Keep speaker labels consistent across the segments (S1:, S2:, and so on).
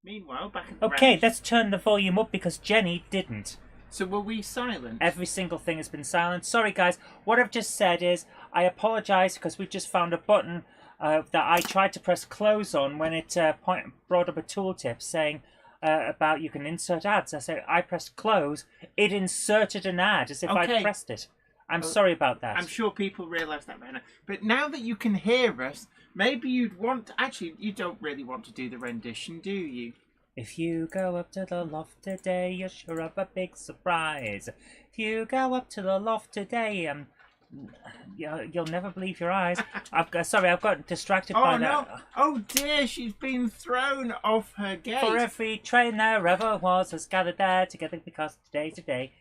S1: Meanwhile, back at the
S2: Okay,
S1: ranch.
S2: let's turn the volume up because Jenny didn't.
S1: So were we silent?
S2: Every single thing has been silent. Sorry, guys. What I've just said is I apologise because we just found a button that I tried to press close on when it brought up a tooltip saying about you can insert ads. I said I pressed close. It inserted an ad as if
S1: Okay.
S2: I'd pressed it. I'm sorry about that.
S1: I'm sure people realise that by now. But now that you can hear us, maybe you'd want... Actually, you don't really want to do the rendition, do you?
S2: If you go up to the loft today, you're sure of a big surprise. If you go up to the loft today, you'll never believe your eyes. I've got distracted by
S1: no.
S2: that.
S1: Oh dear, she's been thrown off her gate.
S2: For every train there ever was has gathered there together because today's the day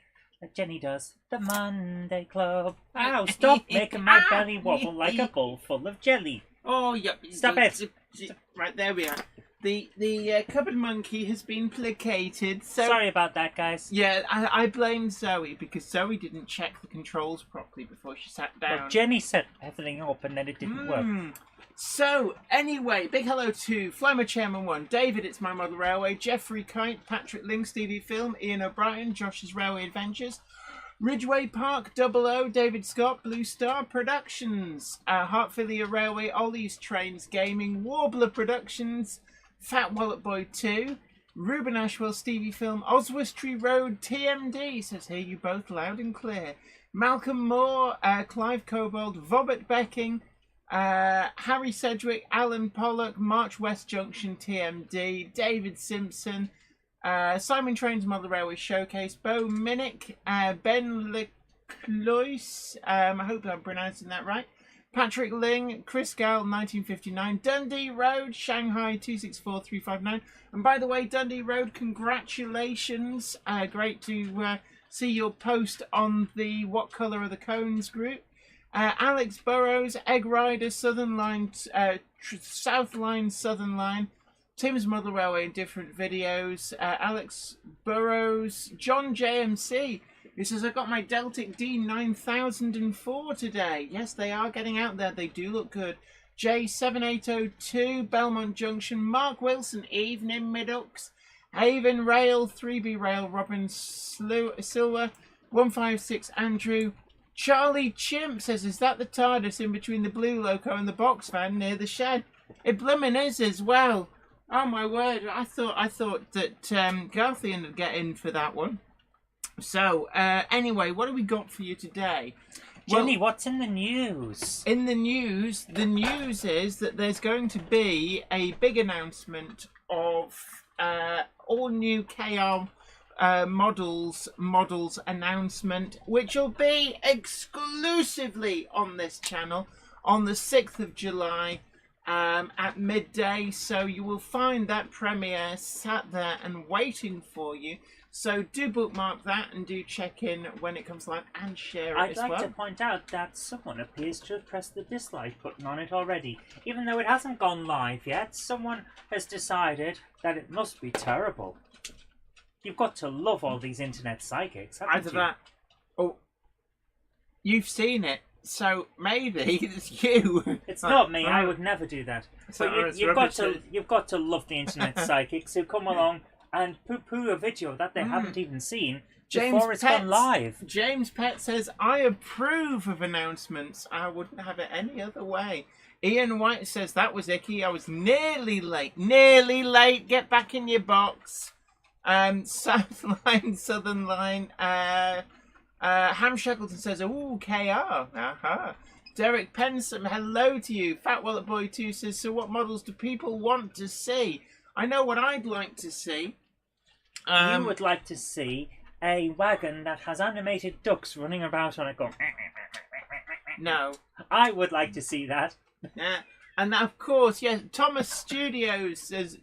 S2: that Jenny does the Monday Club. Ow, stop making my belly wobble like a bowl full of jelly.
S1: Oh, yep.
S2: Stop it.
S1: Right, there we are. The cupboard monkey has been placated. So
S2: Sorry about that, guys.
S1: yeah, I blame Zoe because Zoe didn't check the controls properly before she sat down.
S2: Well, Jenny set everything up and then it didn't work.
S1: So, anyway, big hello to Flymo Chairman 1, David, It's My Model Railway, Jeffrey Kite, Patrick Link, Stevie Film, Ian O'Brien, Josh's Railway Adventures, Ridgeway Park, Double O, David Scott, Blue Star Productions, Hartfilia Railway, Ollie's Trains Gaming, Warbler Productions, Fat Wallet Boy 2, Ruben Ashwell, Stevie Film, Oswestry Road, TMD, says hear you both loud and clear, Malcolm Moore, Clive Cobold, Vobert Becking, Harry Sedgwick, Alan Pollock, March West Junction, TMD, David Simpson, Simon Train's Model Railway Showcase, Bo Minnick, Ben Leclois, I hope I'm pronouncing that right, Patrick Ling, Chris Gale, 1959, Dundee Road, Shanghai, 264359. And by the way, Dundee Road, congratulations. Great to see your post on the What Colour Are the Cones group. Alex Burrows, Egg Rider, Southern Line, South Line, Southern Line, Tim's Model Railway in different videos, Alex Burrows, John JMC, who says, I got my Deltic D9004 today. Yes, they are getting out there. They do look good. J7802, Belmont Junction, Mark Wilson, Evening Middocks, Haven Rail, 3B Rail, Robin Silver, 156 Andrew, Charlie Chimp says, is that the TARDIS in between the blue loco and the box van near the shed? It blooming is as well. Oh my word, I thought that Garthian would get in for that one. So, anyway, what have we got for you today?
S2: Jenny, what's in the news?
S1: In the news is that there's going to be a big announcement of all new KR models announcement, which will be exclusively on this channel on the 6th of July at midday. So you will find that premiere sat there and waiting for you. So do bookmark that and do check in when it comes live and share it as well.
S2: I'd like to point out that someone appears to have pressed the dislike button on it already. Even though it hasn't gone live yet, someone has decided that it must be terrible. You've got to love all these internet psychics, haven't
S1: Either
S2: you?
S1: that, or you've seen it, so maybe it's you.
S2: It's not me. I would never do that.
S1: So
S2: But you've got to love the internet psychics who come along and poo-poo a video that they haven't even seen before it's gone live.
S1: James Pett says, I approve of announcements. I wouldn't have it any other way. Ian White says, that was icky. I was nearly late. Nearly late. Get back in your box. South Line, Southern Line. Ham Shackleton says, ooh, KR. Aha. Derek Pensome, hello to you. Fat Wallet Boy 2 says, so what models do people want to see? I know what I'd like to see.
S2: You would like to see a wagon that has animated ducks running about on it going...
S1: No.
S2: I would like to see that.
S1: And of course, yes, Thomas Studios says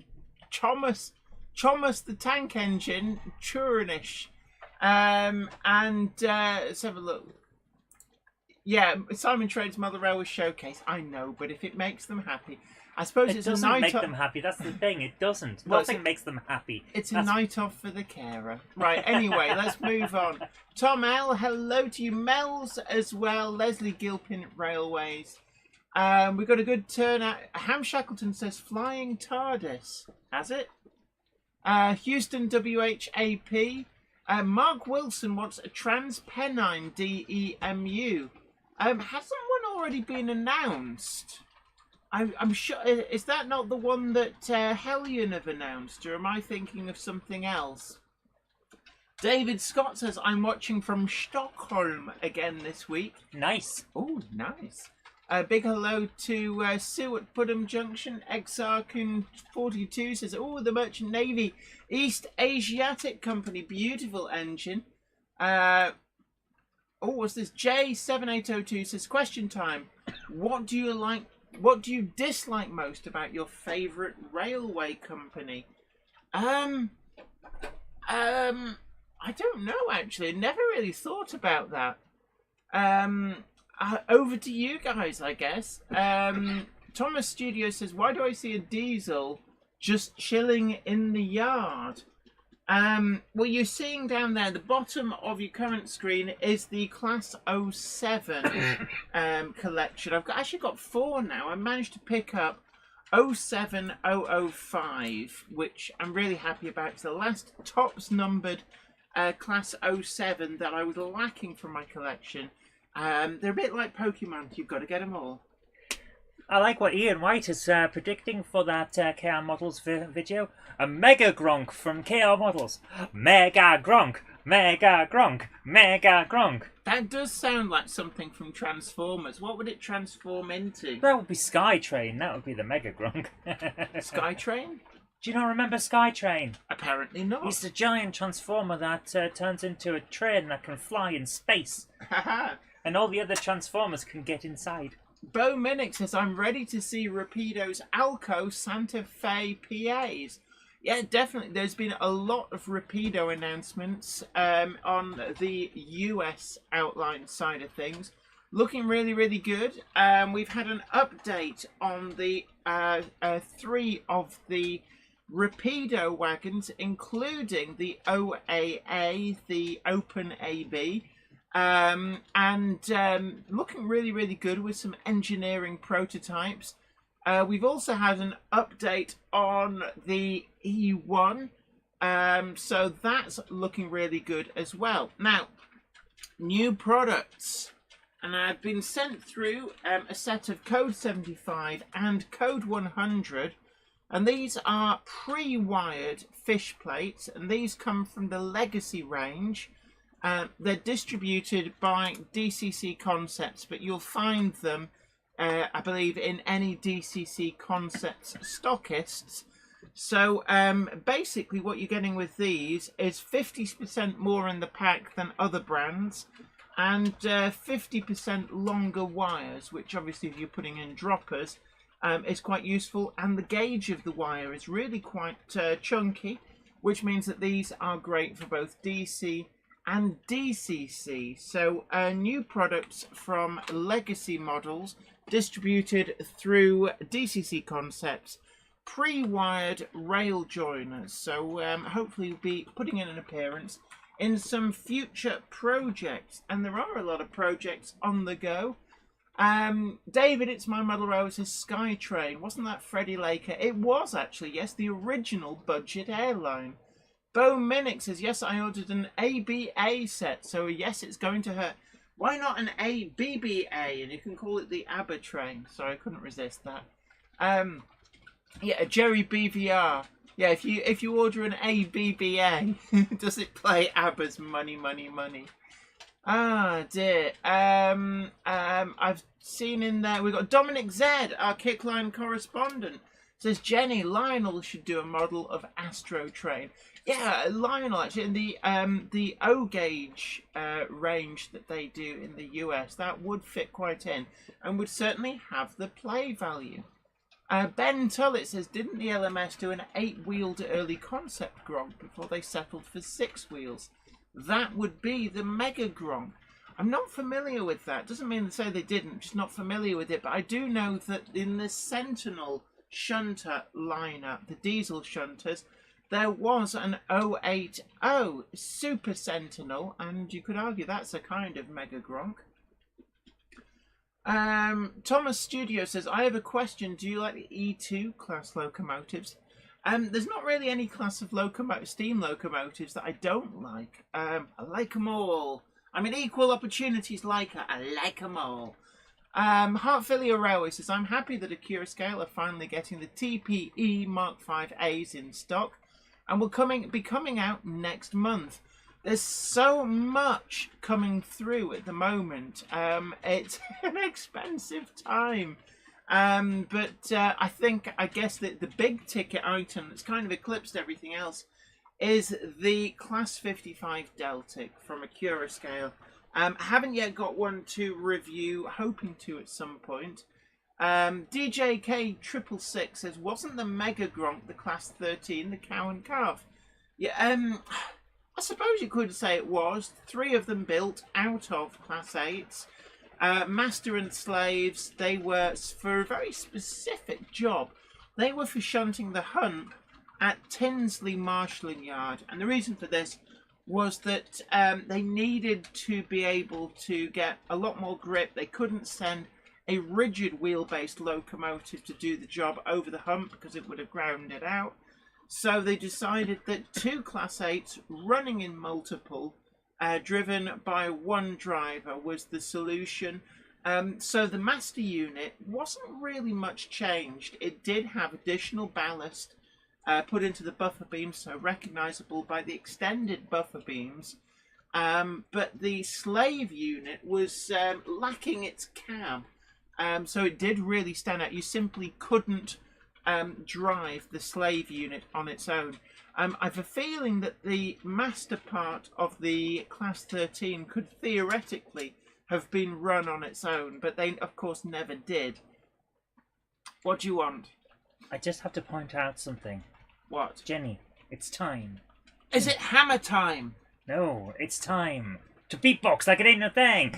S1: Thomas the Tank Engine, Turinish. Let's have a look. Yeah, Simon Trade's Mother Railway Showcase. I know, but if it makes them happy, I suppose
S2: it doesn't make them happy. That's the thing. It doesn't.
S1: Well,
S2: Nothing makes them happy.
S1: It's a night off for the carer. Right, anyway, let's move on. Tom L, hello to you. Mel's as well. Leslie Gilpin Railways. We've got a good turnout. Ham Shackleton says Flying TARDIS. Has it? Houston WHAP. Mark Wilson wants a TransPennine DEMU. Has someone already been announced? I'm sure. Is that not the one that Hellion have announced, or am I thinking of something else? David Scott says, I'm watching from Stockholm again this week.
S2: Nice.
S1: Oh, nice. Big hello to Sue at Pudham Junction. XRCoon42 says, oh, the Merchant Navy East Asiatic Company. Beautiful engine. What's this? J7802 says, question time. What do you dislike most about your favourite railway company? I don't know, actually. I never really thought about that. Over to you guys, I guess. Thomas Studio says, why do I see a diesel just chilling in the yard? Well, you're seeing down there, the bottom of your current screen is the Class 07 collection. I've actually got 4 now. I managed to pick up 07005, which I'm really happy about. It's the last tops numbered Class 07 that I was lacking from my collection. They're a bit like Pokemon. You've got to get them all.
S2: I like what Ian White is predicting for that KR Models video. A Mega Gronk from KR Models. Mega Gronk, Mega Gronk, Mega Gronk.
S1: That does sound like something from Transformers. What would it transform into?
S2: That would be Skytrain. That would be the Mega Gronk.
S1: Skytrain?
S2: Do you not remember Skytrain?
S1: Apparently not.
S2: He's the giant transformer that turns into a train that can fly in space. And all the other Transformers can get inside.
S1: Bo Minnick says, I'm ready to see Rapido's Alco Santa Fe PAs. Yeah, definitely. There's been a lot of Rapido announcements on the US outline side of things. Looking really, really good. We've had an update on the 3 of the Rapido wagons, including the OAA, the Open AB, and looking really, really good with some engineering prototypes. We've also had an update on the E1, so that's looking really good as well. Now, new products, and I've been sent through a set of Code 75 and Code 100, and these are pre-wired fish plates, and these come from the Legacy range. They're distributed by DCC Concepts, but you'll find them, I believe, in any DCC Concepts stockists. So basically what you're getting with these is 50% more in the pack than other brands, and 50% longer wires, which obviously if you're putting in droppers is quite useful, and the gauge of the wire is really quite chunky, which means that these are great for both DC and DCC. So new products from Legacy Models distributed through DCC Concepts, pre-wired rail joiners. So hopefully we'll be putting in an appearance in some future projects, and there are a lot of projects on the go. David, it's my model row, says Skytrain. Wasn't that Freddie Laker? It was actually, yes, the original budget airline. Bo Minnick says, yes, I ordered an ABA set, so yes, it's going to her. Why not an ABBA? And you can call it the ABBA train. Sorry, I couldn't resist that. Yeah, a Jerry BVR. Yeah, if you order an ABBA, does it play ABBA's Money, Money, Money? Ah, dear. I've seen in there, we've got Dominic Z, our Kickline correspondent. Says, Jenny, Lionel should do a model of Astro Train. Yeah, Lionel, actually, in the O-gauge range that they do in the US, that would fit quite in and would certainly have the play value. Ben Tullett says, didn't the LMS do an 8-wheeled early concept Gronk before they settled for 6 wheels? That would be the Mega Gronk. I'm not familiar with that. Doesn't mean to say they didn't, just not familiar with it. But I do know that in the Sentinel shunter lineup, the diesel shunters, there was an 080 Super Sentinel, and you could argue that's a kind of Mega Gronk. Thomas Studio says, I have a question. Do you like the E2 class locomotives? There's not really any class of steam locomotives that I don't like. I like them all. I'm an equal opportunities liker. I like them all. Heartfilia Railway says, I'm happy that Accurascale are finally getting the TPE Mark 5As in stock and will be coming out next month. There's so much coming through at the moment. It's an expensive time. But I guess that the big ticket item that's kind of eclipsed everything else is the Class 55 Deltic from Accurascale. Haven't yet got one to review, hoping to at some point. DJK666 says, wasn't the Mega Gronk the Class 13, the cow and calf? Yeah, I suppose you could say it was. 3 of them built out of Class 8s. Master and slaves, they were for a very specific job. They were for shunting the hump at Tinsley Marshalling Yard. And the reason for this was that they needed to be able to get a lot more grip. They couldn't send a rigid wheel-based locomotive to do the job over the hump because it would have ground it out. So they decided that 2 Class 8s running in multiple, driven by one driver, was the solution. So the master unit wasn't really much changed. It did have additional ballast put into the buffer beams, so recognisable by the extended buffer beams. But the slave unit was lacking its cab. So it did really stand out. You simply couldn't drive the slave unit on its own. I have a feeling that the master part of the Class 13 could theoretically have been run on its own, but they, of course, never did. What do you want?
S2: I just have to point out something.
S1: What?
S2: Jenny, it's time.
S1: Is it hammer time?
S2: No, it's time to beatbox like it ain't no thing.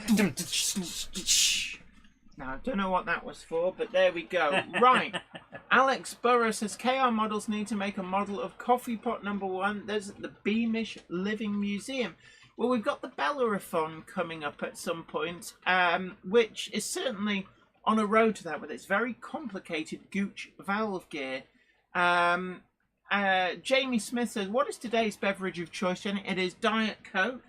S1: Now, I don't know what that was for, but there we go. Right. Alex Burrow says, KR Models need to make a model of Coffee Pot #1. There's at the Beamish Living Museum. Well, we've got the Bellerophon coming up at some point, which is certainly on a road to that with its very complicated Gooch valve gear. Jamie Smith says, what is today's beverage of choice, Jenny? It is Diet Coke.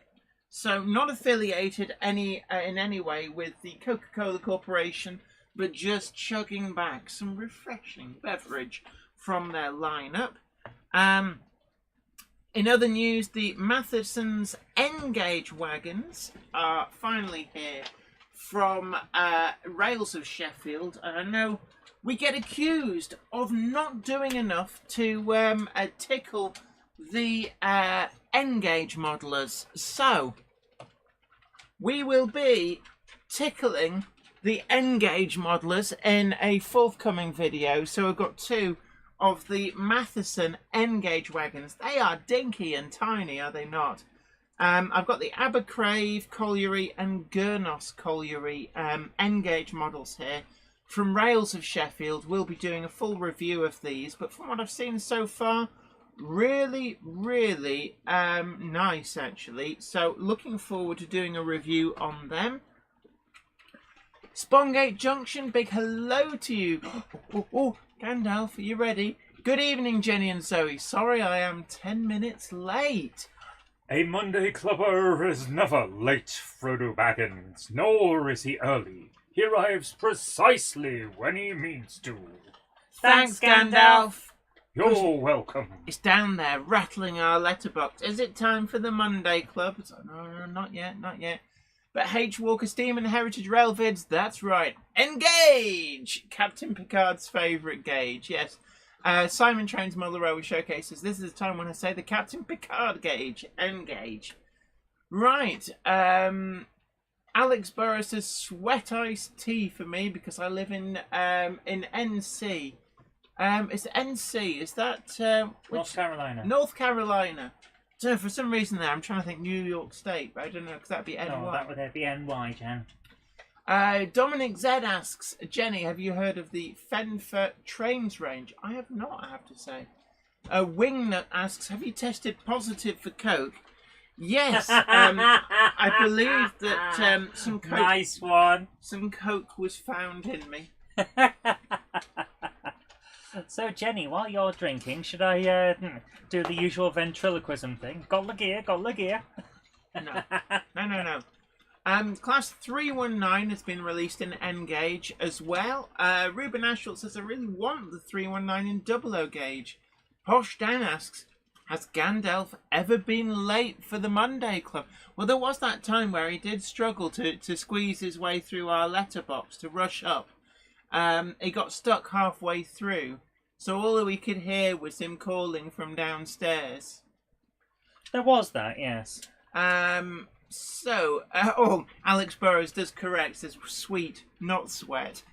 S1: So not affiliated in any way with the Coca-Cola Corporation, but just chugging back some refreshing beverage from their lineup. In other news, the Matheson's N-Gauge wagons are finally here from Rails of Sheffield. And I know we get accused of not doing enough to tickle the N-Gauge modelers. So we will be tickling the N-Gauge modelers in a forthcoming video. So I've got 2 of the Matheson N-Gauge wagons. They are dinky and tiny, are they not? I've got the Abercrave Colliery and Gurnos Colliery N-Gauge models here from Rails of Sheffield. We'll be doing a full review of these, but from what I've seen so far, really nice actually. So looking forward to doing a review on them. Spongate Junction, big hello to you. Oh, Gandalf, are you ready? Good evening, Jenny and Zoe. Sorry I am 10 minutes late.
S3: A Monday clubber is never late, Frodo Baggins, nor is he early. He arrives precisely when he means to.
S1: Thanks, Gandalf.
S3: You're welcome.
S1: It's down there, rattling our letterbox. Is it time for the Monday Club? No, not yet. But H. Walker Steam and Heritage Rail Vids, that's right. Engage! Captain Picard's favourite gauge, yes. Simon Trains Model Railway Showcases. This is the time when I say the Captain Picard gauge. Engage. Right. Alex Burrow says sweat iced tea for me because I live in NC. It's NC. Is that
S2: North Carolina.
S1: North Carolina. So for some reason there, I'm trying to think New York State, but I don't know because that'd be NY.
S2: No, that would be NY, Jen.
S1: Dominic Z asks, Jenny, have you heard of the Fenfer Trains range? I have not, I have to say. Wingnut asks, have you tested positive for Coke? Yes, I believe that some Coke.
S2: Nice one.
S1: Some Coke was found in me.
S2: So, Jenny, while you're drinking, should I do the usual ventriloquism thing? Got the gear, got the gear.
S1: No. Class 319 has been released in N-Gauge as well. Ruben Ashford says, I really want the 319 in 00 gauge. Posh Dan asks, has Gandalf ever been late for the Monday Club? Well, there was that time where he did struggle to squeeze his way through our letterbox to rush up. He got stuck halfway through, so all we could hear was him calling from downstairs.
S2: There was that, yes.
S1: Alex Burrows does correct, says sweet, not sweat.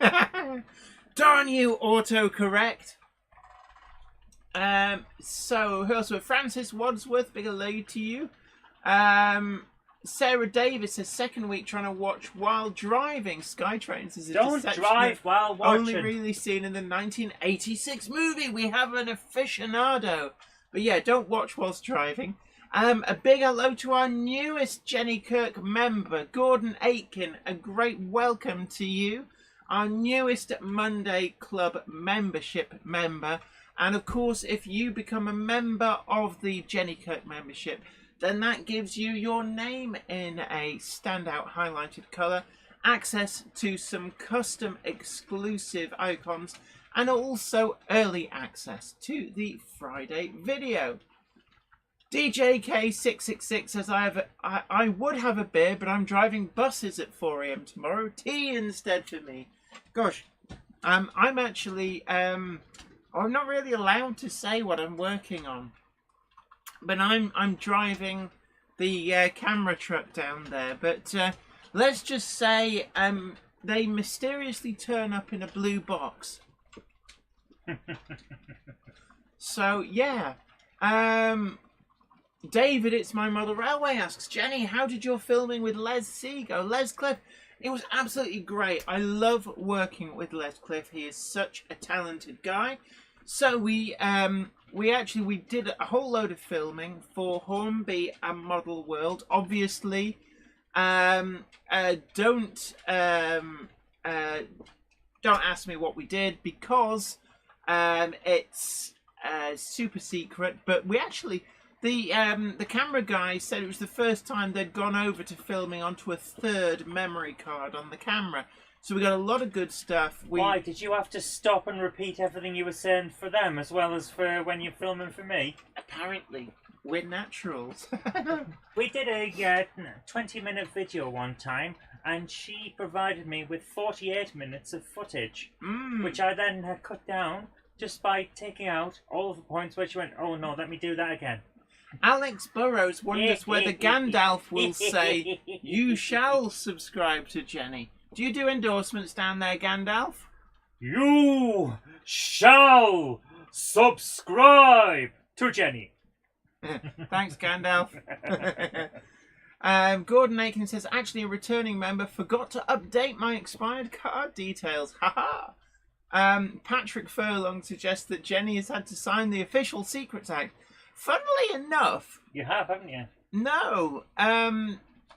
S1: Darn you, autocorrect. Who else? Francis Wadsworth, big hello to you. Sarah Davis says, second week trying to watch while driving. Skytrains is a
S2: Don't drive while watching.
S1: Only really seen in the 1986 movie. We have an aficionado. But yeah, don't watch whilst driving. A big hello to our newest Jenny Kirk member, Gordon Aitken. A great welcome to you. Our newest Monday Club membership member. And of course, if you become a member of the Jenny Kirk membership, then that gives you your name in a standout highlighted colour, access to some custom exclusive icons, and also early access to the Friday video. DJK666 says, I would have a beer, but I'm driving buses at 4 AM tomorrow. Tea instead for me. Gosh, I'm actually... I'm not really allowed to say what I'm working on, but I'm driving the camera truck down there. But let's just say they mysteriously turn up in a blue box. So yeah, David, it's my model railway asks, Jenny, how did your filming with Les C go? Les Cliff, it was absolutely great. I love working with Les Cliff. He is such a talented guy. So we did a whole load of filming for Hornby and Model World. Obviously, don't ask me what we did because it's super secret. But we actually, the camera guy said it was the first time they'd gone over to filming onto a third memory card on the camera. So we got a lot of good stuff.
S2: Why? Did you have to stop and repeat everything you were saying for them as well as for when you're filming for me?
S1: Apparently, we're naturals.
S2: We did a 20-minute video one time, and she provided me with 48 minutes of footage, which I then cut down just by taking out all of the points where she went, oh no, let me do that again.
S1: Alex Burrows wonders whether Gandalf will say, you shall subscribe to Jenny. Do you do endorsements down there, Gandalf?
S3: You shall subscribe to Jenny.
S1: Thanks, Gandalf. Gordon Aiken says, actually a returning member forgot to update my expired card details. Haha. Patrick Furlong suggests that Jenny has had to sign the Official Secrets Act. Funnily enough...
S2: You have, haven't you?
S1: No.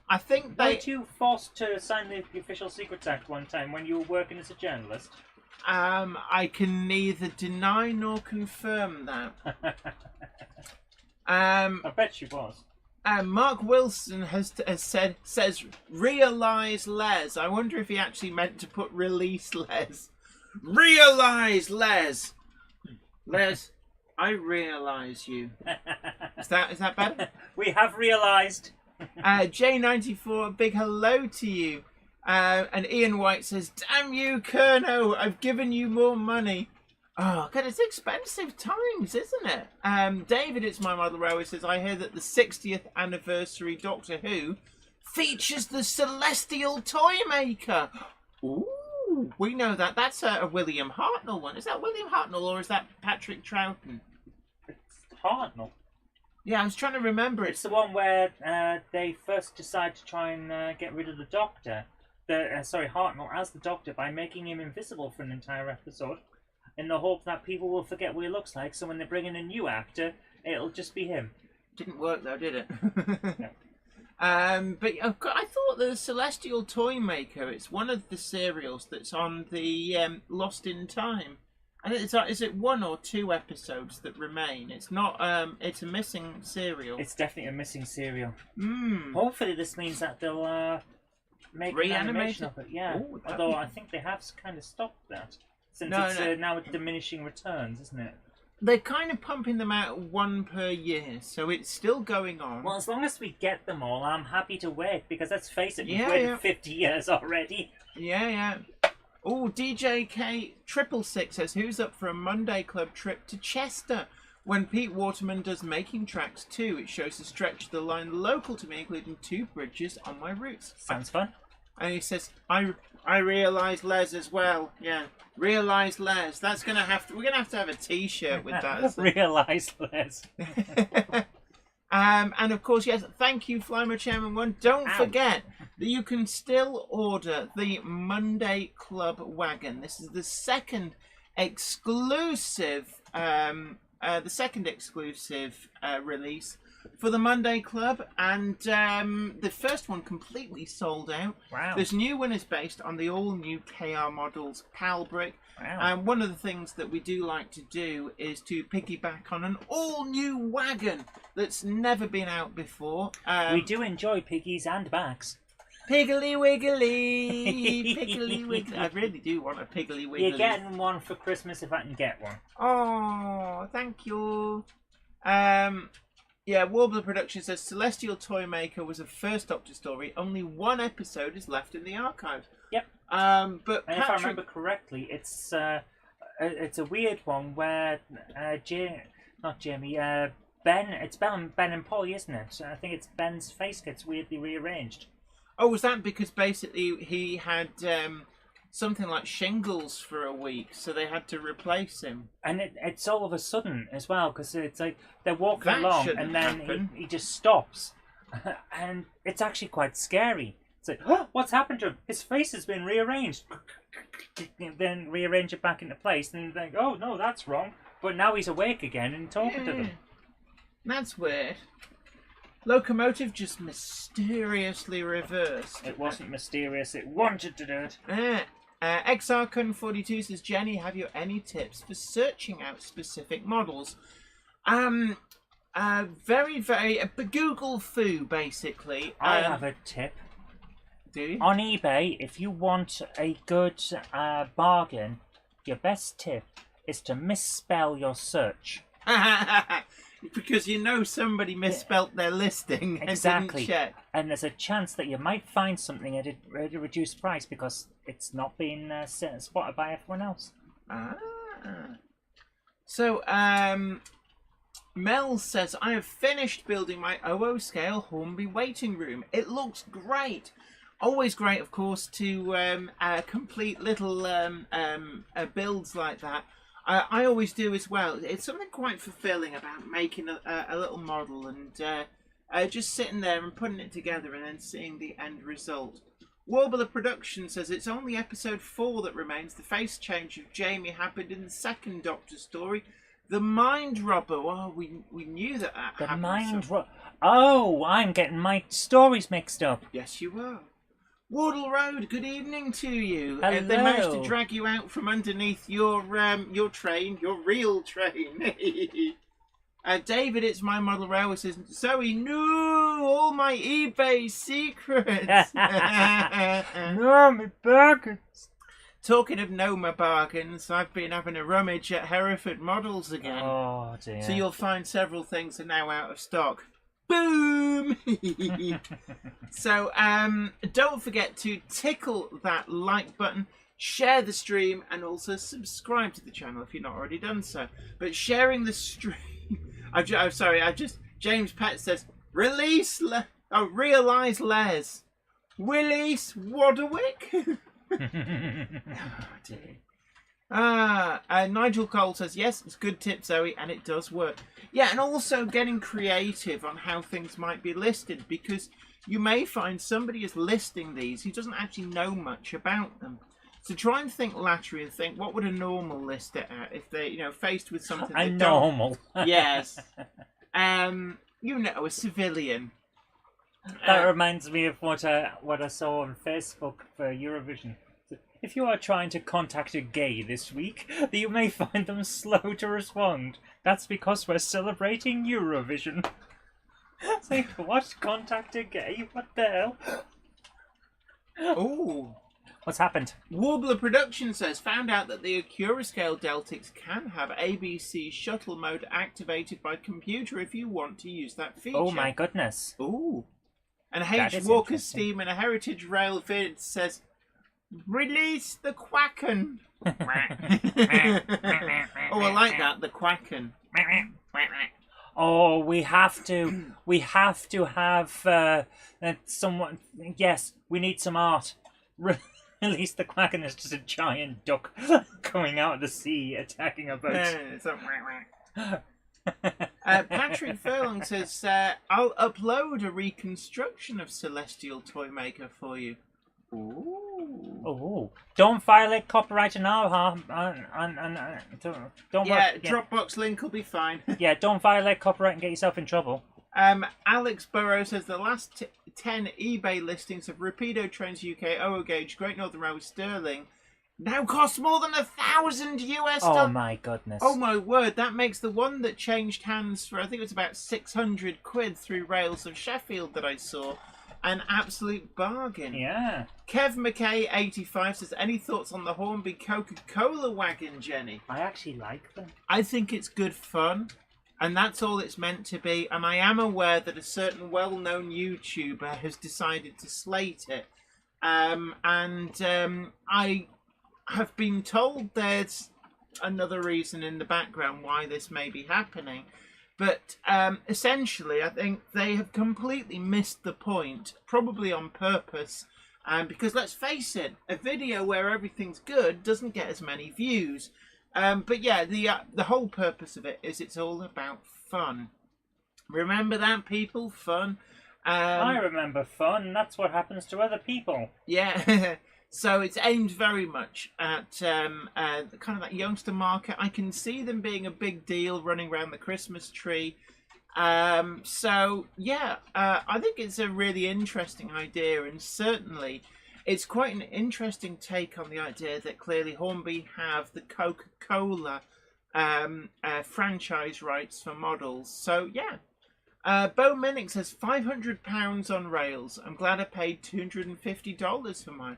S1: I think they...
S2: Weren't you forced to sign the Official Secrets Act one time when you were working as a journalist?
S1: I can neither deny nor confirm that.
S2: I bet she was.
S1: Mark Wilson says realise Les. I wonder if he actually meant to put release Les. Realise Les. Les, I realise you. Is that better?
S2: We have realised.
S1: J94, big hello to you. And Ian White says, damn you, Kerno, I've given you more money. Oh, God, it's expensive times, isn't it? David, it's my model railway, says, I hear that the 60th anniversary Doctor Who features the Celestial Toy Maker. Ooh, we know that. That's a William Hartnell one. Is that William Hartnell or is that Patrick Troughton?
S2: It's Hartnell.
S1: Yeah, I was trying to remember.
S2: It's the one where they first decide to try and get rid of the Doctor. Hartnell as the Doctor by making him invisible for an entire episode, in the hope that people will forget what he looks like. So when they bring in a new actor, it'll just be him.
S1: Didn't work though, did it?
S2: No.
S1: But I thought the Celestial Toy Maker. It's one of the serials that's on the Lost in Time. And is it 1 or 2 episodes that remain? It's not. It's a missing serial.
S2: It's definitely a missing serial.
S1: Mm.
S2: Hopefully, this means that they'll make an animation of it. Yeah.
S1: Ooh,
S2: Although I think they have kind of stopped that since it's now diminishing returns, isn't it?
S1: They're kind of pumping them out 1 per year, so it's still going on.
S2: Well, as long as we get them all, I'm happy to wait, because let's face it, we've
S1: Yeah,
S2: waited
S1: yeah.
S2: 50 years already.
S1: Yeah. Oh, DJK666 says, who's up for a Monday Club trip to Chester? When Pete Waterman does Making Tracks too, it shows the stretch of the line local to me, including 2 bridges on my routes.
S2: Sounds fun.
S1: And he says, I realised Les as well. Yeah, realised Les. That's gonna have to. We're gonna have a T-shirt with that.
S2: Realise, Les.
S1: And of course, yes. Thank you, Flymo Chairman 1. Don't
S2: Ow.
S1: forget that you can still order the Monday Club wagon. This is the second exclusive, release for the Monday Club, and the first one completely sold out.
S2: Wow.
S1: This new one is based on the all-new KR Models PAL brick.
S2: Wow.
S1: And one of the things that we do like to do is to piggyback on an all-new wagon that's never been out before.
S2: We do enjoy piggies and bags.
S1: Piggly Wiggly! Piggly Wiggly! I really do want a Piggly Wiggly.
S2: You're getting one for Christmas if I can get one.
S1: Oh, thank you. Yeah, Warbler Productions says Celestial Toymaker was a first Doctor story. Only 1 episode is left in the archives.
S2: Yep.
S1: But
S2: And
S1: Patrick...
S2: if I remember correctly, it's a weird one where Ben. It's Ben and Polly, isn't it? I think it's Ben's face gets weirdly rearranged.
S1: Oh, was that because basically he had something like shingles for a week, so they had to replace him?
S2: And it's all of a sudden as well, because it's like they're walking
S1: That
S2: along
S1: shouldn't
S2: and then
S1: happen.
S2: he just stops. And it's actually quite scary. It's like, oh, what's happened to him? His face has been rearranged. Then rearrange it back into place, and think, oh no, that's wrong. But now he's awake again and talking to them.
S1: That's weird. Locomotive just mysteriously reversed.
S2: It wasn't mysterious, it wanted to do it.
S1: XRCun42 says, Jenny, have you any tips for searching out specific models? Very, Google foo, basically.
S2: I have a tip.
S1: Do you?
S2: On eBay, if you want a good bargain, your best tip is to misspell your search.
S1: Because you know somebody misspelt their listing and
S2: Exactly.
S1: didn't check.
S2: And there's a chance that you might find something at a reduced price because it's not been spotted by everyone else.
S1: So, Mel says, I have finished building my OO scale Hornby waiting room. It looks great. Always great, of course, to complete little builds like that. I always do as well. It's something quite fulfilling about making a little model and just sitting there and putting it together and then seeing the end result. Warbler Production says it's only episode 4 that remains. The face change of Jamie happened in the second Doctor story. The Mind Robber. Oh, we knew that
S2: The
S1: happened.
S2: Mind Robber. Oh, I'm getting my stories mixed up.
S1: Yes, you were. Wardle Road, good evening to you.
S2: Hello.
S1: They managed to drag you out from underneath your train, your real train. David, it's my model railway says, Zoe, no, all my eBay secrets.
S2: No, my bargains.
S1: Talking of no my bargains, I've been having a rummage at Hereford Models again.
S2: Oh dear.
S1: So you'll find several things are now out of stock. Boom! So don't forget to tickle that like button, share the stream, and also subscribe to the channel if you've not already done so. But sharing the stream... I'm sorry, James Pett says, realise Les. Willis Wadderwick? Oh dear. Nigel Cole says, yes, it's good tip, Zoe, and it does work. Yeah, and also getting creative on how things might be listed, because you may find somebody is listing these who doesn't actually know much about them. So try and think laterally and think, what would a normal list it at if they, faced with something
S2: A
S1: they
S2: normal.
S1: don't... Yes. A civilian.
S2: That reminds me of what I saw on Facebook for Eurovision. If you are trying to contact a gay this week, you may find them slow to respond. That's because we're celebrating Eurovision. Say, what? Contact a gay? What the hell?
S1: Ooh.
S2: What's happened?
S1: Warbler Production says, found out that the Accurascale Deltics can have ABC shuttle mode activated by computer if you want to use that feature.
S2: Oh my goodness.
S1: Ooh. And
S2: That
S1: H.
S2: is
S1: Walker's
S2: interesting.
S1: Steam and a Heritage Rail vid says, release the Quacken. Oh, I like that, the Quacken.
S2: Oh, we have to have someone. Yes, we need some art. Release the Kraken is just a giant duck coming out of the sea attacking a boat.
S1: Patrick Furlong says, I'll upload a reconstruction of Celestial Toymaker for you. Ooh.
S2: Oh, don't violate copyright and don't
S1: Yeah, Dropbox link will be fine.
S2: Yeah, don't violate copyright and get yourself in trouble.
S1: Alex Burrow says the last 10 eBay listings of Rapido Trains UK, OO Gauge, Great Northern Railway, Sterling now cost more than $1,000 US.
S2: Oh my goodness.
S1: Oh my word, that makes the one that changed hands for, I think it was about 600 quid through Rails of Sheffield that I saw, an absolute bargain.
S2: Yeah.
S1: Kev McKay 85 says, any thoughts on the Hornby Coca-Cola wagon, Jenny?
S2: I actually like them.
S1: I think it's good fun. And that's all it's meant to be. And I am aware that a certain well-known YouTuber has decided to slate it. I have been told there's another reason in the background why this may be happening. But essentially, I think they have completely missed the point, probably on purpose. Because let's face it, a video where everything's good doesn't get as many views. But yeah, the whole purpose of it is it's all about fun. Remember that, people? Fun.
S2: I remember fun. That's what happens to other people.
S1: Yeah. So it's aimed very much at kind of that youngster market. I can see them being a big deal running around the Christmas tree. So yeah, I think it's a really interesting idea, and certainly it's quite an interesting take on the idea that clearly Hornby have the Coca-Cola franchise rights for models. So yeah. Bo Minnick says £500 on rails. I'm glad I paid $250 for mine.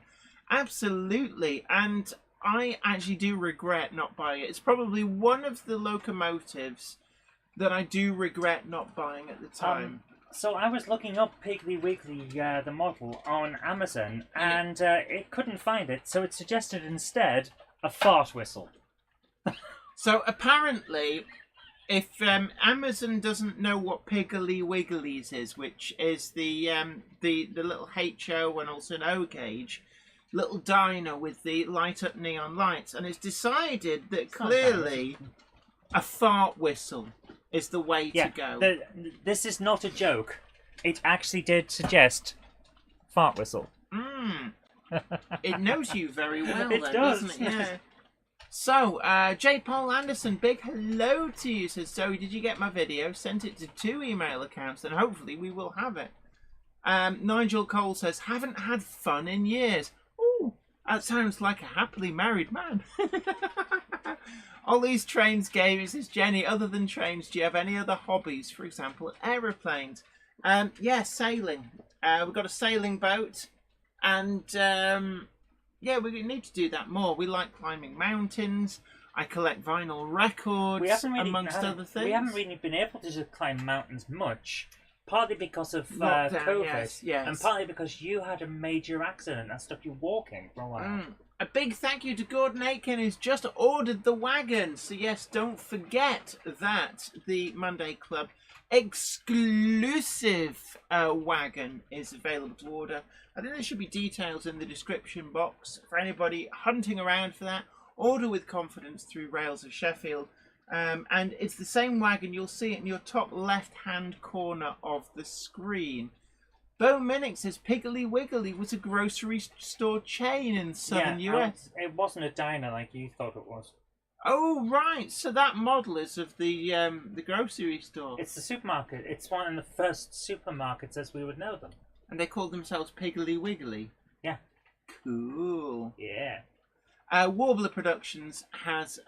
S1: Absolutely. And I actually do regret not buying it. It's probably one of the locomotives that I do regret not buying at the time.
S2: So I was looking up Piggly Wiggly, the model, on Amazon, and it couldn't find it, so it suggested instead a fart whistle.
S1: So apparently, if Amazon doesn't know what Piggly Wigglies is, which is the little HO and also an O gauge, little diner with the light up neon lights, and it's decided that clearly a fart whistle is the way to go.
S2: This is not a joke. It actually did suggest fart whistle.
S1: It knows you very well,
S2: It
S1: then,
S2: does.
S1: doesn't it? Yeah. So, J. Paul Anderson, big hello to you. Says, Zoe, did you get my video? Sent it to 2 email accounts, and hopefully we will have it. Nigel Cole says, haven't had fun in years. Ooh, that sounds like a happily married man. Ollie's Trains Gaming says, Jenny, other than trains, do you have any other hobbies? For example, aeroplanes. Yeah, sailing. We've got a sailing boat, and yeah, we need to do that more. We like climbing mountains. I collect vinyl records, amongst other things.
S2: We haven't really been able to just climb mountains much, partly because of
S1: Lockdown,
S2: COVID,
S1: yes.
S2: and partly because you had a major accident that stopped you walking for a while.
S1: A big thank you to Gordon Aiken, who's just ordered the wagon. So yes, don't forget that the Monday Club exclusive wagon is available to order. I think there should be details in the description box for anybody hunting around for that. Order with confidence through Rails of Sheffield. And it's the same wagon. You'll see it in your top left-hand corner of the screen. Bo Minnick says Piggly Wiggly was a grocery store chain in southern US.
S2: It wasn't a diner like you thought it was.
S1: Oh, right. So that model is of the grocery store.
S2: It's the supermarket. It's one of the first supermarkets as we would know them.
S1: And they called themselves Piggly Wiggly.
S2: Yeah.
S1: Cool.
S2: Yeah.
S1: Warbler Productions has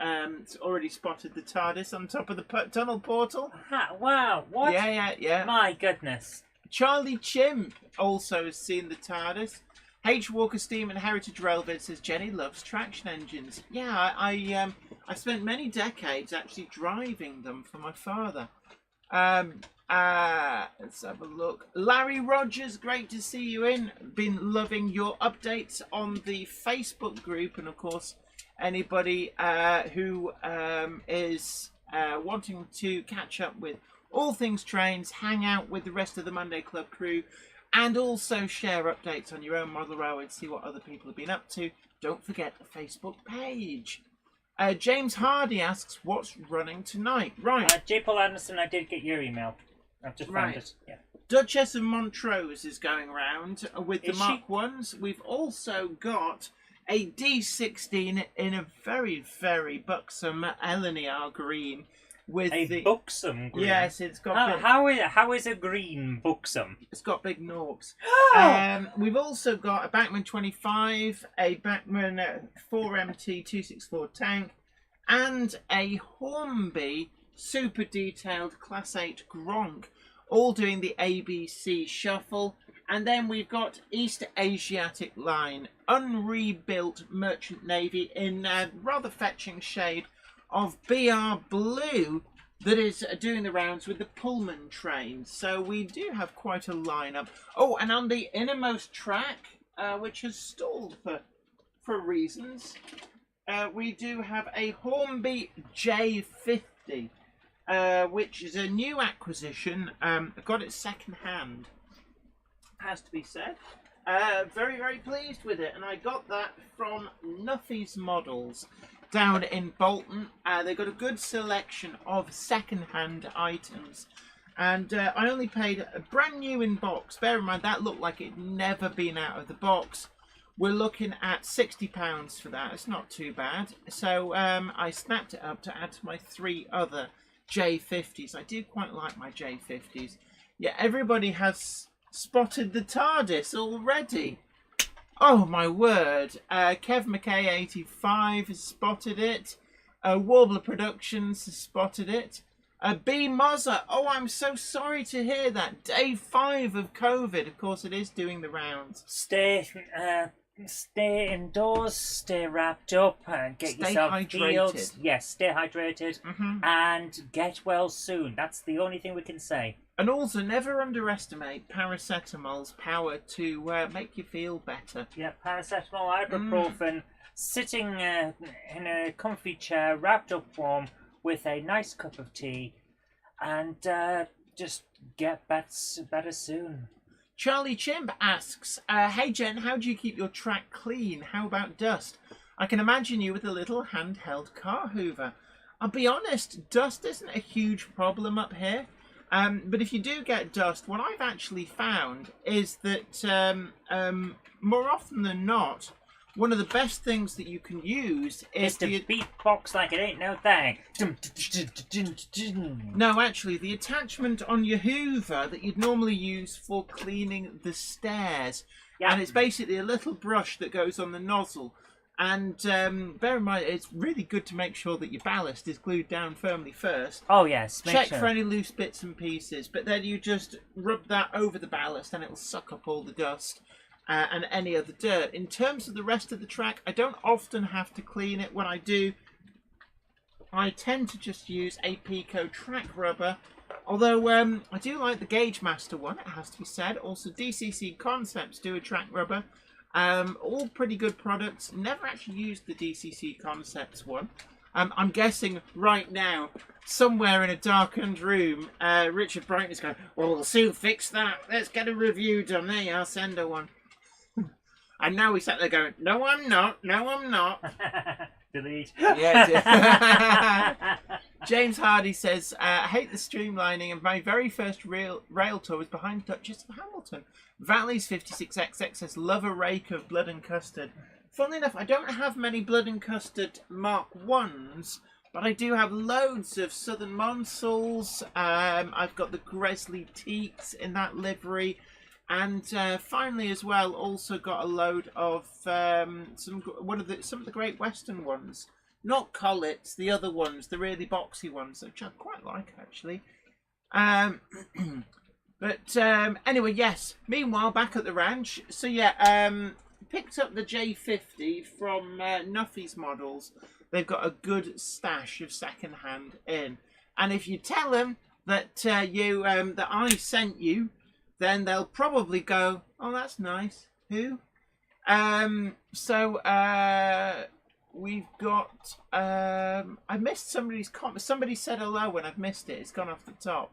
S1: already spotted the TARDIS on top of the tunnel portal.
S2: Wow, what?
S1: Yeah.
S2: My goodness.
S1: Charlie Chimp also has seen the TARDIS. H. Walker Steam and Heritage Railvid says Jenny loves traction engines. Yeah, I spent many decades actually driving them for my father. Let's have a look. Larry Rogers, great to see you in. Been loving your updates on the Facebook group, and of course, anybody who is wanting to catch up with all things trains, hang out with the rest of the Monday Club crew, and also share updates on your own model railway to see what other people have been up to. Don't forget the Facebook page. James Hardy asks, what's running tonight? Right.
S2: J. Paul Anderson, I did get your email. I've just found it. Yeah.
S1: Duchess of Montrose is going round with the
S2: Is
S1: Mark
S2: she?
S1: 1s. We've also got a D16 in a very, very buxom Eleanor green. With
S2: A buxom green.
S1: Yes, it's got
S2: How is a green buxom?
S1: it's got big norks. We've also got a Bachmann 25, a Bachmann 4MT264 tank, and a Hornby super detailed Class 8 Gronk, all doing the ABC shuffle. And then we've got East Asiatic Line, unrebuilt Merchant Navy in a rather fetching shade of BR Blue that is doing the rounds with the Pullman trains. So we do have quite a lineup. Oh, and on the innermost track, which has stalled for reasons, we do have a Hornby J50, which is a new acquisition. Got it second hand, has to be said. Very, very pleased with it, and I got that from Nuffy's Models down in Bolton. They've got a good selection of second-hand items, and I only paid a brand new in box. Bear in mind that looked like it'd never been out of the box. We're looking at £60 for that. It's not too bad. So I snapped it up to add to my 3 other J50s. I do quite like my J50s. Yeah, everybody has spotted the TARDIS already. Oh my word. Kev McKay 85 has spotted it. Warbler Productions has spotted it. B Mozza, oh, I'm so sorry to hear that. Day 5 of COVID. Of course, it is doing the rounds.
S2: Stay indoors, stay wrapped up, and get
S1: Stay
S2: yourself
S1: hydrated.
S2: healed. Yes, stay hydrated,
S1: Mhm.
S2: and get well soon. That's the only thing we can say.
S1: And also, never underestimate paracetamol's power to make you feel better.
S2: Yeah, paracetamol, ibuprofen, sitting in a comfy chair, wrapped up warm, with a nice cup of tea, and just get better soon.
S1: Charlie Chimp asks, hey Jen, how do you keep your track clean? How about dust? I can imagine you with a little handheld car hoover. I'll be honest, dust isn't a huge problem up here. But if you do get dust, what I've actually found is that more often than not, one of the best things that you can use is
S2: It's to beatbox like it ain't no thing.
S1: No, actually, the attachment on your hoover that you'd normally use for cleaning the stairs.
S2: Yeah.
S1: And it's basically a little brush that goes on the nozzle. And bear in mind, it's really good to make sure that your ballast is glued down firmly first.
S2: Oh yes, make
S1: Check
S2: sure.
S1: for any loose bits and pieces, but then you just rub that over the ballast and it'll suck up all the dust and any other dirt. In terms of the rest of the track, I don't often have to clean it. When I do, I tend to just use a Pico track rubber. Although I do like the Gauge Master one, it has to be said. Also, DCC Concepts do a track rubber. All pretty good products. Never actually used the DCC Concepts one. I'm guessing right now, somewhere in a darkened room, Richard Brighton is going, well, we'll soon fix that. Let's get a review done. There you are, send her one. And now we sat there going, no, I'm not. No, I'm not.
S2: Delete.
S1: Yeah, James Hardy says, I hate the streamlining, and my very first rail tour was behind Duchess of Hamilton. Valley's 56XX says, love a rake of blood and custard. Funnily enough, I don't have many blood and custard Mark 1s, but I do have loads of Southern Monsols. I've got the Gresley Teaks in that livery. And finally, as well, also got a load of some of the Great Western ones, not Collets, the other ones, the really boxy ones, which I quite like actually. But anyway, yes. Meanwhile, back at the ranch, so yeah, picked up the J50 from Nuffy's Models. They've got a good stash of second-hand in, and if you tell them that that I sent you, then they'll probably go, "Oh, that's nice. Who?" We've got. I missed somebody's comment. Somebody said hello and I've missed it. It's gone off the top.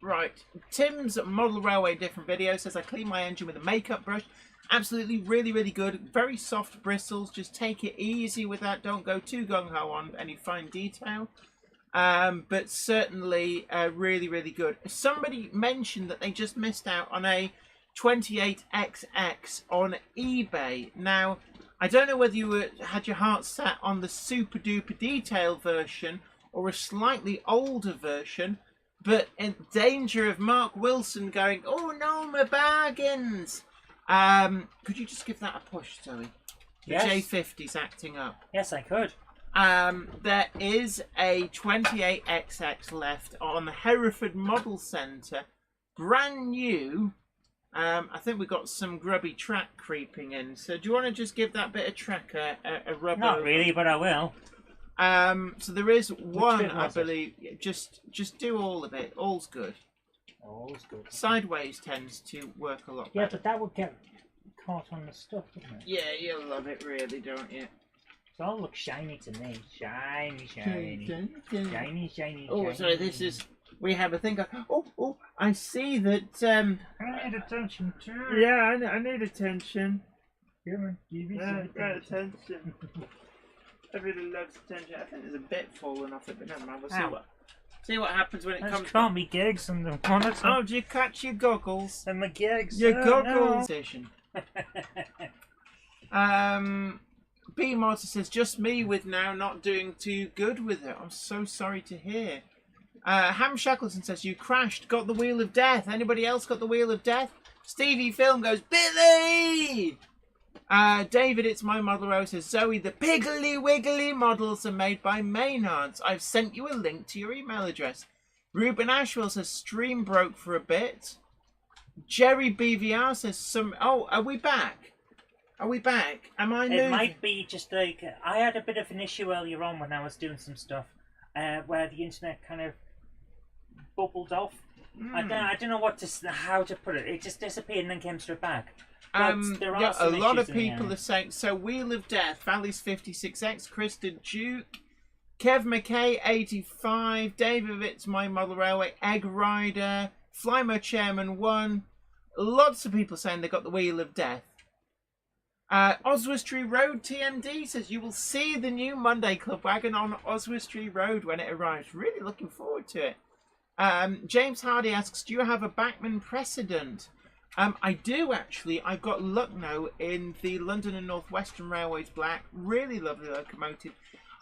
S1: Right. Tim's Model Railway different video says I clean my engine with a makeup brush. Absolutely, really, really good. Very soft bristles. Just take it easy with that. Don't go too gung-ho on any fine detail. But certainly really, really good. Somebody mentioned that they just missed out on a 28XX on eBay. Now, I don't know whether you had your heart set on the super duper detail version or a slightly older version, but in danger of Mark Wilson going, "Oh no, my bargains!" Could you just give that a push, Zoe? The
S2: Yes.
S1: J50's acting up.
S2: Yes, I could.
S1: There is a 28XX left on the Hereford Model Centre, brand new. I think we've got some grubby track creeping in. So do you want to just give that bit of track a rub?
S2: Not really, but I will.
S1: So there is one,
S2: bit
S1: I
S2: was it?
S1: believe. Just do all of it. All's good.
S2: All's good.
S1: Sideways tends to work a lot
S2: Yeah,
S1: better.
S2: but that would get caught on the stuff, wouldn't it?
S1: Yeah, you love it, really, don't you?
S2: It all looks shiny to me. Shiny, shiny. Shiny, shiny,
S1: Oh,
S2: shiny.
S1: sorry, this is... We have a thing... Oh, I see that...
S2: I need attention too.
S1: Yeah, I need attention.
S2: Come on, give me
S1: Yeah,
S2: some
S1: got
S2: attention.
S1: attention. Everybody loves attention. I think there's a bit falling off it, but never mind. We'll
S2: Ow.
S1: see what happens when it
S2: I
S1: comes...
S2: just got me gigs and the monitor.
S1: Oh, do you catch your goggles?
S2: And my gigs.
S1: Your
S2: Oh,
S1: goggles. Station. B Marta says, just me with now not doing too good with it. I'm so sorry to hear. Ham Shackleton says, you crashed, got the wheel of death. Anybody else got the wheel of death? Stevie Film goes, Billy! David, it's my model row, says, Zoe, the Piggly Wiggly models are made by Maynards. I've sent you a link to your email address. Ruben Ashwell says, stream broke for a bit. Jerry BVR says, oh, are we back? Are we back? Am I moving?
S2: It might be just like I had a bit of an issue earlier on when I was doing some stuff where the internet kind of bubbled off. I don't know how to put it. It just disappeared and then came straight back. But there are some
S1: a lot of
S2: issues in the
S1: people
S2: end.
S1: are saying so. Wheel of Death, Valley's 56X, Krista Duke, Kev McKay 85, David It's My Model Railway, Egg Rider, Flymo Chairman 1. Lots of people saying they got the Wheel of Death. Oswestry Road TMD says you will see the new Monday Club wagon on Oswestry Road when it arrives. Really looking forward to it. James Hardy asks, do you have a Bachmann precedent? I do actually. I've got Lucknow in the London and North Western Railways black. Really lovely locomotive.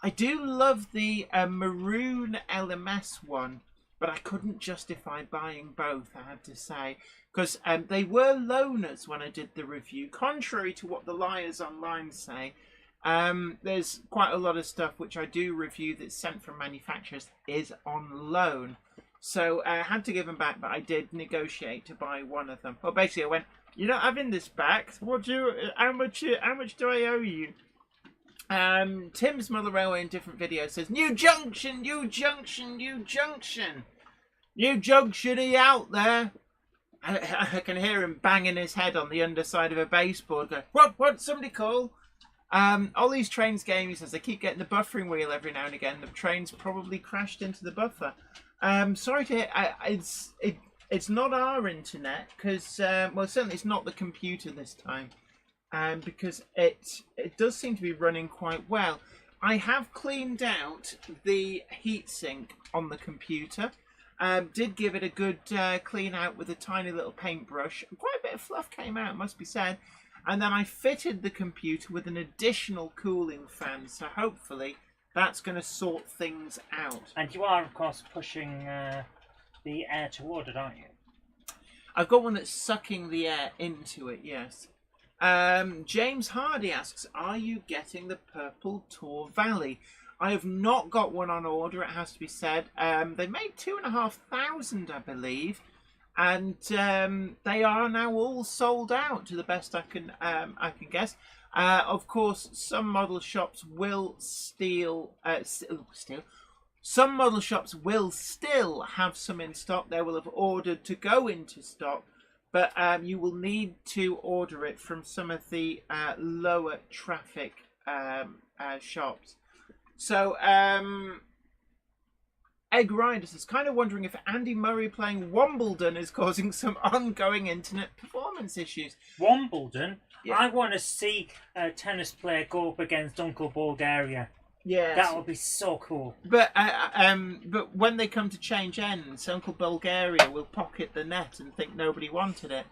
S1: I do love the maroon LMS one, but I couldn't justify buying both, I have to say. Because they were loaners when I did the review. Contrary to what the liars online say, there's quite a lot of stuff which I do review that's sent from manufacturers is on loan. So I had to give them back, but I did negotiate to buy one of them. Well, basically I went, you're not having this back. How much do I owe you? Tim's Mother Railway in different videos says, New junction, new junction, new junction. New junction, are you out there? I can hear him banging his head on the underside of a baseboard going, what, somebody call? Ollie's Trains game, he says, they keep getting the buffering wheel every now and again. The train's probably crashed into the buffer. Sorry to hear, it's not our internet, because, well, certainly it's not the computer this time, because it does seem to be running quite well. I have cleaned out the heatsink on the computer. Did give it a good clean out with a tiny little paintbrush. Quite a bit of fluff came out, must be said. And then I fitted the computer with an additional cooling fan, so hopefully that's going to sort things out.
S2: And you are, of course, pushing the air toward it, aren't you?
S1: I've got one that's sucking the air into it, yes. James Hardy asks, are you getting the Purple Tour Valley? I have not got one on order, it has to be said. They made 2,500, I believe. And they are now all sold out, to the best I can guess. Of course, some model shops will Some model shops will still have some in stock. They will have ordered to go into stock, but you will need to order it from some of the lower traffic shops. So, Egg Riders is kind of wondering if Andy Murray playing Wimbledon is causing some ongoing internet performance issues.
S2: Wimbledon?
S1: Yeah.
S2: I want to see a tennis player go up against Uncle Bulgaria.
S1: Yes.
S2: That would be so cool.
S1: But when they come to change ends, Uncle Bulgaria will pocket the net and think nobody wanted it.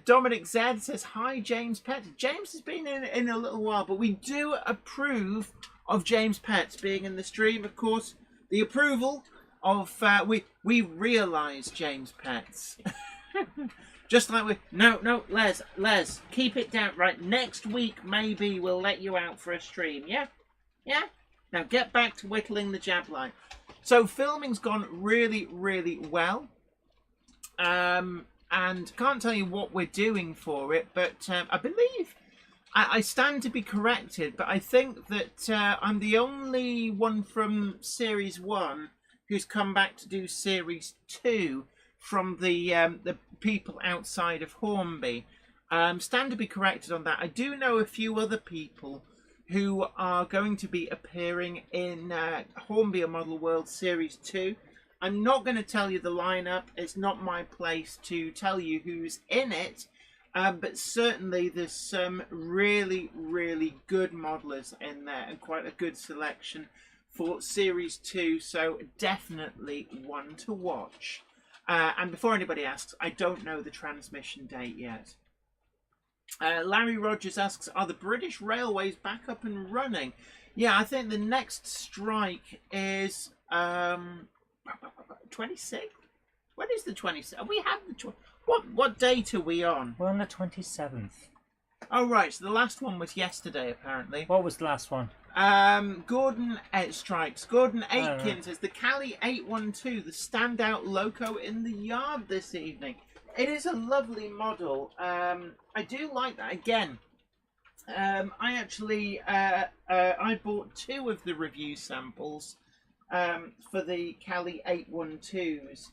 S1: Dominic Z says, hi, James Pets. James has been in a little while, but we do approve of James Pets being in the stream. Of course, the approval of... we realise James Pets. Just like we... No, Les, keep it down. Right, next week, maybe we'll let you out for a stream, yeah? Yeah? Now get back to whittling the jab line. So filming's gone really, really well. And can't tell you what we're doing for it, but I believe... I stand to be corrected, but I think that I'm the only one from Series 1 who's come back to do Series 2 from the people outside of Hornby. Stand to be corrected on that. I do know a few other people who are going to be appearing in Hornby A Model World Series 2. I'm not going to tell you the lineup. It's not my place to tell you who's in it. But certainly there's some really, really good modelers in there and quite a good selection for Series 2. So definitely one to watch. And before anybody asks, I don't know the transmission date yet. Larry Rogers asks, are the British Railways back up and running? Yeah, I think the next strike is 26th? When is the 26th? We have the what date are we on?
S2: We're on the 27th.
S1: Oh, right. So the last one was yesterday, apparently.
S2: What was the last one?
S1: Gordon strikes. Gordon Aitken says the Cali 812, the standout loco in the yard this evening. It is a lovely model. I do like that. Again, I actually I bought 2 of the review samples for the Cali 812s.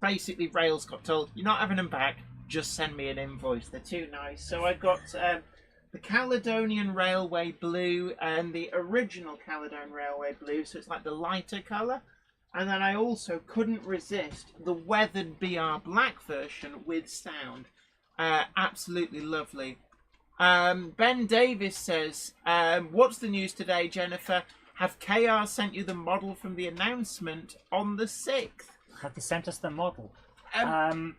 S1: Basically, Rails got told, you're not having them back, just send me an invoice. They're too nice. So I got the Caledonian Railway Blue and the original Caledonian Railway Blue, so it's like the lighter colour. And then I also couldn't resist the weathered BR Black version with sound. Absolutely lovely. Ben Davis says, what's the news today, Jennifer? Have KR sent you the model from the announcement on the 6th?
S2: Have they sent us the model?
S1: No.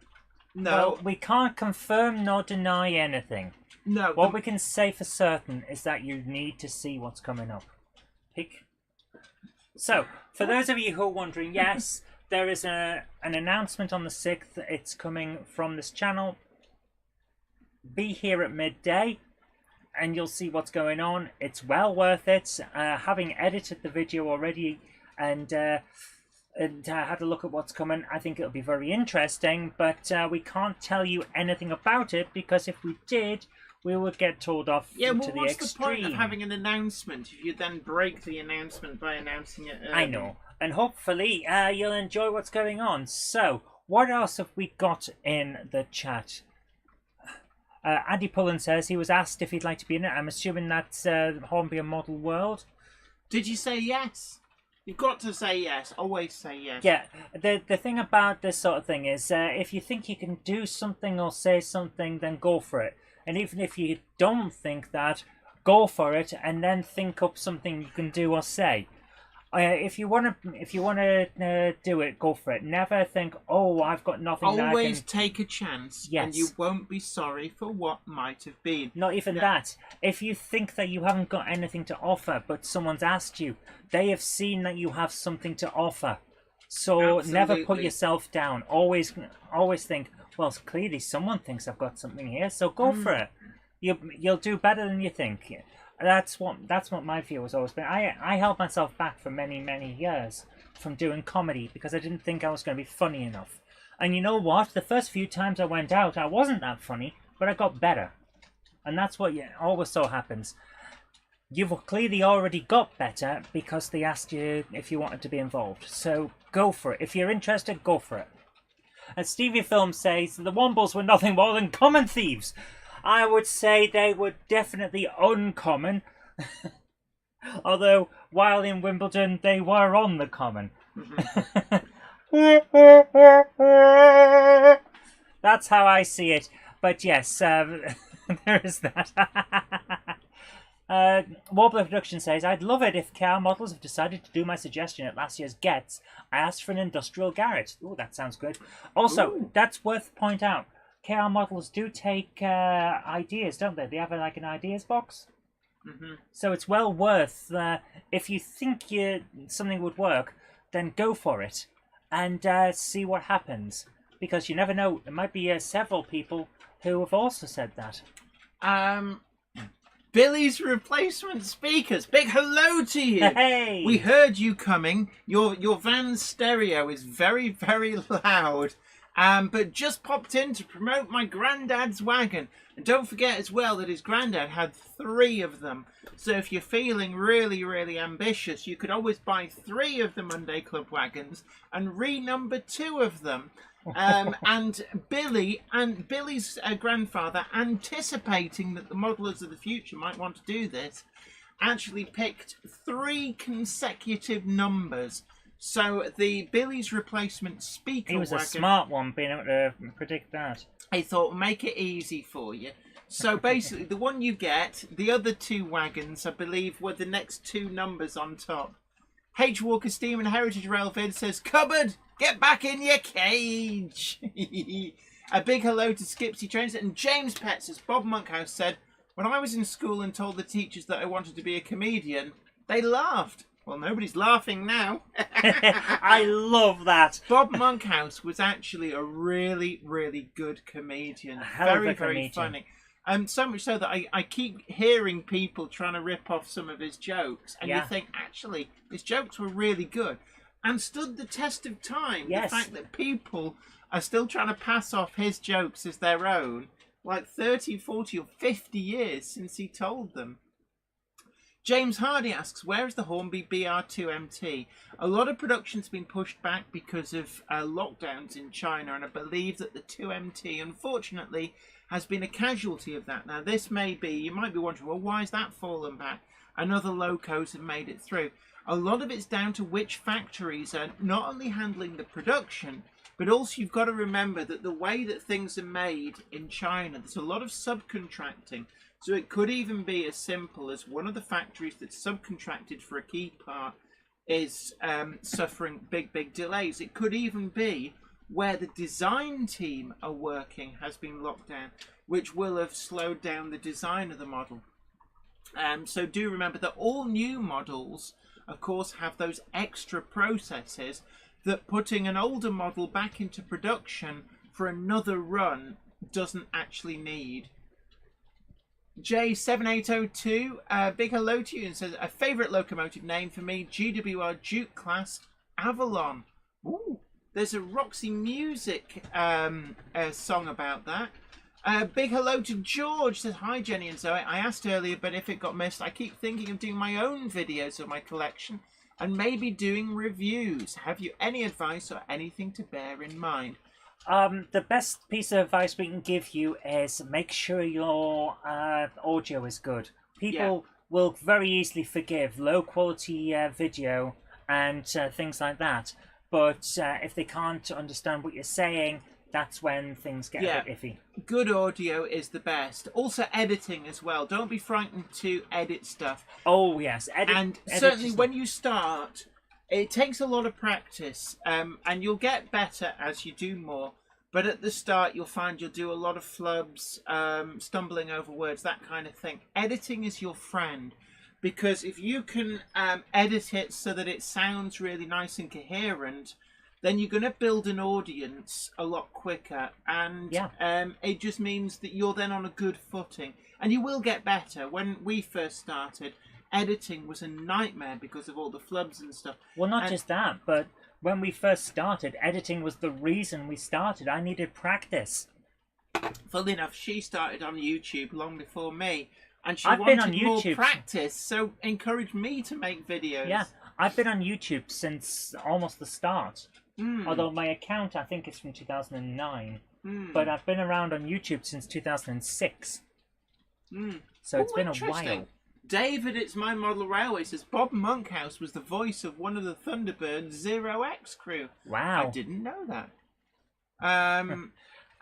S2: Well, we can't confirm nor deny anything.
S1: No.
S2: What we can say for certain is that you need to see what's coming up. So, for those of you who are wondering, yes, there is an announcement on the 6th. It's coming from this channel. Be here at midday and you'll see what's going on. It's well worth it. Having edited the video already and had a look at what's coming, I think it'll be very interesting, but we can't tell you anything about it because if we did, we would get told off to the extreme.
S1: What's the point of having an announcement if you then break the announcement by announcing it early?
S2: I know, and hopefully you'll enjoy what's going on. So, what else have we got in the chat? Andy Pullen says he was asked if he'd like to be in it. I'm assuming that's Hornby A Model World.
S1: Did you say yes? You've got to say yes. Always say yes.
S2: Yeah, the thing about this sort of thing is if you think you can do something or say something, then go for it. And even if you don't think that, go for it and then think up something you can do or say. If you want to do it, go for it. Never think, oh, I've got nothing.
S1: Always take a chance,
S2: Yes.
S1: and you won't be sorry for what might have been.
S2: Not even that. If you think that you haven't got anything to offer, but someone's asked you, they have seen that you have something to offer. So never put yourself down. Always think, well, clearly someone thinks I've got something here, so go for it. You'll do better than you think. That's what my view has always been. I held myself back for many, many years from doing comedy because I didn't think I was going to be funny enough. And you know what? The first few times I went out, I wasn't that funny, but I got better. And that's what always so happens. You've clearly already got better because they asked you if you wanted to be involved. So go for it. If you're interested, go for it. And Stevie Film says the Wombles were nothing more than common thieves. I would say they were definitely uncommon. Although, while in Wimbledon, they were on the common. That's how I see it. But yes, there is that. Warbler Production says, I'd love it if car models have decided to do my suggestion at last year's Gets. I asked for an industrial garage. Oh, that sounds good. Also, that's worth point out. KR models do take ideas, don't they? They have like an ideas box. So it's well worth, if you think something would work, then go for it and see what happens. Because you never know, there might be several people who have also said that.
S1: Billy's replacement speakers. Big hello to you.
S2: Hey!
S1: We heard you coming. Your van's stereo is very, very loud. But just popped in to promote my granddad's wagon. And don't forget as well that his granddad had 3 of them. So if you're feeling really, really ambitious, you could always buy 3 of the Monday Club wagons and renumber 2 of them. And Billy's grandfather, anticipating that the modelers of the future might want to do this, actually picked 3 consecutive numbers. So the Billy's replacement speaker
S2: He was
S1: wagon,
S2: a smart one, being able to predict that.
S1: I thought, make it easy for you. So basically, the one you get, the other 2 wagons, I believe, were the next 2 numbers on top. H. Walker Steam and Heritage Rail Vid says, Cupboard, get back in your cage. A big hello to Skipsy Trains. And James Pett says, Bob Monkhouse said, when I was in school and told the teachers that I wanted to be a comedian, they laughed. Well, nobody's laughing now.
S2: I love that.
S1: Bob Monkhouse was actually a really, really good comedian. Very funny. So much so that I keep hearing people trying to rip off some of his jokes. And you think, actually, his jokes were really good. And stood the test of time.
S2: Yes.
S1: The fact that people are still trying to pass off his jokes as their own. Like 30, 40 or 50 years since he told them. James Hardy asks, where is the Hornby BR2MT? A lot of production's been pushed back because of lockdowns in China, and I believe that the 2MT, unfortunately, has been a casualty of that. Now, this may be, you might be wondering, well, why is that fallen back? And other locos have made it through. A lot of it's down to which factories are not only handling the production, but also you've got to remember that the way that things are made in China, there's a lot of subcontracting. So it could even be as simple as one of the factories that's subcontracted for a key part is suffering big delays. It could even be where the design team are working has been locked down, which will have slowed down the design of the model. So do remember that all new models, of course, have those extra processes that putting an older model back into production for another run doesn't actually need. J7802, big hello to you, and says, a favourite locomotive name for me, GWR Duke Class Avalon. Ooh, there's a Roxy Music song about that. Big hello to George, says, hi Jenny and Zoe. I asked earlier, but if it got missed, I keep thinking of doing my own videos of my collection and maybe doing reviews. Have you any advice or anything to bear in mind?
S2: The best piece of advice we can give you is make sure your audio is good. People will very easily forgive low quality video and things like that. But if they can't understand what you're saying, that's when things get a bit iffy.
S1: Good audio is the best. Also editing as well. Don't be frightened to edit stuff.
S2: Oh yes,
S1: and certainly when you start, It takes a lot of practice, and you'll get better as you do more. But at the start, you'll find you'll do a lot of flubs, stumbling over words, that kind of thing. Editing is your friend, because if you can edit it so that it sounds really nice and coherent, then you're going to build an audience a lot quicker. And it just means that you're then on a good footing. And you will get better. When we first started, editing was a nightmare because of all the flubs and stuff.
S2: Well, not just that, but when we first started, editing was the reason we started. I needed practice.
S1: Funnily enough, she started on YouTube long before me, and she
S2: I've
S1: wanted
S2: been on YouTube.
S1: more practice, so encouraged me to make videos.
S2: Yeah, I've been on YouTube since almost the start. Although my account, I think, is from 2009. But I've been around on YouTube since 2006. So it's been a while.
S1: David, it's my model railway, says Bob Monkhouse was the voice of one of the Thunderbird Zero X crew.
S2: Wow.
S1: I didn't know that.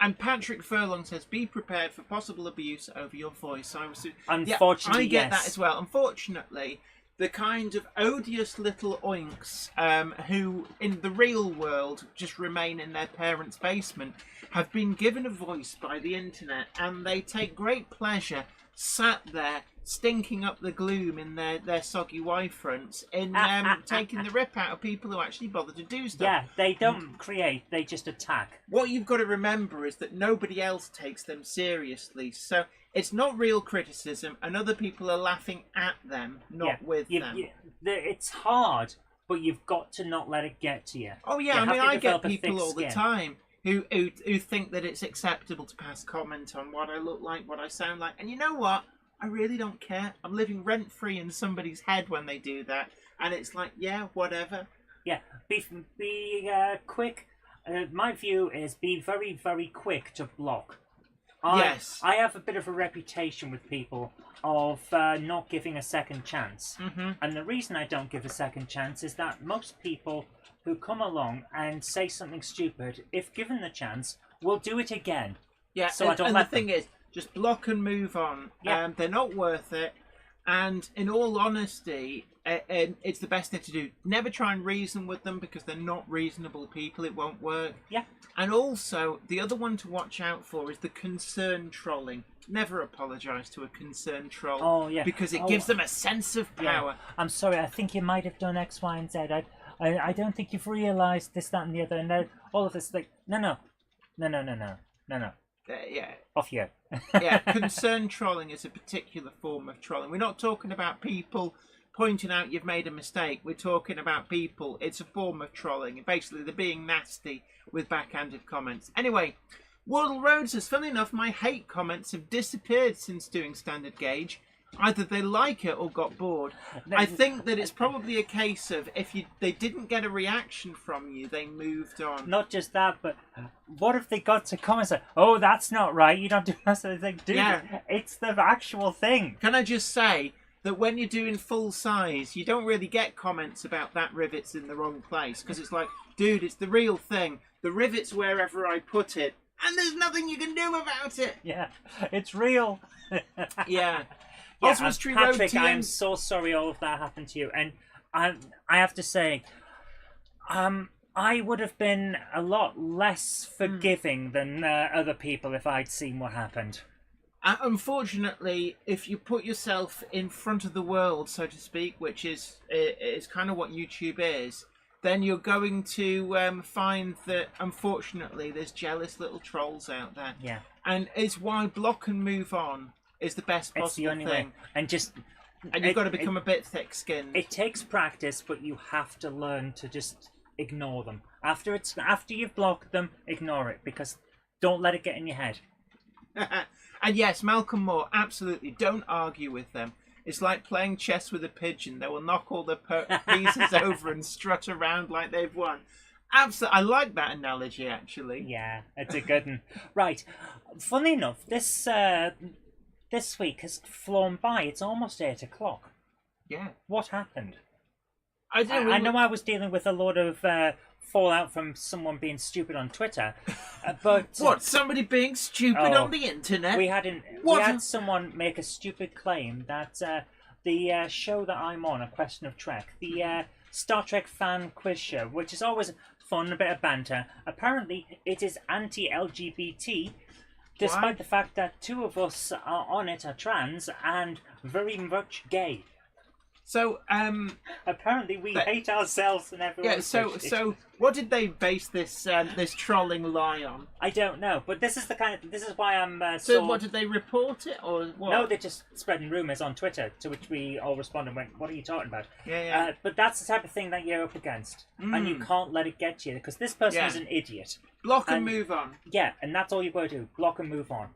S1: And Patrick Furlong says, be prepared for possible abuse over your voice.
S2: Unfortunately,
S1: I get
S2: yes.
S1: that as well. Unfortunately, the kind of odious little oinks who, in the real world, just remain in their parents' basement, have been given a voice by the internet, and they take great pleasure sat there stinking up the gloom in their soggy Y-fronts in taking the rip out of people who actually bother to do stuff.
S2: Yeah, they don't create, they just attack.
S1: What you've got to remember is that nobody else takes them seriously, so it's not real criticism, and other people are laughing at them, not with them.
S2: It's hard, but you've got to not let it get to you.
S1: Oh yeah, I mean, I get people all the time who think that it's acceptable to pass comment on what I look like, what I sound like, and you know what? I really don't care. I'm living rent-free in somebody's head when they do that, and it's like, yeah, whatever.
S2: Yeah, be quick. My view is be very, very quick to block.
S1: Yes.
S2: I have a bit of a reputation with people of not giving a second chance. And the reason I don't give a second chance is that most people who come along and say something stupid, if given the chance, will do it again.
S1: Yeah,
S2: so I don't
S1: and
S2: let
S1: the thing is, just block and move on.
S2: Yeah.
S1: They're not worth it. And in all honesty, it's the best thing to do. Never try and reason with them because they're not reasonable people. It won't work.
S2: Yeah.
S1: And also, the other one to watch out for is the concern trolling. Never apologise to a concerned troll.
S2: Oh, yeah.
S1: Because it gives them a sense of power.
S2: Yeah. I'm sorry, I think you might have done X, Y, and Z. I don't think you've realised this, that, and the other. And all of this, like, no.
S1: Yeah.
S2: Off you.
S1: Yeah, concern trolling is a particular form of trolling. We're not talking about people pointing out you've made a mistake. We're talking about people. It's a form of trolling. Basically, they're being nasty with backhanded comments. Anyway, Wardle Road says, funnily enough, my hate comments have disappeared since doing Standard Gauge. Either they like it or got bored. I think that it's probably a case of if they didn't get a reaction from you, they moved on.
S2: Not just that, but what if they got to comments like, oh, that's not right, you don't do that sort of thing. Dude, it's the actual thing.
S1: Can I just say that when you're doing full size, you don't really get comments about that rivet's in the wrong place. Because it's like, dude, it's the real thing. The rivet's wherever I put it. And there's nothing you can do about it.
S2: Yeah, it's real.
S1: Yeah.
S2: Patrick, I'm so sorry all of that happened to you. And I have to say, I would have been a lot less forgiving than other people if I'd seen what happened.
S1: Unfortunately, if you put yourself in front of the world, so to speak, which is kind of what YouTube is, then you're going to find that, unfortunately, there's jealous little trolls out there.
S2: Yeah.
S1: And it's why block and move on is the best possible
S2: it's the only
S1: thing.
S2: way. And
S1: you've got to become a bit thick-skinned.
S2: It takes practice, but you have to learn to just ignore them. After you've blocked them, ignore it, because don't let it get in your head.
S1: And yes, Malcolm Moore, absolutely, don't argue with them. It's like playing chess with a pigeon. They will knock all the pieces over and strut around like they've won. Absolutely, I like that analogy, actually.
S2: Yeah, it's a good one. Right, funny enough, this week has flown by. It's almost 8 o'clock.
S1: Yeah.
S2: What happened?
S1: I
S2: know I was dealing with a lot of fallout from someone being stupid on Twitter, but
S1: what? Somebody being stupid on the internet?
S2: We had someone make a stupid claim that the show that I'm on, A Question of Trek, the Star Trek fan quiz show, which is always fun, a bit of banter. Apparently, it is anti-LGBT, despite
S1: Why?
S2: the fact that two of us are on it are trans and very much gay.
S1: So,
S2: Apparently, we hate ourselves and everyone.
S1: yeah. So, what did they base this this trolling lie on?
S2: I don't know, but this is why I'm.
S1: So, what did they report it or what?
S2: No, they're just spreading rumours on Twitter, to which we all responded and went, "What are you talking about?"
S1: Yeah.
S2: But that's the type of thing that you're up against, and you can't let it get to you, because this person
S1: Yeah.
S2: is an idiot.
S1: Block and move on.
S2: Yeah, and that's all you've got to do. Block and move on.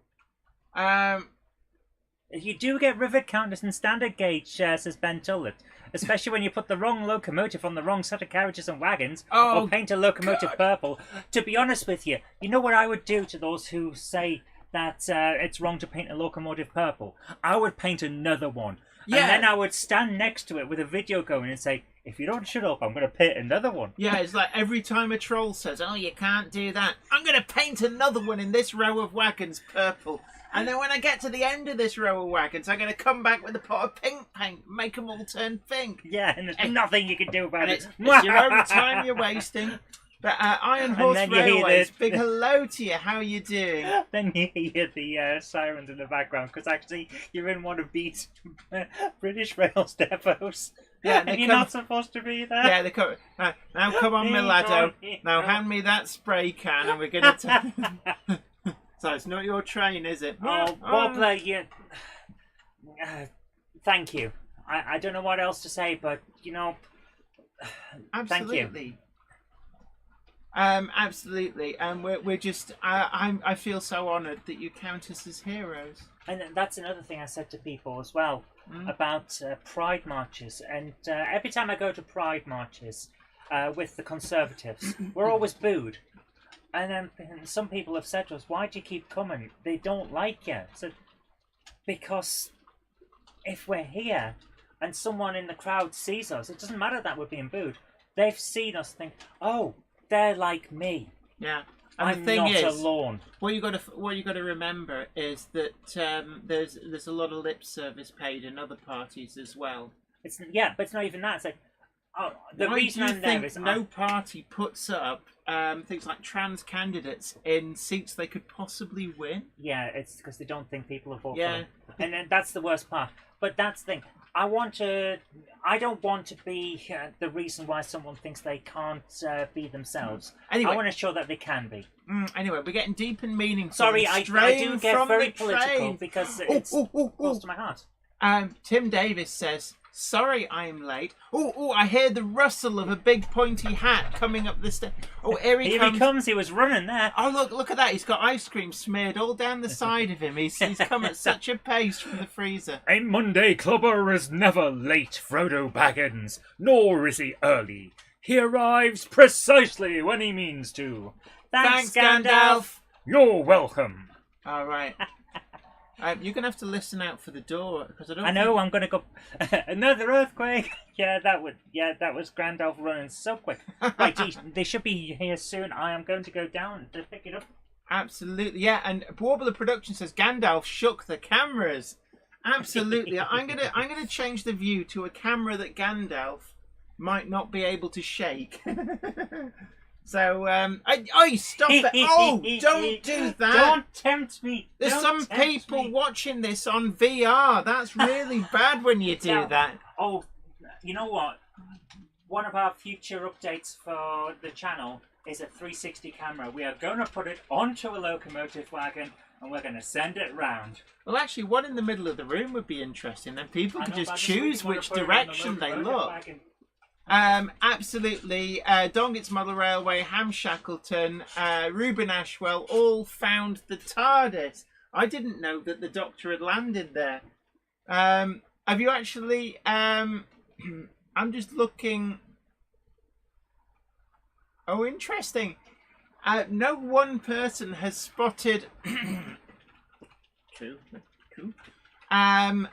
S1: Um,
S2: You do get rivet counters and standard gauge, says Ben Tullett. Especially when you put the wrong locomotive on the wrong set of carriages and wagons,
S1: Oh,
S2: or paint a locomotive
S1: God.
S2: purple. To be honest with you, you know what I would do to those who say that it's wrong to paint a locomotive purple? I would paint another one.
S1: Yeah.
S2: And then I would stand next to it with a video going and say, if you don't shut up, I'm going to paint another one.
S1: yeah, it's like every time a troll says, "Oh, you can't do that," I'm going to paint another one in this row of wagons purple. And then when I get to the end of this row of wagons, I'm going to come back with a pot of pink paint, make them all turn pink.
S2: Yeah, and there's nothing you can do about
S1: And
S2: it.
S1: it's your own time you're wasting. But Iron Horse
S2: then you hear
S1: Railways,
S2: the-
S1: big hello to you. How are you doing?
S2: Then you hear the sirens in the background, because actually you're in one of these British Rails depots.
S1: Yeah,
S2: and
S1: they
S2: you're
S1: come-
S2: not supposed to be there.
S1: Yeah, they come. Now come on, Milado. Now hand me that spray can, and we're gonna. So it's not your train, is it?
S2: Oh, Wobbler, you. Thank you. I don't know what else to say, but you know.
S1: Absolutely. Absolutely, and we're just. I feel so honoured that you count us as heroes.
S2: And that's another thing I said to people as well about Pride marches. And every time I go to Pride marches with the Conservatives, we're always booed. And then some people have said to us, "Why do you keep coming? They don't like you." So, because if we're here and someone in the crowd sees us, it doesn't matter that we're being booed. They've seen us think, "Oh, they're like me.
S1: Yeah. And
S2: I'm
S1: the thing
S2: not
S1: is,
S2: alone."
S1: what you got to remember is that there's a lot of lip service paid in other parties as well.
S2: But it's not even that. It's like, the
S1: Why
S2: reason
S1: do you
S2: I'm there
S1: think
S2: is
S1: no party puts up things like trans candidates in seats they could possibly win?
S2: Yeah, it's because they don't think people will vote for
S1: Yeah.
S2: them. And then that's the worst part. But that's the thing. I don't want to be the reason why someone thinks they can't be themselves.
S1: Anyway.
S2: I want to show that they can be.
S1: Anyway, we're getting deep and meaningful.
S2: Sorry, I
S1: Straying
S2: do get
S1: from
S2: very
S1: the
S2: political
S1: train.
S2: because it's close to my heart.
S1: Tim Davis says, "Sorry, I'm late. Oh, I hear the rustle of a big pointy hat coming up the stairs. Oh, here he comes.
S2: He was running there.
S1: Oh, look at that. He's got ice cream smeared all down the side of him. He's come at such a pace from the freezer.
S3: A Monday clubber is never late, Frodo Baggins, nor is he early. He arrives precisely when he means to.
S2: Thanks, Gandalf.
S3: You're welcome.
S1: All right. You're going to have to listen out for the door, because
S2: I know, I'm going to go... Another earthquake! Yeah, that was Gandalf running so quick. Right, geez, they should be here soon. I am going to go down to pick it up.
S1: Absolutely, yeah. And Warbler Production says Gandalf shook the cameras. Absolutely. I'm gonna change the view to a camera that Gandalf might not be able to shake. So, stop it! Oh, don't do that!
S2: Don't tempt me!
S1: There's
S2: Don't
S1: some
S2: tempt
S1: people
S2: me.
S1: watching this on VR. That's really bad when you do that.
S2: Oh, you know what? One of our future updates for the channel is a 360 camera. We are going to put it onto a locomotive wagon and we're going to send it round.
S1: Well, actually, one in the middle of the room would be interesting. Then people could
S2: I know,
S1: just
S2: but I just really
S1: choose
S2: wanna
S1: which
S2: put it on the
S1: direction they
S2: locomotive
S1: look.
S2: wagon.
S1: Absolutely. Dongit's Model Railway, Ham Shackleton, Ruben Ashwell all found the TARDIS. I didn't know that the Doctor had landed there. Have you actually... I'm just looking... Oh, interesting. No one person has spotted... True. Kev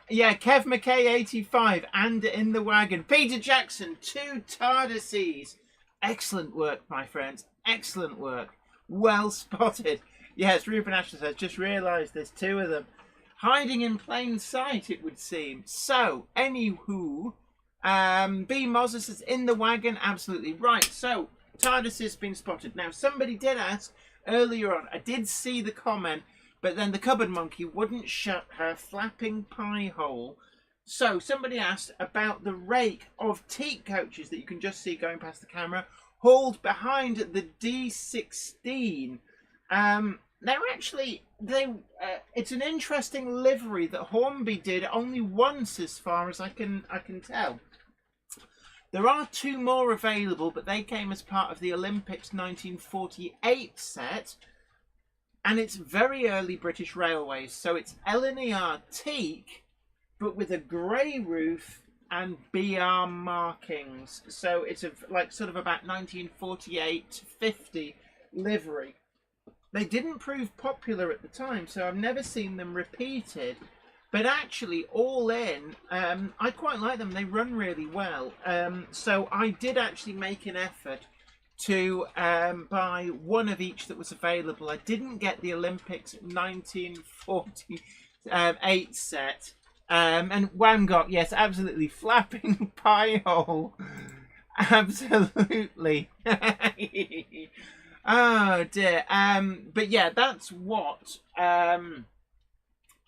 S1: McKay 85 and in the wagon. Peter Jackson, 2 TARDISes. Excellent work, my friends. Excellent work. Well spotted. Yes, Ruben Asher says, just realised there's 2 of them. hiding in plain sight, it would seem. So, anywho, B. Moses is in the wagon, absolutely right. So, TARDIS has been spotted. Now, somebody did ask earlier on, I did see the comment, but then the cupboard monkey wouldn't shut her flapping pie hole. So, somebody asked about the rake of teak coaches that you can just see going past the camera, hauled behind the D16. They're actually, it's an interesting livery that Hornby did only once, as far as I can tell. There are 2 more available, but they came as part of the Olympics 1948 set, and it's very early British Railways. So it's LNER teak, but with a grey roof and BR markings. So it's sort of about 1948-50 livery. They didn't prove popular at the time, so I've never seen them repeated. But actually, all in, I quite like them. They run really well. So I did actually make an effort to buy one of each that was available. I didn't get the Olympics 1948 set. And Wangok, yes, absolutely. Flapping pie hole. Absolutely. Oh dear. But yeah, that's what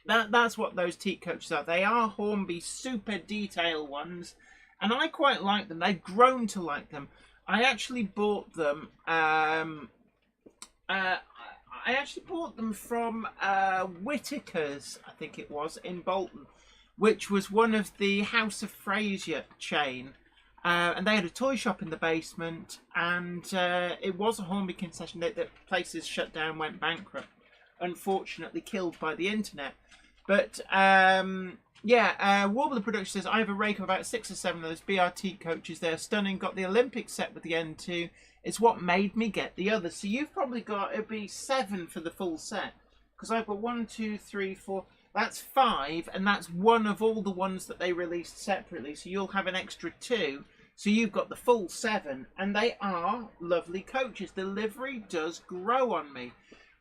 S1: that's what those teak coaches are. They are Hornby super detail ones, and I quite like them. They've grown to like them. I actually bought them. I actually bought them from Whittaker's, I think it was, in Bolton, which was one of the House of Fraser chain. And they had a toy shop in the basement, and it was a Hornby concession. The places shut down, went bankrupt, unfortunately killed by the internet. But Warbler Productions says, I have a rake of about 6 or 7 of those BRT coaches. They're stunning. Got the Olympic set with the N2. It's what made me get the others. So you've probably got, it'd be 7 for the full set. Because I've got 1, 2, 3, 4... That's 5, and that's one of all the ones that they released separately. So you'll have an extra 2. So you've got the full 7, and they are lovely coaches. The livery does grow on me.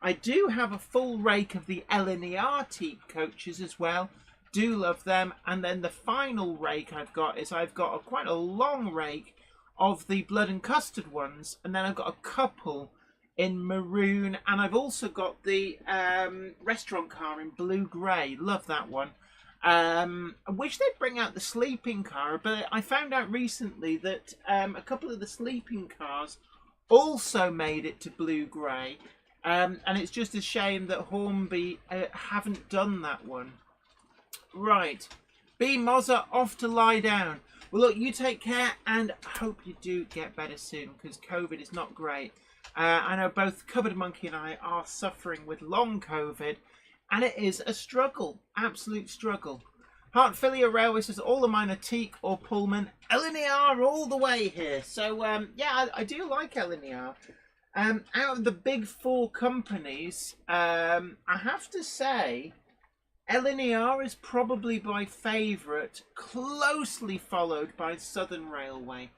S1: I do have a full rake of the LNER teak coaches as well. Do love them. And then the final rake I've got is quite a long rake of the blood and custard ones, and then I've got a couple in maroon, and I've also got the restaurant car in blue grey. Love that one. I wish they'd bring out the sleeping car, but I found out recently that a couple of the sleeping cars also made it to blue grey, and it's just a shame that Hornby haven't done that one. Right, B. Mozza off to lie down. Well, look, you take care, and I hope you do get better soon, because COVID is not great. I know both Cupboard Monkey and I are suffering with long COVID, and it is a struggle, absolute struggle. Hartfilia Railway says all of mine are teak or Pullman. LNER all the way here. So yeah, I do like LNER. Out of the big 4 companies, I have to say LNER is probably my favourite, closely followed by Southern Railway.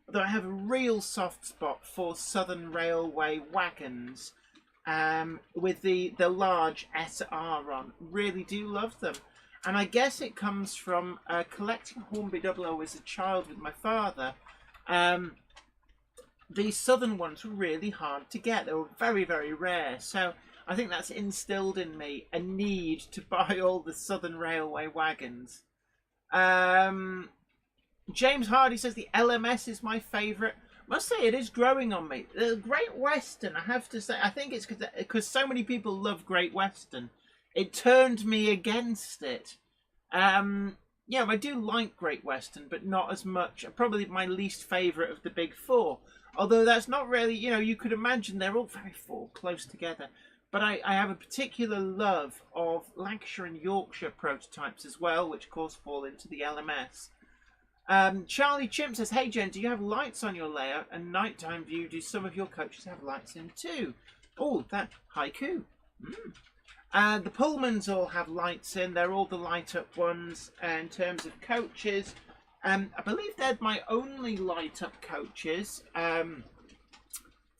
S1: Although I have a real soft spot for Southern Railway wagons, with the large SR on. Really do love them. And I guess it comes from collecting Hornby 00 as a child with my father. The Southern ones were really hard to get. They were very, very rare. So I think that's instilled in me a need to buy all the Southern Railway wagons. James Hardy says the LMS is my favourite. Must say it is growing on me. The Great Western, I have to say, I think it's because so many people love Great Western. It turned me against it. Yeah, I do like Great Western, but not as much. Probably my least favourite of the big 4. Although that's not really, you could imagine they're all very close together. But I have a particular love of Lancashire and Yorkshire prototypes as well, which of course fall into the LMS. Charlie Chimp says, hey Jen, do you have lights on your layout and nighttime view? Do some of your coaches have lights in too? Oh, that haiku. The Pullmans all have lights in. They're all the light up ones in terms of coaches. I believe they're my only light up coaches.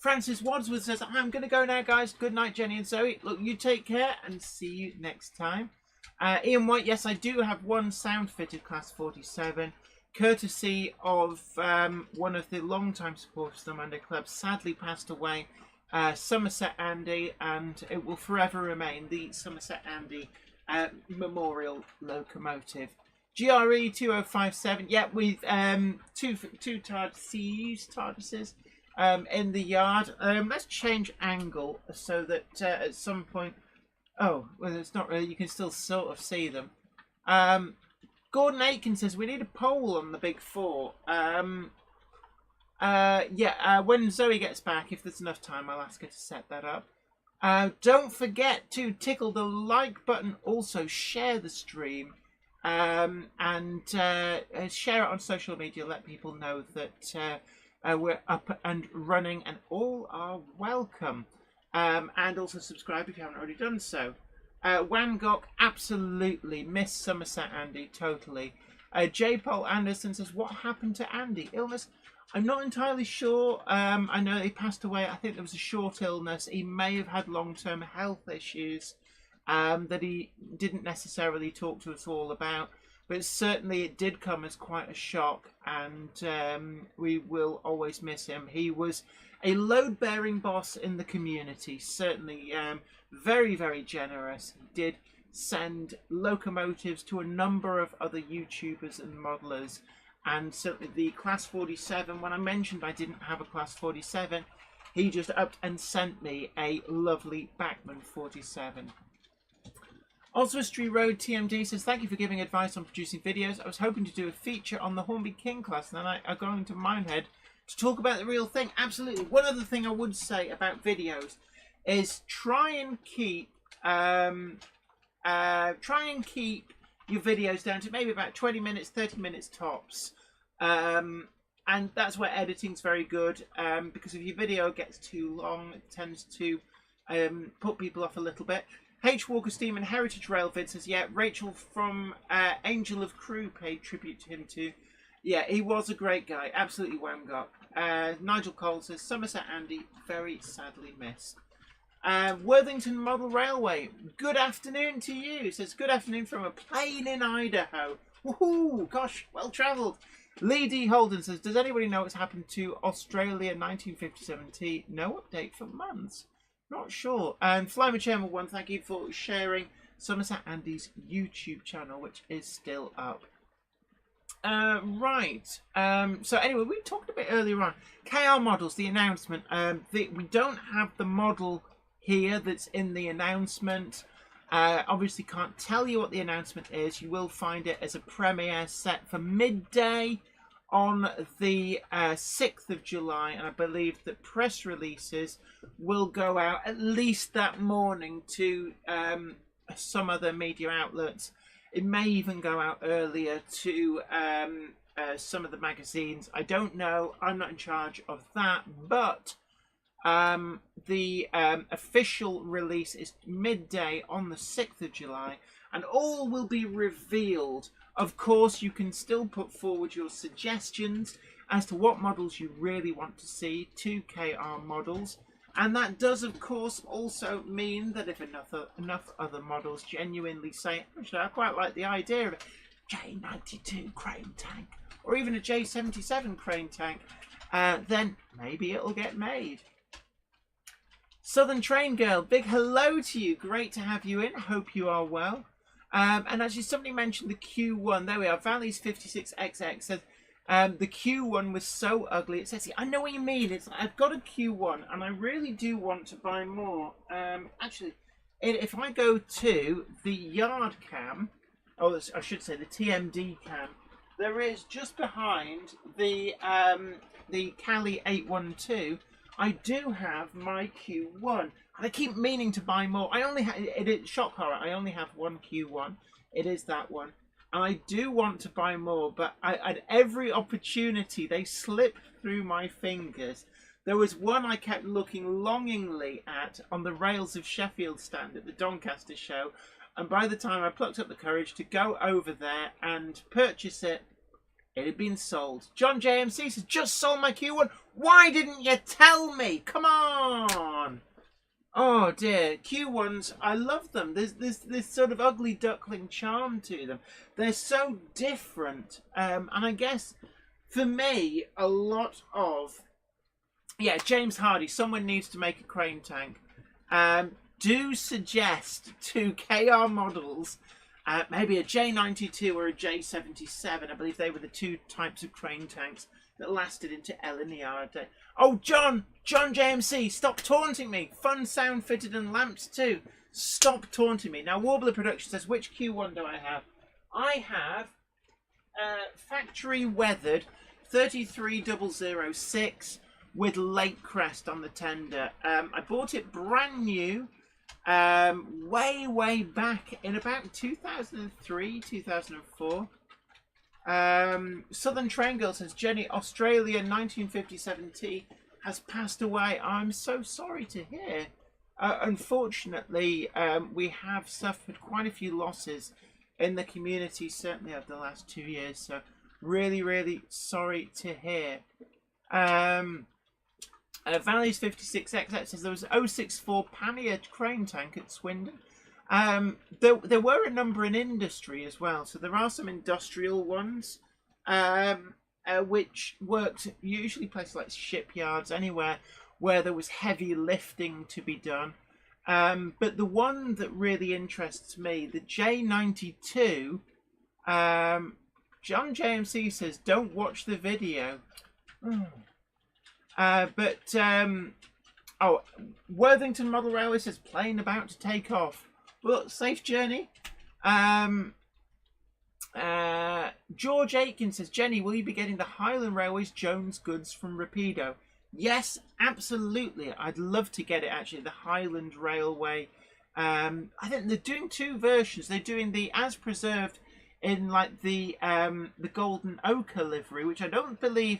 S1: Francis Wadsworth says, I'm going to go now, guys. Good night, Jenny and Zoe. Look, you take care and see you next time. Ian White, yes, I do have one sound-fitted Class 47, courtesy of one of the long-time supporters of the Monday Club, sadly passed away, Somerset Andy, and it will forever remain the Somerset Andy Memorial Locomotive. GRE 2057, yeah, with two TARDISes in the yard. Let's change angle so that at some point, oh, well, it's not really, you can still sort of see them. Gordon Aiken says we need a poll on the big four. When Zoe gets back, if there's enough time, I'll ask her to set that up. Don't forget to tickle the like button. Also, share the stream and share it on social media. Let people know that we're up and running and all are welcome. And also subscribe if you haven't already done so. Wangok, absolutely. Miss Somerset Andy, totally. J. Paul Anderson says, what happened to Andy? Illness? I'm not entirely sure. I know he passed away. I think there was a short illness. He may have had long-term health issues that he didn't necessarily talk to us all about. But certainly it did come as quite a shock, and we will always miss him. He was a load-bearing boss in the community, certainly very, very generous. He did send locomotives to a number of other YouTubers and modelers, and certainly the Class 47, when I mentioned I didn't have a Class 47, he just upped and sent me a lovely Bachmann 47. Oswestry Road TMD says, thank you for giving advice on producing videos. I was hoping to do a feature on the Hornby King class, and then I got into Minehead to talk about the real thing. Absolutely. One other thing I would say about videos is try and keep your videos down to maybe about 20 minutes, 30 minutes tops. And that's where editing's very good, because if your video gets too long, it tends to put people off a little bit. H. Walker Steam and Heritage Rail Vid says, yeah, Rachel from Angel of Crew paid tribute to him too. Yeah, he was a great guy. Absolutely Wamgot. Nigel Cole says, Somerset Andy, very sadly missed. Worthington Model Railway, good afternoon to you. It says, good afternoon from a plane in Idaho. Woohoo! Gosh, well travelled. Lee D. Holden says, does anybody know what's happened to Australia 1957T? No update for months. Not sure. And Flymer Chairman 1, thank you for sharing Somerset Andy's YouTube channel, which is still up. Right. So anyway, we talked a bit earlier on. KR models, the announcement. We don't have the model here that's in the announcement. Obviously can't tell you what the announcement is. You will find it as a premiere set for midday on the 6th of July, and I believe that press releases will go out at least that morning to some other media outlets. It may even go out earlier to some of the magazines. I don't know. I'm not in charge of that, but the official release is midday on the 6th of July, and all will be revealed. Of course, you can still put forward your suggestions as to what models you really want to see, 2KR models. And that does, of course, also mean that if enough other models genuinely say, actually, I quite like the idea of a J92 crane tank, or even a J77 crane tank, then maybe it'll get made. Southern Train Girl, big hello to you. Great to have you in. Hope you are well. And actually, somebody mentioned the Q1. There we are. Valley's 56XX says the Q1 was so ugly. It says, I know what you mean. It's I've got a Q1 and I really do want to buy more. Actually, if I go to the yard cam, oh, I should say the TMD cam, there is just behind the Cali 812. I do have my Q1. I keep meaning to buy more. I only have it. Shock horror. I only have one Q1. It is that one. And I do want to buy more, but at every opportunity they slip through my fingers. There was one I kept looking longingly at on the Rails of Sheffield stand at the Doncaster show, and by the time I plucked up the courage to go over there and purchase it, it had been sold. John JMC says, just sold my Q1. Why didn't you tell me? Come on. Oh dear, Q1s, I love them. There's this sort of ugly duckling charm to them. They're so different. And I guess for me, a lot of... Yeah, James Hardy, someone needs to make a crane tank. Do suggest to KR models maybe a J92 or a J77. I believe they were the two types of crane tanks that lasted into El Niño. Oh, John JMC, stop taunting me. Fun sound fitted and lamps too. Stop taunting me. Now, Warbler Production says, which Q1 do I have? I have factory weathered 33006 with Lake Crest on the tender. I bought it brand new way back in about 2003, 2004. Southern Train Girl says, Jenny, Australia 1957 T has passed away. I'm so sorry to hear. Unfortunately, we have suffered quite a few losses in the community, certainly over the last 2 years. So really sorry to hear. Valleys 56XX says there was 064 Pannier crane tank at Swindon. There were a number in industry as well, so there are some industrial ones which worked usually places like shipyards, anywhere where there was heavy lifting to be done. But the one that really interests me, the J92, John JMC says, don't watch the video. Worthington Model Railway says, plane about to take off. Well, safe journey. George Aiken says, Jenny, will you be getting the Highland Railways Jones goods from Rapido? Yes, absolutely. I'd love to get it, actually, the Highland Railway. I think they're doing two versions. They're doing the as preserved in like the golden ochre livery, which I don't believe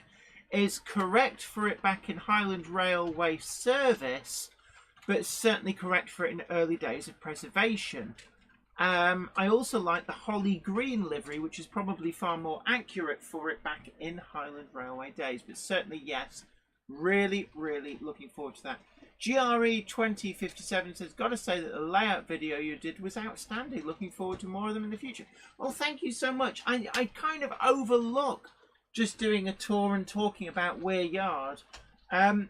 S1: is correct for it back in Highland Railway service, but it's certainly correct for it in early days of preservation. I also like the holly green livery, which is probably far more accurate for it back in Highland Railway days. But certainly, yes, really looking forward to that. GRE 2057 says, gotta say that the layout video you did was outstanding. Looking forward to more of them in the future. Well, thank you so much. I kind of overlook just doing a tour and talking about Weir Yard,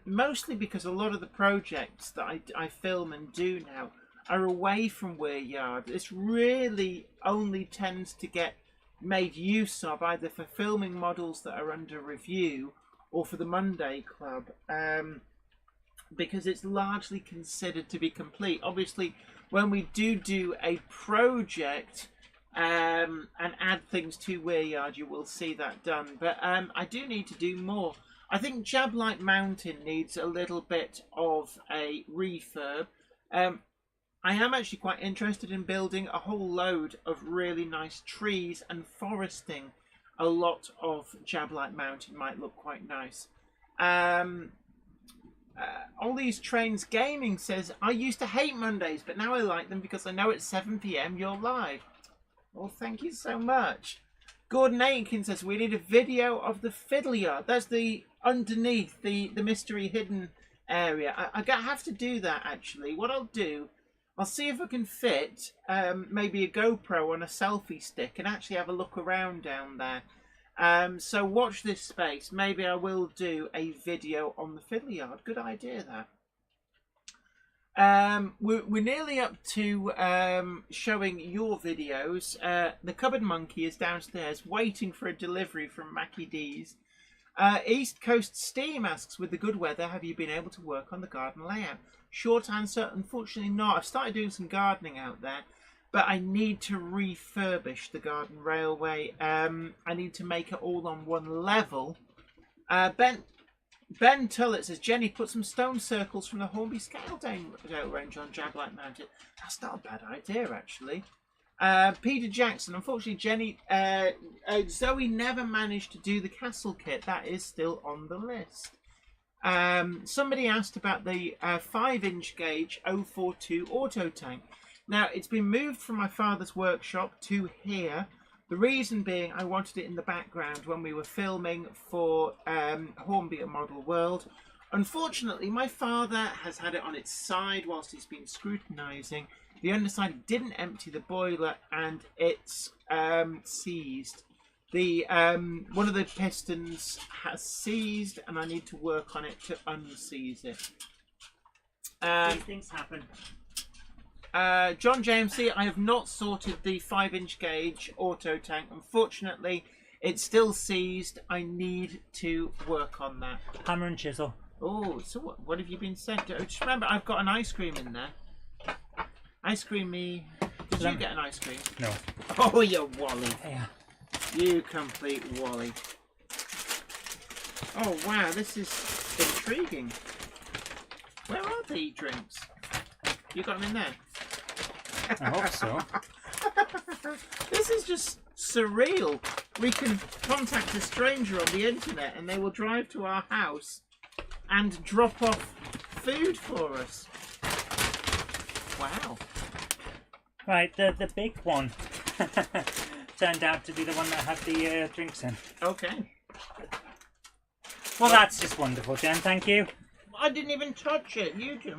S1: mostly because a lot of the projects that I film and do now are away from Weir Yard. This really only tends to get made use of either for filming models that are under review or for the Monday Club, because it's largely considered to be complete. Obviously, when we do a project and add things to Weir Yard, you will see that done. But I do need to do more. I think Jablite Mountain needs a little bit of a refurb. I am actually quite interested in building a whole load of really nice trees and foresting. A lot of Jablite Mountain might look quite nice. All these trains gaming says, I used to hate Mondays, but now I like them because I know at 7 PM you're live. Well, thank you so much. Gordon Aiken says, we need a video of the fiddle yard. That's the underneath the mystery hidden area. I have to do that, actually. What I'll do, I'll see if I can fit maybe a GoPro on a selfie stick and actually have a look around down there. So watch this space. Maybe I will do a video on the fiddle yard. Good idea, that. We're nearly up to showing your videos. The Cupboard Monkey is downstairs waiting for a delivery from Mackie D's. East Coast Steam asks, with the good weather, have you been able to work on the garden layout? Short answer, unfortunately not. I've started doing some gardening out there, but I need to refurbish the garden railway. I need to make it all on one level. Ben Tullett says, Jenny, put some stone circles from the Hornby Scale range on Jablite Mountain. That's not a bad idea, actually. Peter Jackson, unfortunately, Jenny, Zoe never managed to do the castle kit. That is still on the list. Somebody asked about the 5-inch gauge 042 auto tank. Now, it's been moved from my father's workshop to here The reason being, I wanted it in the background when we were filming for Hornby at Model World. Unfortunately, my father has had it on its side whilst he's been scrutinising. The underside didn't empty the boiler and it's seized. The one of the pistons has seized and I need to work on it to unseize it.
S2: These things happen.
S1: John JMC, I have not sorted the 5-inch gauge auto tank. Unfortunately, it's still seized. I need to work on that.
S2: Hammer and chisel.
S1: Oh, so what have you been sent? Just remember, I've got an ice cream in there. Ice cream me. Did you get an ice cream?
S3: No.
S1: Oh, you Wally.
S2: Yeah.
S1: You complete Wally. Oh, wow, this is intriguing. Where are the drinks? You got them in there?
S3: I hope so.
S1: This is just surreal. We can contact a stranger on the internet and they will drive to our house and drop off food for us. Wow.
S2: Right, the big one turned out to be the one that had the drinks in.
S1: Okay.
S2: Well, that's just wonderful, Jen. Thank you.
S1: I didn't even touch it. You do.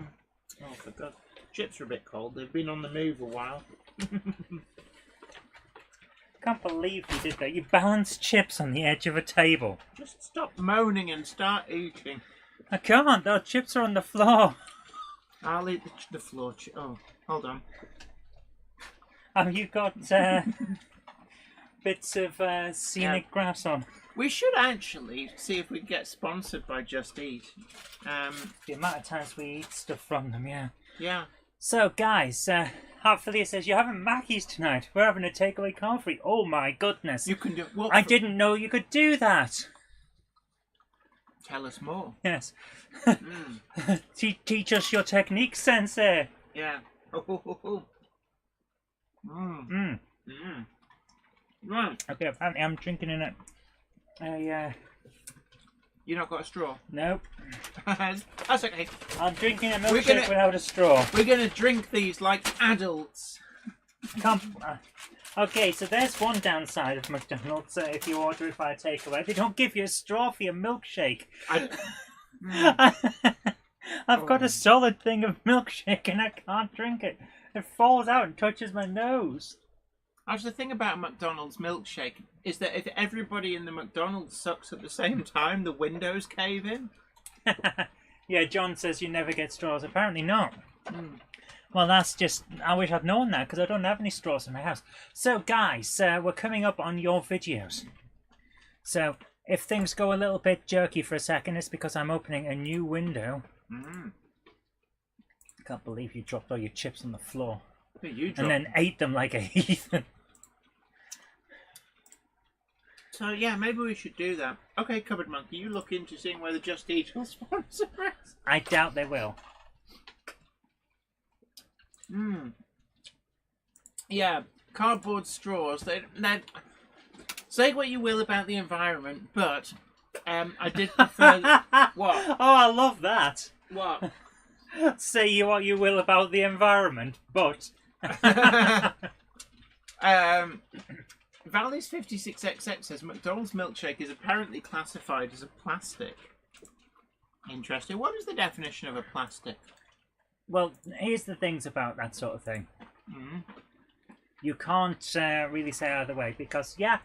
S1: Oh, for God. Chips are a bit cold. They've been on the move a while.
S2: Can't believe you did that. You balanced chips on the edge of a table.
S1: Just stop moaning and start eating.
S2: I can't. The chips are on the floor.
S1: I'll eat the floor. Oh, hold on.
S2: Oh, you got bits of scenic grass on.
S1: We should actually see if we can get sponsored by Just Eat.
S2: The amount of times we eat stuff from them, yeah.
S1: Yeah.
S2: So, guys, hopefully it says you're having Mackey's tonight. We're having a takeaway coffee. Oh my goodness!
S1: You can do what?
S2: I didn't know you could do that.
S1: Tell us more.
S2: Yes. Teach us your technique, Sensei.
S1: Yeah. Right.
S2: Okay, apparently I'm drinking in it.
S1: You not got a straw?
S2: Nope.
S1: That's okay.
S2: I'm drinking a milkshake without a straw.
S1: We're gonna drink these like adults.
S2: Okay, so there's one downside of McDonald's if you order it by a takeaway. They don't give you a straw for your milkshake. I've got a solid thing of milkshake and I can't drink it. It falls out and touches my nose.
S1: Actually, the thing about McDonald's milkshake is that if everybody in the McDonald's sucks at the same time, the windows cave in.
S2: Yeah, John says you never get straws. Apparently not. Well, that's just... I wish I'd known that, because I don't have any straws in my house. So, guys, we're coming up on your videos. So, if things go a little bit jerky for a second, it's because I'm opening a new window. I can't believe you dropped all your chips on the floor. And then ate them like a heathen.
S1: So, yeah, maybe we should do that. Okay, Cupboard Monkey, you look into seeing whether Just Eat will sponsor us.
S2: I doubt they will.
S1: Yeah, cardboard straws. They say what you will about the environment, but I did prefer. What?
S2: Oh, I love that.
S1: What?
S2: Say what you will about the environment, but.
S1: Valley's 56XX says McDonald's milkshake is apparently classified as a plastic. Interesting. What is the definition of a plastic?
S2: Well, here's the things about that sort of thing. You can't really say either way because, yeah,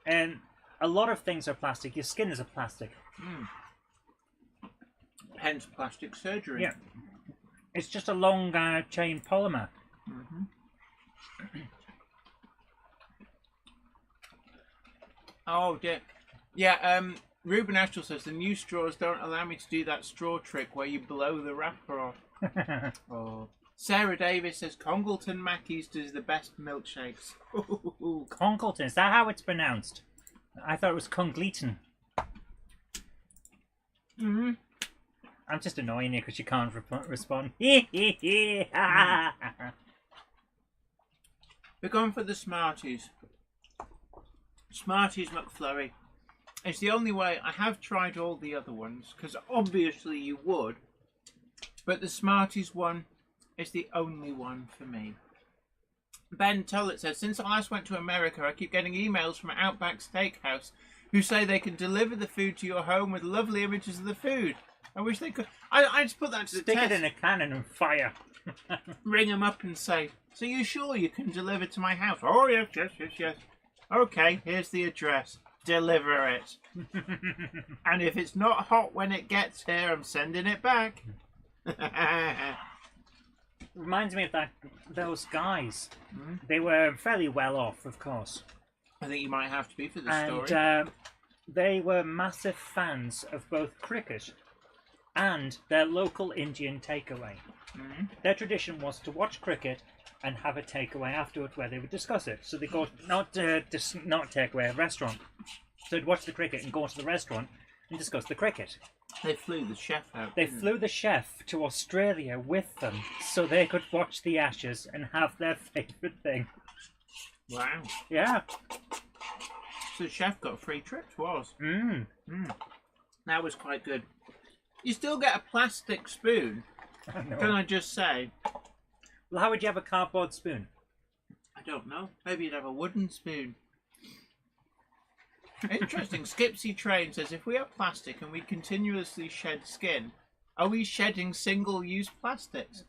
S2: a lot of things are plastic. Your skin is a plastic.
S1: Hence plastic surgery.
S2: Yeah. It's just a long chain polymer.
S1: Oh, dear. Yeah, Ruben Astral says the new straws don't allow me to do that straw trick where you blow the wrapper off. Oh. Sarah Davis says Congleton Mackey's does the best milkshakes.
S2: Congleton, is that how it's pronounced? I thought it was Congleton. I'm just annoying you because you can't respond.
S1: We're going for the Smarties. Smarties McFlurry. It's the only way. I have tried all the other ones because obviously you would. But the Smarties one is the only one for me. Ben Tullett says, since I last went to America, I keep getting emails from Outback Steakhouse who say they can deliver the food to your home with lovely images of the food. I wish they could. I just put that to the
S2: Stick
S1: test.
S2: it in a cannon and fire.
S1: Ring them up and say, so you sure you can deliver to my house? Oh, yes. Okay, here's the address. Deliver it. And if it's not hot when it gets here, I'm sending it back.
S2: Reminds me of those guys. They were fairly well off, of course.
S1: I think you might have to be for the story.
S2: And they were massive fans of both cricket and their local Indian takeaway. Their tradition was to watch cricket and have a takeaway afterwards where they would discuss it. So they go not takeaway, a restaurant. So they'd watch the cricket and go to the restaurant and discuss the cricket.
S1: They flew the chef out.
S2: They flew the chef to Australia with them so they could watch the Ashes and have their favourite thing.
S1: Wow.
S2: Yeah.
S1: So the chef got a free trip to Oz. That was quite good. You still get a plastic spoon, can I just say?
S2: Well, how would you have a cardboard spoon?
S1: I don't know. Maybe you'd have a wooden spoon. Interesting. Skipsy Train says, if we have plastic and we continuously shed skin, are we shedding single-use plastics?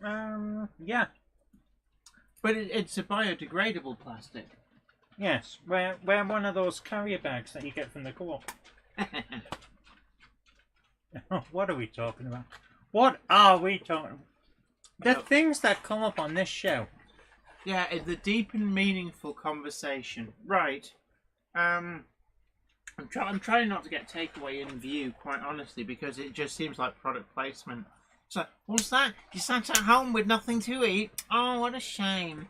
S2: Yeah.
S1: But it's a biodegradable plastic.
S2: Yes. We're one of those carrier bags that you get from the co-op. What are we talking about? What are we talking about? The things that come up on this show.
S1: Yeah, it's the deep and meaningful conversation. Right. I'm trying not to get takeaway in view, quite honestly, because it just seems like product placement. So, what's that? You sat at home with nothing to eat? Oh, what a shame.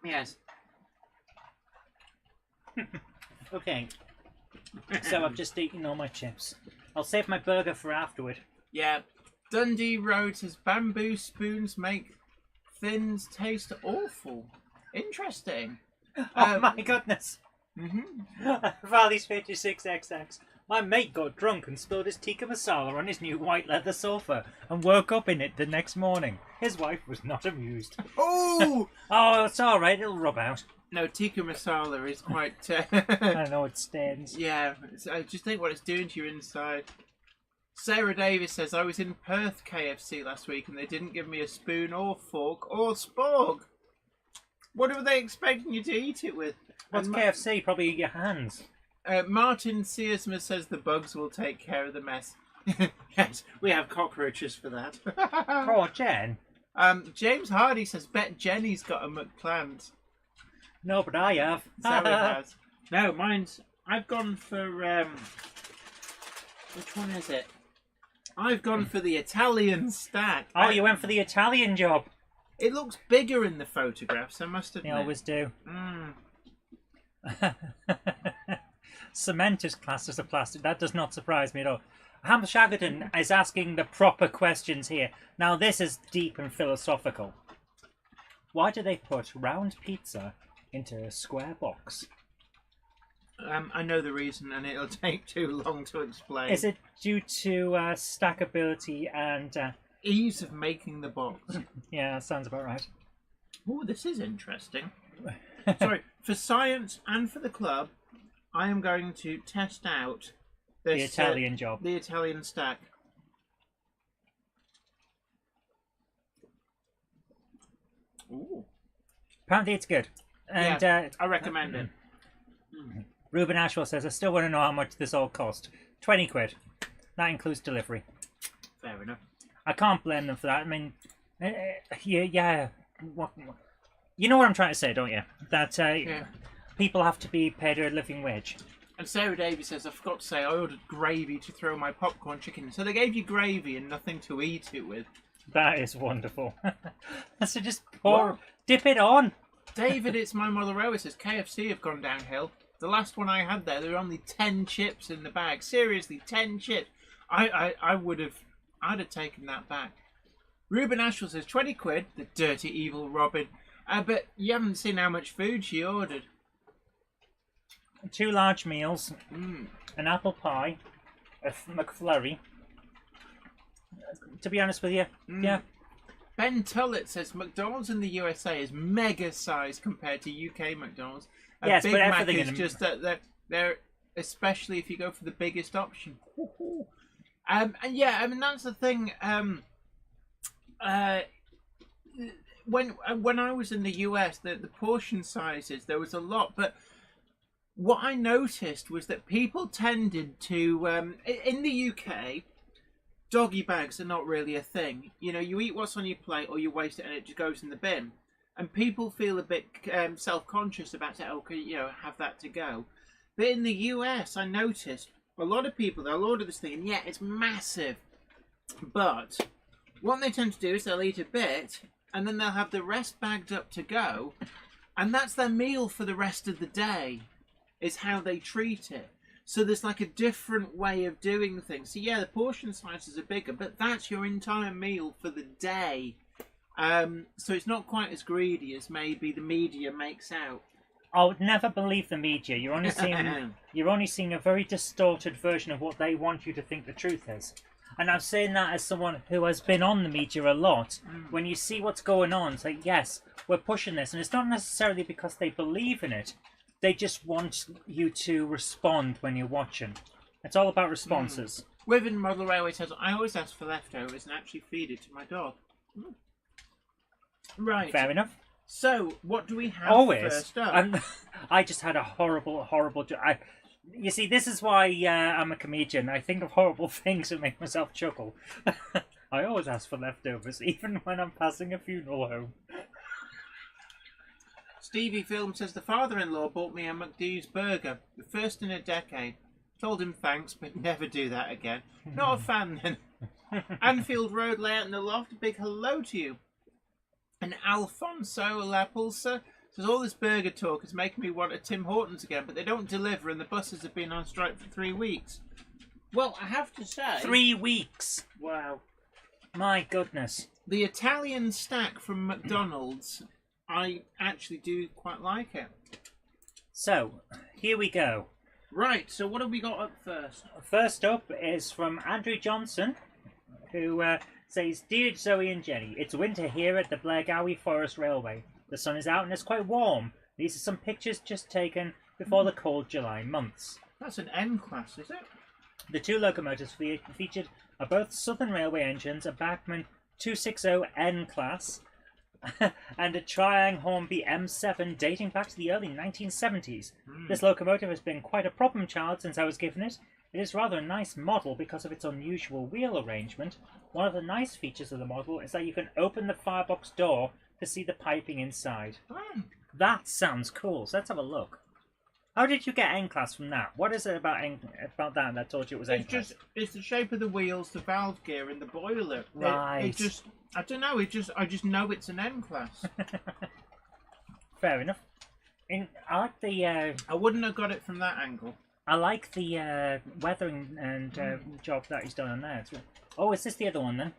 S1: Yes.
S2: Okay. So I've just eaten all my chips. I'll save my burger for afterward.
S1: Yeah. Dundee Road says, bamboo spoons make thins taste awful. Interesting.
S2: Oh my goodness. Valley's 56XX. My mate got drunk and spilled his tikka masala on his new white leather sofa and woke up in it the next morning. His wife was not amused.
S1: Oh!
S2: Oh, it's alright, it'll rub out.
S1: No, tikka masala is quite...
S2: I know it stains.
S1: Yeah, I just think what it's doing to your inside. Sarah Davis says, I was in Perth KFC last week and they didn't give me a spoon or fork or spork. What were they expecting you to eat it with?
S2: What's KFC? Probably your hands.
S1: Martin Searsma says the bugs will take care of the mess. Yes, we have cockroaches for that.
S2: Oh, Jen.
S1: James Hardy says, bet Jenny's got a McPlant.
S2: No, but I have.
S1: So it has. No, mine's... I've gone for... which one is it? I've gone for the Italian stack.
S2: Oh, you went for the Italian job.
S1: It looks bigger in the photographs, I must admit.
S2: They always do. Cement is classed as a plastic. That does not surprise me at all. Ham Shaggerton is asking the proper questions here. Now, this is deep and philosophical. Why do they put round pizza into a square box?
S1: I know the reason, and it'll take too long to explain.
S2: Is it due to stackability and...
S1: ease of making the box?
S2: Yeah, that sounds about right.
S1: Oh, this is interesting. Sorry, for science and for the club, I am going to test out this,
S2: the Italian job.
S1: The Italian stack. Ooh.
S2: Apparently it's good. And
S1: yeah, I recommend it.
S2: Ruben Ashwell says, I still want to know how much this all cost. 20 quid. That includes delivery.
S1: Fair enough.
S2: I can't blame them for that. I mean, yeah. You know what I'm trying to say, don't you? That people have to be paid a living wage.
S1: And Sarah Davies says, I forgot to say, I ordered gravy to throw my popcorn chicken. So they gave you gravy and nothing to eat it with.
S2: That is wonderful. So just dip it on.
S1: David, it's my mother always says, KFC have gone downhill. The last one I had there were only 10 chips in the bag. Seriously, 10 chips. I'd have taken that back. Ruben Ashwell says, 20 quid, the dirty evil Robin. But you haven't seen how much food she ordered.
S2: 2 large meals, an apple pie, a McFlurry. To be honest with you, yeah.
S1: Ben Tullett says McDonald's in the USA is mega size compared to UK McDonald's. A
S2: Yes,
S1: Big
S2: but
S1: Mac
S2: everything
S1: is
S2: in
S1: just that they're especially if you go for the biggest option. And yeah, I mean that's the thing. When I was in the US, the portion sizes there was a lot, but what I noticed was that people tended to in the UK. Doggy bags are not really a thing. You know, you eat what's on your plate or you waste it and it just goes in the bin. And people feel a bit self-conscious about saying, okay, you know, have that to go. But in the US, I noticed a lot of people, they'll order this thing and yeah, it's massive. But what they tend to do is they'll eat a bit and then they'll have the rest bagged up to go. And that's their meal for the rest of the day, is how they treat it. So there's like a different way of doing things. So yeah, the portion sizes are bigger, but that's your entire meal for the day. So it's not quite as greedy as maybe the media makes out.
S2: I would never believe the media. You're only seeing a very distorted version of what they want you to think the truth is. And I'm saying that as someone who has been on the media a lot. When you see what's going on, it's like, yes, we're pushing this. And it's not necessarily because they believe in it. They just want you to respond when you're watching. It's all about responses.
S1: Within Model Railway says, I always ask for leftovers and actually feed it to my dog. Right.
S2: Fair enough.
S1: So, what do we have first up?
S2: And I just had a horrible you see, this is why I'm a comedian. I think of horrible things and make myself chuckle. I always ask for leftovers, even when I'm passing a funeral home.
S1: Stevie Film says, the father-in-law bought me a McD's burger, the first in a decade. Told him thanks, but never do that again. Not a fan then. Anfield Road layout in the loft, big hello to you. And Alfonso La Pulsa says, all this burger talk is making me want a Tim Hortons again, but they don't deliver and the buses have been on strike for 3 weeks. Well, I have to say...
S2: 3 weeks!
S1: Wow.
S2: My goodness.
S1: The Italian stack from McDonald's, I actually do quite like it.
S2: So, here we go.
S1: Right, so what have we got up first?
S2: First up is from Andrew Johnson, who says, Dear Zoe and Jenny, it's winter here at the Blairgowie Forest Railway. The sun is out and it's quite warm. These are some pictures just taken before the cold July months.
S1: That's an N class, is it?
S2: The two locomotives featured are both Southern Railway engines, a Bachmann 260N class, and a Triang Hornby M7 dating back to the early 1970s. This locomotive has been quite a problem child since I was given it. It is rather a nice model because of its unusual wheel arrangement. One of the nice features of the model is that you can open the firebox door to see the piping inside. That sounds cool, so let's have a look. How did you get N-Class from that? What is it about that told you it was N-Class?
S1: It's the shape of the wheels, the valve gear, and the boiler.
S2: Right.
S1: I don't know. I just know it's an N-Class.
S2: Fair enough. I like the.
S1: I wouldn't have got it from that angle.
S2: I like the weathering and job that he's done on there. Oh, is this the other one then?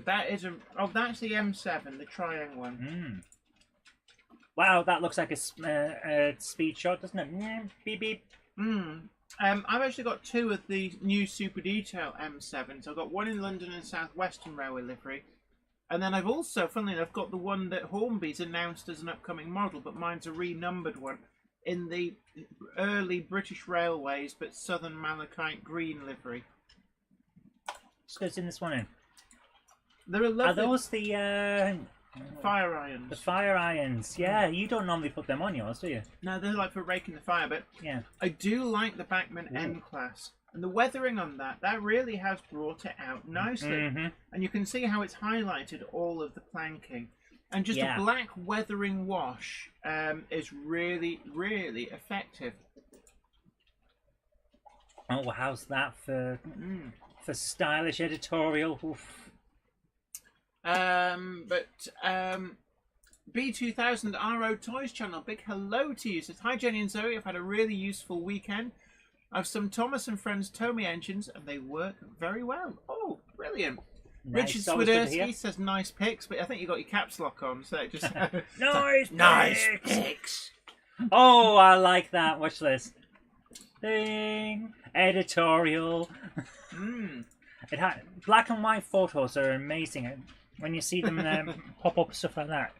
S1: That's the M7, the Triang one.
S2: Wow, that looks like a speed shot, doesn't it? Yeah, beep beep.
S1: I've actually got two of the new Super Detail M7s. I've got one in London and South Western Railway livery. And then I've also, funnily enough, got the one that Hornby's announced as an upcoming model, but mine's a renumbered one in the early British Railways, but Southern Malachite Green livery.
S2: Just goes in this one in.
S1: They're a lovely...
S2: Are those the...
S1: fire irons.
S2: The fire irons. Yeah, you don't normally put them on yours, do you?
S1: No, they're like for raking the fire, but
S2: yeah.
S1: I do like the Bachmann N-Class. And the weathering on that really has brought it out nicely. And you can see how it's highlighted all of the planking. And just a black weathering wash is really, really effective.
S2: Oh, how's that for stylish editorial? Oof.
S1: B2000 RO Toys channel, big hello to you. Says, hi Jenny and Zoe, I've had a really useful weekend. I've some Thomas and Friends Tomy engines and they work very well. Oh, brilliant.
S2: Nice.
S1: Richard Swiderski says nice pics, but I think you got your caps lock on, so it just
S2: nice pics. Oh, I like that. Watch this. Ding. Editorial. It had black and white photos are amazing. when you see them pop up stuff like that.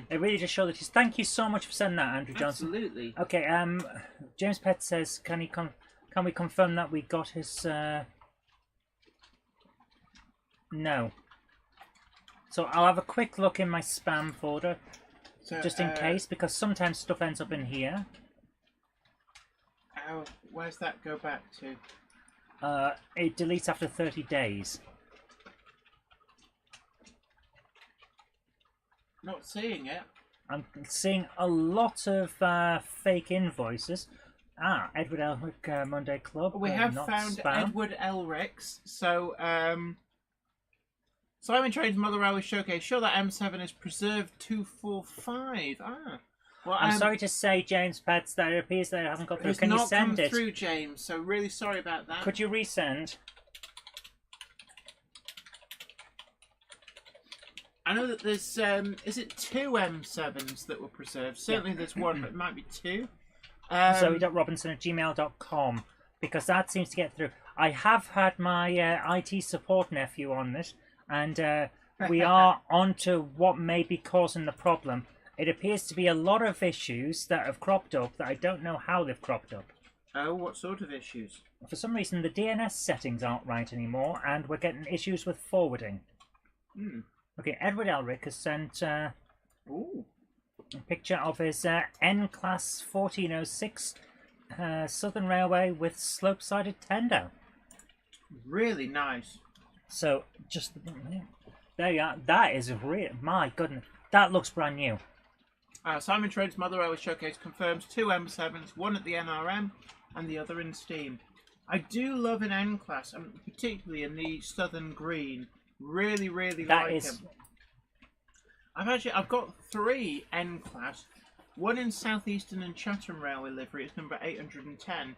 S2: It really just shows that he's. Thank you so much for sending that, Andrew Johnson.
S1: Absolutely.
S2: Okay, James Pett says, can we confirm that we got his? No. So I'll have a quick look in my spam folder,
S1: So,
S2: just in case, because sometimes stuff ends up in here.
S1: Where's that go back to?
S2: It deletes after 30 days.
S1: Not seeing it.
S2: I'm seeing a lot of fake invoices. Edward Elric Monday Club.
S1: We have
S2: not
S1: found
S2: spam.
S1: Edward Elric's. So, Simon Train's Mother Railway Showcase. Sure that M7 is preserved 245. Well,
S2: I'm sorry to say, James Pets, that it appears that it hasn't got through. Can you send
S1: not
S2: it?
S1: come through, James. So really sorry about that.
S2: Could you resend?
S1: I know that there's is it 2 M7s that were preserved? Certainly there's one, but it might be 2.
S2: Zoe.robinson@gmail.com, because that seems to get through. I have had my IT support nephew on this, and we are on to what may be causing the problem. It appears to be a lot of issues that have cropped up that I don't know how they've cropped up.
S1: Oh, what sort of issues?
S2: For some reason, the DNS settings aren't right anymore, and we're getting issues with forwarding. Okay, Edward Elric has sent a picture of his N-Class 1406 Southern Railway with slope-sided tender.
S1: Really nice.
S2: So, just there you are. That is real. My goodness, that looks brand new.
S1: Simon Train's Mother Railway Showcase confirms 2 M7s, one at the NRM and the other in Steam. I do love an N-Class, particularly in the Southern Green. Really like them. I've got 3 N-Class. One in Southeastern and Chatham Railway livery. It's number 810.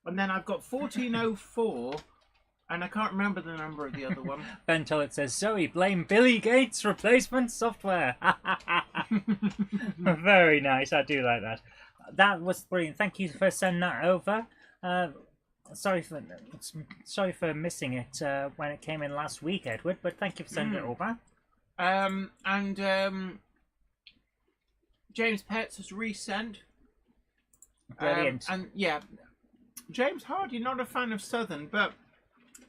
S1: And then I've got 1404, and I can't remember the number of the other one.
S2: Ben Tullett says, Zoe, blame Billy Gates replacement software. Very nice. I do like that. That was brilliant. Thank you for sending that over. Sorry for missing it when it came in last week, Edward, but thank you for sending it over.
S1: James Petts has resent.
S2: Brilliant.
S1: And yeah, James Hardy, not a fan of Southern, but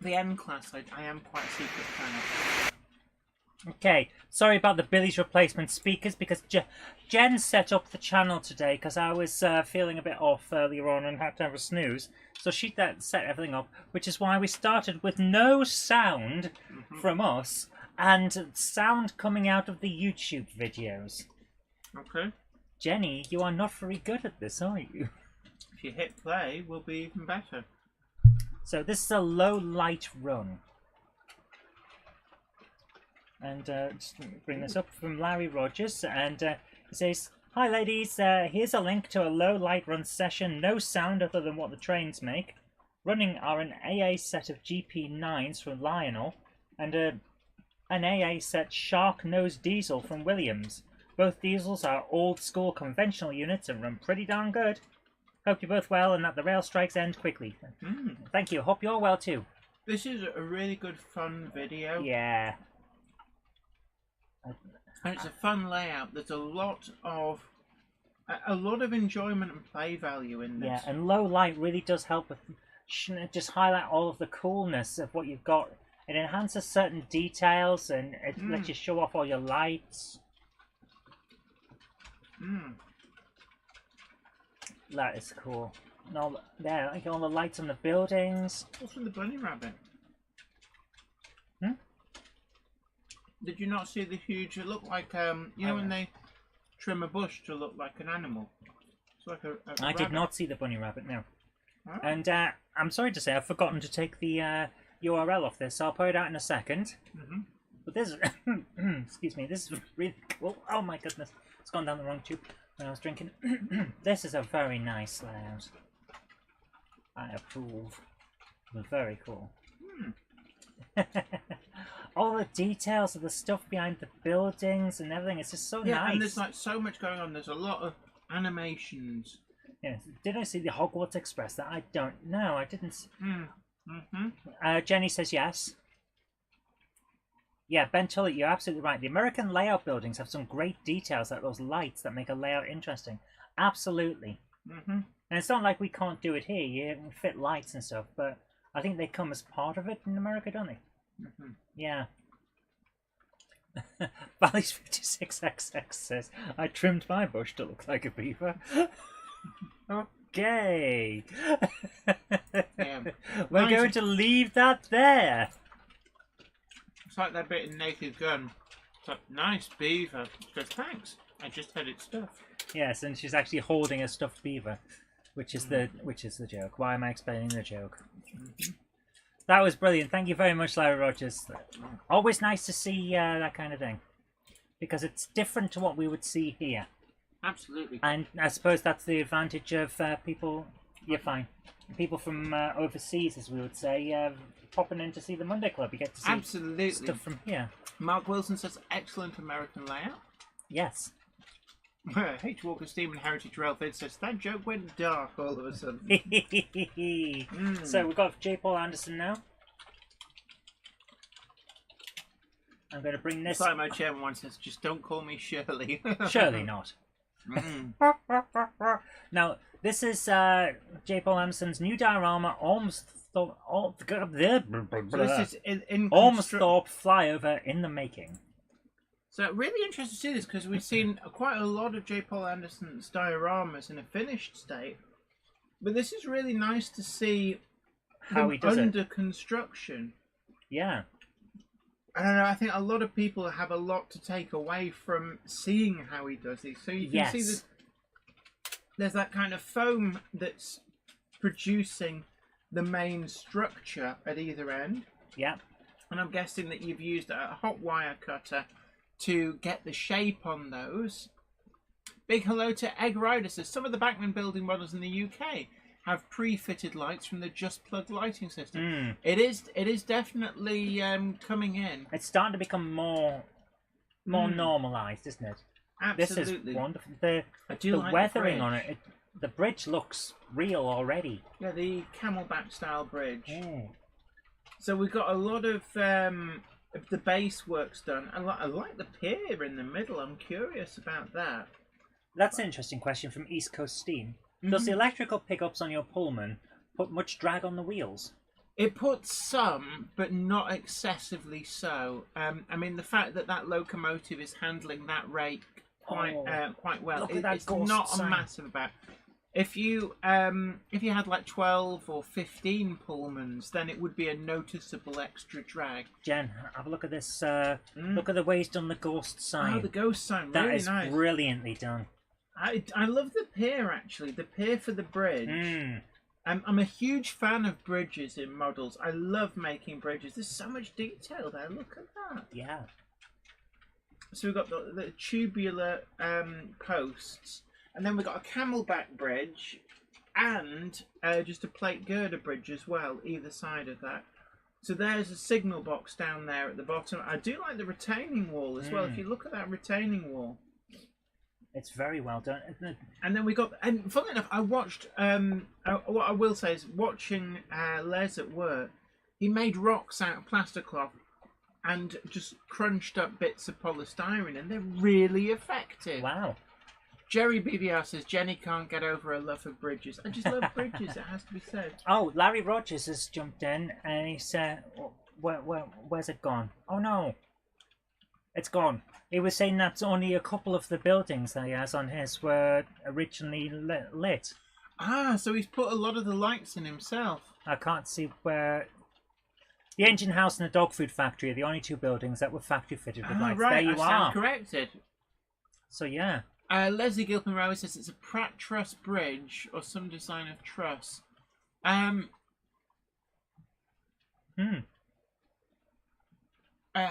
S1: the N-Class I am quite a secret fan of.
S2: Okay, sorry about the Billy's replacement speakers, because Jen set up the channel today because I was feeling a bit off earlier on and had to have a snooze. So she set everything up, which is why we started with no sound from us and sound coming out of the YouTube videos.
S1: Okay.
S2: Jenny, you are not very good at this, are you?
S1: If you hit play, we'll be even better.
S2: So this is a low light run. And just bring this up from Larry Rogers, and he says, "Hi ladies, here's a link to a low light run session, no sound other than what the trains make. Running are an AA set of GP9s from Lionel, and an AA set Shark Nose Diesel from Williams. Both diesels are old school conventional units and run pretty darn good. Hope you're both well and that the rail strikes end quickly. Thank you, hope you're well too."
S1: This is a really good fun video.
S2: Yeah.
S1: And it's a fun layout. There's a lot of enjoyment and play value in this.
S2: Yeah, and low light really does help with just highlight all of the coolness of what you've got. It enhances certain details and it lets you show off all your lights. That is cool. And all there, like all the lights on the buildings.
S1: What's from the bunny rabbit? Did you not see the huge? It looked like you know when they trim a bush to look like an animal. It's like a
S2: I did not see the bunny rabbit, no.
S1: Oh.
S2: And I'm sorry to say I've forgotten to take the URL off this, so I'll put it out in a second. But this, excuse me, this is really cool. Oh my goodness, it's gone down the wrong tube when I was drinking. This is a very nice layout. I approve. Very cool. All the details of the stuff behind the buildings and everything, it's just so nice.
S1: And there's like so much going on. There's a lot of animations.
S2: Yeah. Did I see the Hogwarts Express? That I don't know. I didn't.
S1: Mm. Mm-hmm.
S2: Jenny says yes. Yeah, Ben Tully, you're absolutely right. The American layout buildings have some great details, like those lights that make a layout interesting. Absolutely.
S1: Mm-hmm.
S2: And it's not like we can't do it here. You can fit lights and stuff, but I think they come as part of it in America, don't they?
S1: Mm-hmm.
S2: Yeah. Valley's 56XX says, I trimmed my bush to look like a beaver. Okay.
S1: Yeah.
S2: We're
S1: Nice.
S2: going to leave that there.
S1: It's like that bit in Naked Gun. It's like, nice beaver. She goes, thanks. I just had it stuffed.
S2: Yes, and she's actually holding a stuffed beaver, which is the joke. Why am I explaining the joke?
S1: Mm-hmm.
S2: That was brilliant. Thank you very much, Larry Rogers. Always nice to see that kind of thing, because it's different to what we would see here.
S1: Absolutely.
S2: And I suppose that's the advantage of people. You're fine. People from overseas, as we would say, popping in to see the Monday Club. You get to see
S1: Absolutely.
S2: stuff from here.
S1: Mark Wilson says, excellent American layout.
S2: Yes.
S1: H. Walker Steam and Heritage Rail Vid says, that joke went dark all of a sudden.
S2: So we've got J. Paul Anderson now. I'm going to bring this.
S1: It's like my chairman once says, just don't call me Shirley.
S2: Surely not.
S1: Mm.
S2: Now, this is J. Paul Anderson's new diorama,
S1: So this is in
S2: Ormsthorpe flyover in the making.
S1: So really interested to see this because we've seen quite a lot of J. Paul Anderson's dioramas in a finished state, but this is really nice to see
S2: How he does
S1: under
S2: it. Yeah.
S1: construction. I don't know. I think a lot of people have a lot to take away from seeing how he does these. So you can see this. There's that kind of foam that's producing the main structure at either end.
S2: Yeah.
S1: And I'm guessing that you've used a hot wire cutter to get the shape on those. Big hello to Egg Rider says some of the Bachmann building models in the UK have pre-fitted lights from the Just Plug lighting system. It is definitely coming in.
S2: It's starting to become more normalised, isn't it?
S1: Absolutely.
S2: This is wonderful. The
S1: like
S2: weathering
S1: the
S2: on it, the bridge looks real already.
S1: Yeah, the camelback style bridge.
S2: Yeah.
S1: So we've got a lot of the base works done. I like the pier in the middle. I'm curious about that.
S2: That's an interesting question from East Coast Steam. Does the electrical pickups on your Pullman put much drag on the wheels?
S1: It puts some, but not excessively so. I mean, the fact that locomotive is handling that rate quite well. It's not a massive about. If you had like 12 or 15 Pullmans, then it would be a noticeable extra drag.
S2: Jen, have a look at this. Look at the way he's done the ghost sign.
S1: Oh, the ghost sign,
S2: that
S1: really
S2: is
S1: nice.
S2: Brilliantly done.
S1: I love the pier actually. The pier for the bridge. I'm a huge fan of bridges in models. I love making bridges. There's so much detail there. Look at that.
S2: Yeah.
S1: So we've got the tubular posts, and then we've got a camelback bridge, and just a plate girder bridge as well, either side of that. So there's a signal box down there at the bottom. I do like the retaining wall as well. If you look at that retaining wall.
S2: It's very well done.
S1: And then we got, and funnily enough, I watched, what I will say is, watching Les at work, he made rocks out of plaster cloth and just crunched up bits of polystyrene, and they're really effective.
S2: Wow.
S1: Jerry BVR says, Jenny can't get over her love of bridges. I just love bridges, it has to be said.
S2: Oh, Larry Rogers has jumped in, and he said, where's it gone? Oh no. It's gone. He was saying that only a couple of the buildings that he has on his were originally lit.
S1: Ah, so he's put a lot of the lights in himself.
S2: I can't see where... The engine house and the dog food factory are the only two buildings that were factory fitted with lights.
S1: Right,
S2: There you
S1: I
S2: are.
S1: stand corrected.
S2: So yeah.
S1: Leslie Gilpin Rowe says it's a Pratt Truss bridge or some design of truss.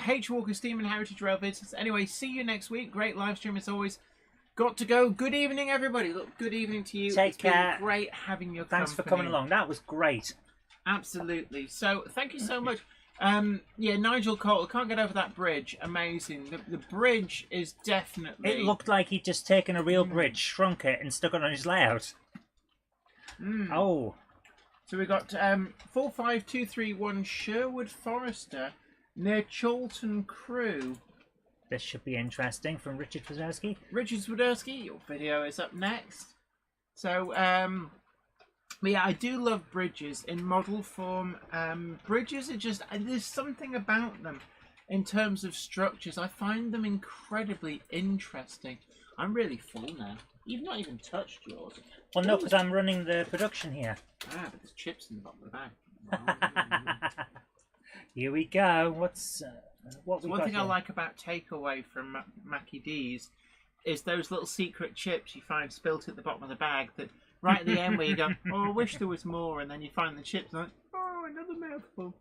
S1: H. Walker Steam and Heritage Rail Vid says, anyway, see you next week. Great live stream as always. Got to go. Good evening, everybody. Look, good evening to you.
S2: Take care.
S1: Been great having your
S2: Thanks
S1: company.
S2: for coming along. That was great.
S1: Absolutely. So, thank you so much. Yeah, Nigel Cole, can't get over that bridge. Amazing. The bridge is definitely...
S2: It looked like he'd just taken a real bridge, shrunk it, and stuck it on his layout. Oh.
S1: So we got 45231 Sherwood Forester. near Chorlton Crew.
S2: This should be interesting from Richard Wazowski.
S1: Richard Swiderski, your video is up next. So, but yeah, I do love bridges in model form. Bridges are just, there's something about them in terms of structures. I find them incredibly interesting. I'm really full now. You've not even touched yours.
S2: Well, no, because I'm running the production here.
S1: Ah, but there's chips in the bottom of the bag.
S2: Here we go. What's what we
S1: One
S2: got
S1: thing
S2: here?
S1: I like about takeaway from Mackie D's is those little secret chips you find spilt at the bottom of the bag that right at the end where you go, oh, I wish there was more, and then you find the chips and like, oh, another mouthful.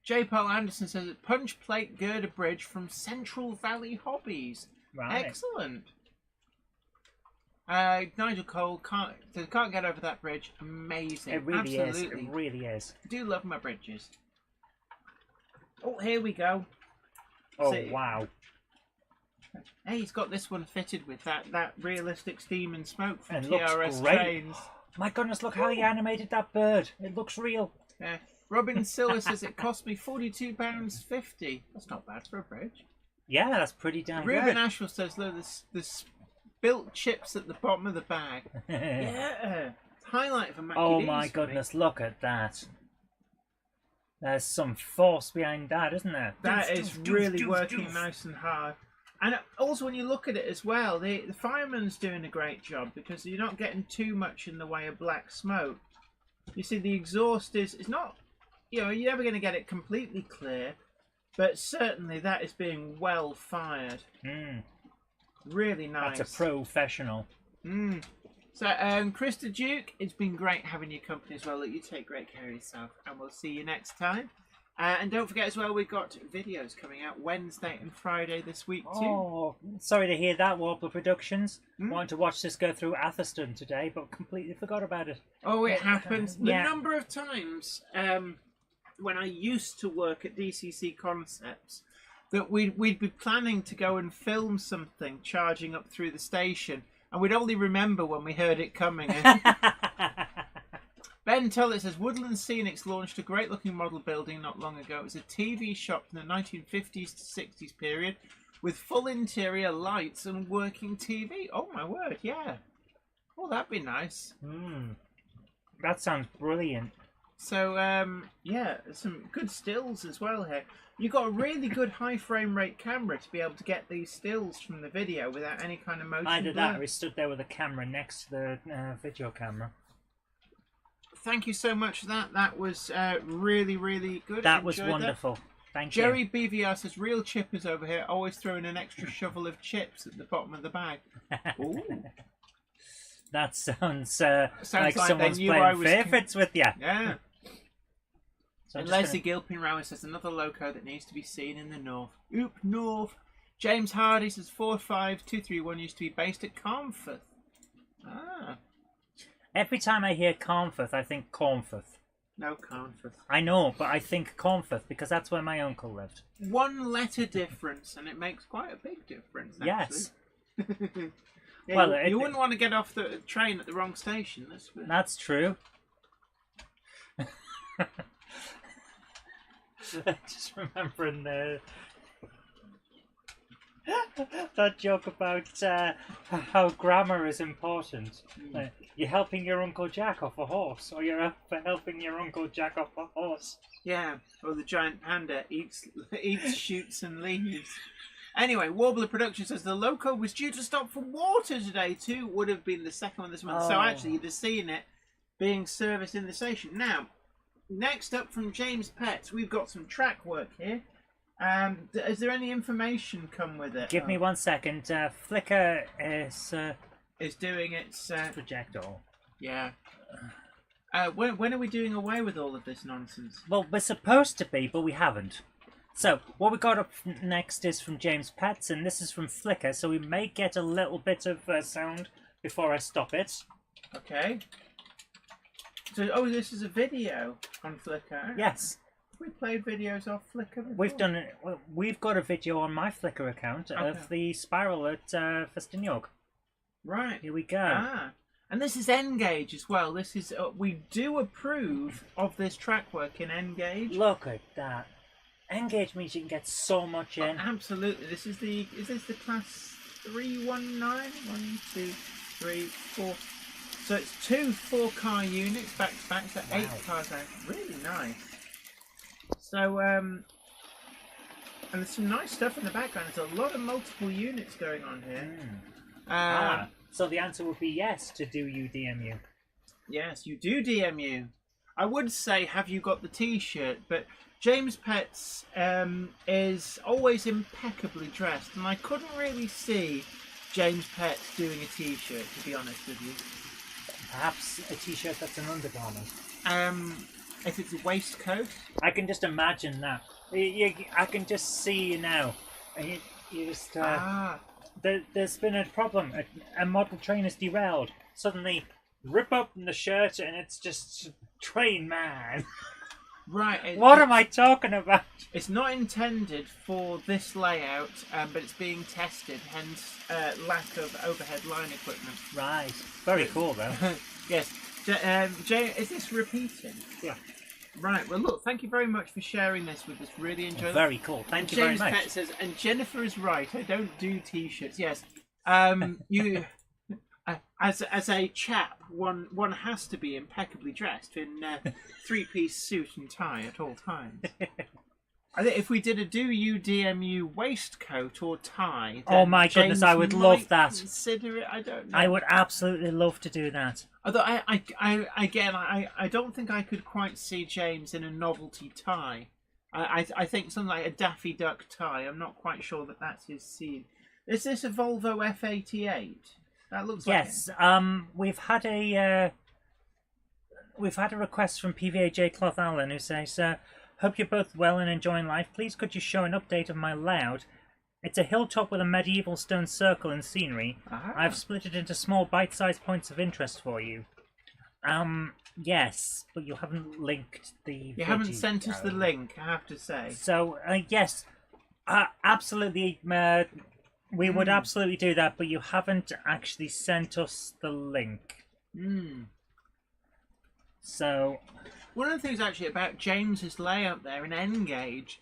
S1: J. Paul Anderson says, punch plate girder bridge from Central Valley Hobbies.
S2: Right.
S1: Excellent. Nigel Cole can't get over that bridge. Amazing.
S2: It really
S1: Absolutely.
S2: is. It really is.
S1: I do love my bridges. Oh, here we go.
S2: Oh,
S1: See?
S2: wow.
S1: Hey, he's got this one fitted with that realistic steam and smoke from
S2: It looks
S1: TRS
S2: great.
S1: trains.
S2: My goodness, look how he animated that bird. It looks real.
S1: Yeah. Robin Silla says it cost me £42.50. That's not bad for a bridge.
S2: Yeah, that's pretty damn
S1: Ruben
S2: good.
S1: Ashwell says, look, there's spilt chips at the bottom of the bag. Yeah. Highlight for Mackie
S2: Oh
S1: D's
S2: my
S1: for me.
S2: goodness, look at that. There's some force behind that, isn't there?
S1: That
S2: Doof,
S1: is
S2: doof,
S1: really
S2: doof,
S1: working
S2: doof.
S1: nice and hard. And also when you look at it as well, the fireman's doing a great job because you're not getting too much in the way of black smoke. You see, the exhaust is not, you're never going to get it completely clear, but certainly that is being well fired.
S2: Mm,
S1: Really nice.
S2: that's a professional.
S1: So, Krista Duke, it's been great having your company as well. Look, you take great care of yourself, and we'll see you next time. And don't forget as well, we've got videos coming out Wednesday and Friday this week too.
S2: Oh, sorry to hear that, Warbler Productions. Wanted to watch this go through Atherstone today, but completely forgot about it.
S1: Oh, it happens.
S2: Yeah.
S1: The number of times when I used to work at DCC Concepts that we'd be planning to go and film something charging up through the station, and we'd only remember when we heard it coming. Ben Tullett says, Woodland Scenics launched a great-looking model building not long ago. It was a TV shop from the 1950s to 60s period with full interior lights and working TV. Oh, my word, yeah. Oh, that'd be nice.
S2: That sounds brilliant.
S1: So, yeah, some good stills as well here. You've got a really good high frame rate camera to be able to get these stills from the video without any kind of motion
S2: Either
S1: blur.
S2: that or he stood there with a camera next to the video camera.
S1: Thank you so much for that. That was really, really good.
S2: That was
S1: Enjoyed
S2: wonderful. Thank
S1: Jerry
S2: you.
S1: BVR says, real chippers over here, always throwing an extra shovel of chips at the bottom of the bag. Ooh.
S2: That sounds,
S1: Sounds
S2: like
S1: like
S2: someone's
S1: they knew I
S2: playing
S1: was
S2: favourites with you.
S1: Yeah.
S2: So I'm
S1: And
S2: just
S1: Leslie Gilpin Rowan says, another loco that needs to be seen in the north. Oop, north. James Hardy says, 45231 used to be based at Carnforth. Ah.
S2: Every time I hear Carnforth, I think Cornforth.
S1: No, Carnforth.
S2: I know, but I think Cornforth because that's where my uncle lived.
S1: One letter difference, and it makes quite a big difference, actually.
S2: Yes.
S1: Yeah,
S2: Well,
S1: you wouldn't want to get off the train at the wrong station.
S2: That's true. Just remembering that joke about how grammar is important. You're helping your Uncle Jack off a horse, or you're helping your Uncle Jack off a horse.
S1: Yeah, or the giant panda eats, shoots and leaves. Anyway, Warbler Productions says the Loco was due to stop for water today too. Would have been the second one this month. So
S2: Oh.
S1: actually, you'd have seen it being serviced in the station. Now, next up from James Pets, we've got some track work here. Is there any information come with it?
S2: Give me 1 second. Flickr
S1: Is doing its
S2: projectile.
S1: yeah. When are we doing away with all of this nonsense?
S2: Well, we're supposed to be, but we haven't. So, what we got up next is from James Pets, and this is from Flickr, so we may get a little bit of sound before I stop it.
S1: Okay. So, this is a video on Flickr.
S2: Yes.
S1: We played videos off Flickr before.
S2: We've done it. We've got a video on my Flickr account
S1: Okay.
S2: of the spiral at Festiniog.
S1: Right.
S2: Here we go.
S1: Ah. And this is N gauge as well. This is we do approve of this track work in N gauge.
S2: Look at that. N-gauge means you can get so much in.
S1: Absolutely. Is this the class 319? 1, 2, 3, 4. So it's 2 4-car units back to back, so 8 cars out. Really nice. So and there's some nice stuff in the background. There's a lot of multiple units going on here.
S2: So the answer would be yes to do you DMU.
S1: Yes, you do DMU. I would say, have you got the T-shirt? But James Pets is always impeccably dressed, and I couldn't really see James Pets doing a T-shirt, to be honest with you.
S2: Perhaps a T-shirt that's an undergarment.
S1: If it's a waistcoat.
S2: I can just imagine that. I can just see you now. And you just, there's been a problem. A model train is derailed. Suddenly, rip open the shirt, and it's just Train Man.
S1: Right.
S2: What am I talking about?
S1: It's not intended for this layout, but it's being tested, hence lack of overhead line equipment.
S2: Right. Very cool, though.
S1: Yes. Jay, is this repeating?
S2: Yeah.
S1: Right. Well, look, thank you very much for sharing this with us. Really enjoyed it.
S2: Very cool. Thank you very much.
S1: James Pett says, and Jennifer is right. I don't do T-shirts. Yes. You... As a chap, one has to be impeccably dressed in three-piece suit and tie at all times. I think if we did a do you DMU waistcoat or tie, then
S2: oh my goodness,
S1: James
S2: I would love that.
S1: Consider it. I don't know.
S2: I would absolutely love to do that.
S1: Although I don't think I could quite see James in a novelty tie. I think something like a Daffy Duck tie. I'm not quite sure that that's his scene. Is this a Volvo F88? That looks like
S2: yes. We've had a request from PVAJ Cloth Allen who says, "Hope you're both well and enjoying life. Please could you show an update of my Loud? It's a hilltop with a medieval stone circle and scenery. I've split it into small bite-sized points of interest for you." Yes, but you haven't linked the.
S1: You haven't sent us the link, I have to say.
S2: So yes, absolutely. We would absolutely do that, but you haven't actually sent us the link. So...
S1: One of the things actually about James's layout there in N-gauge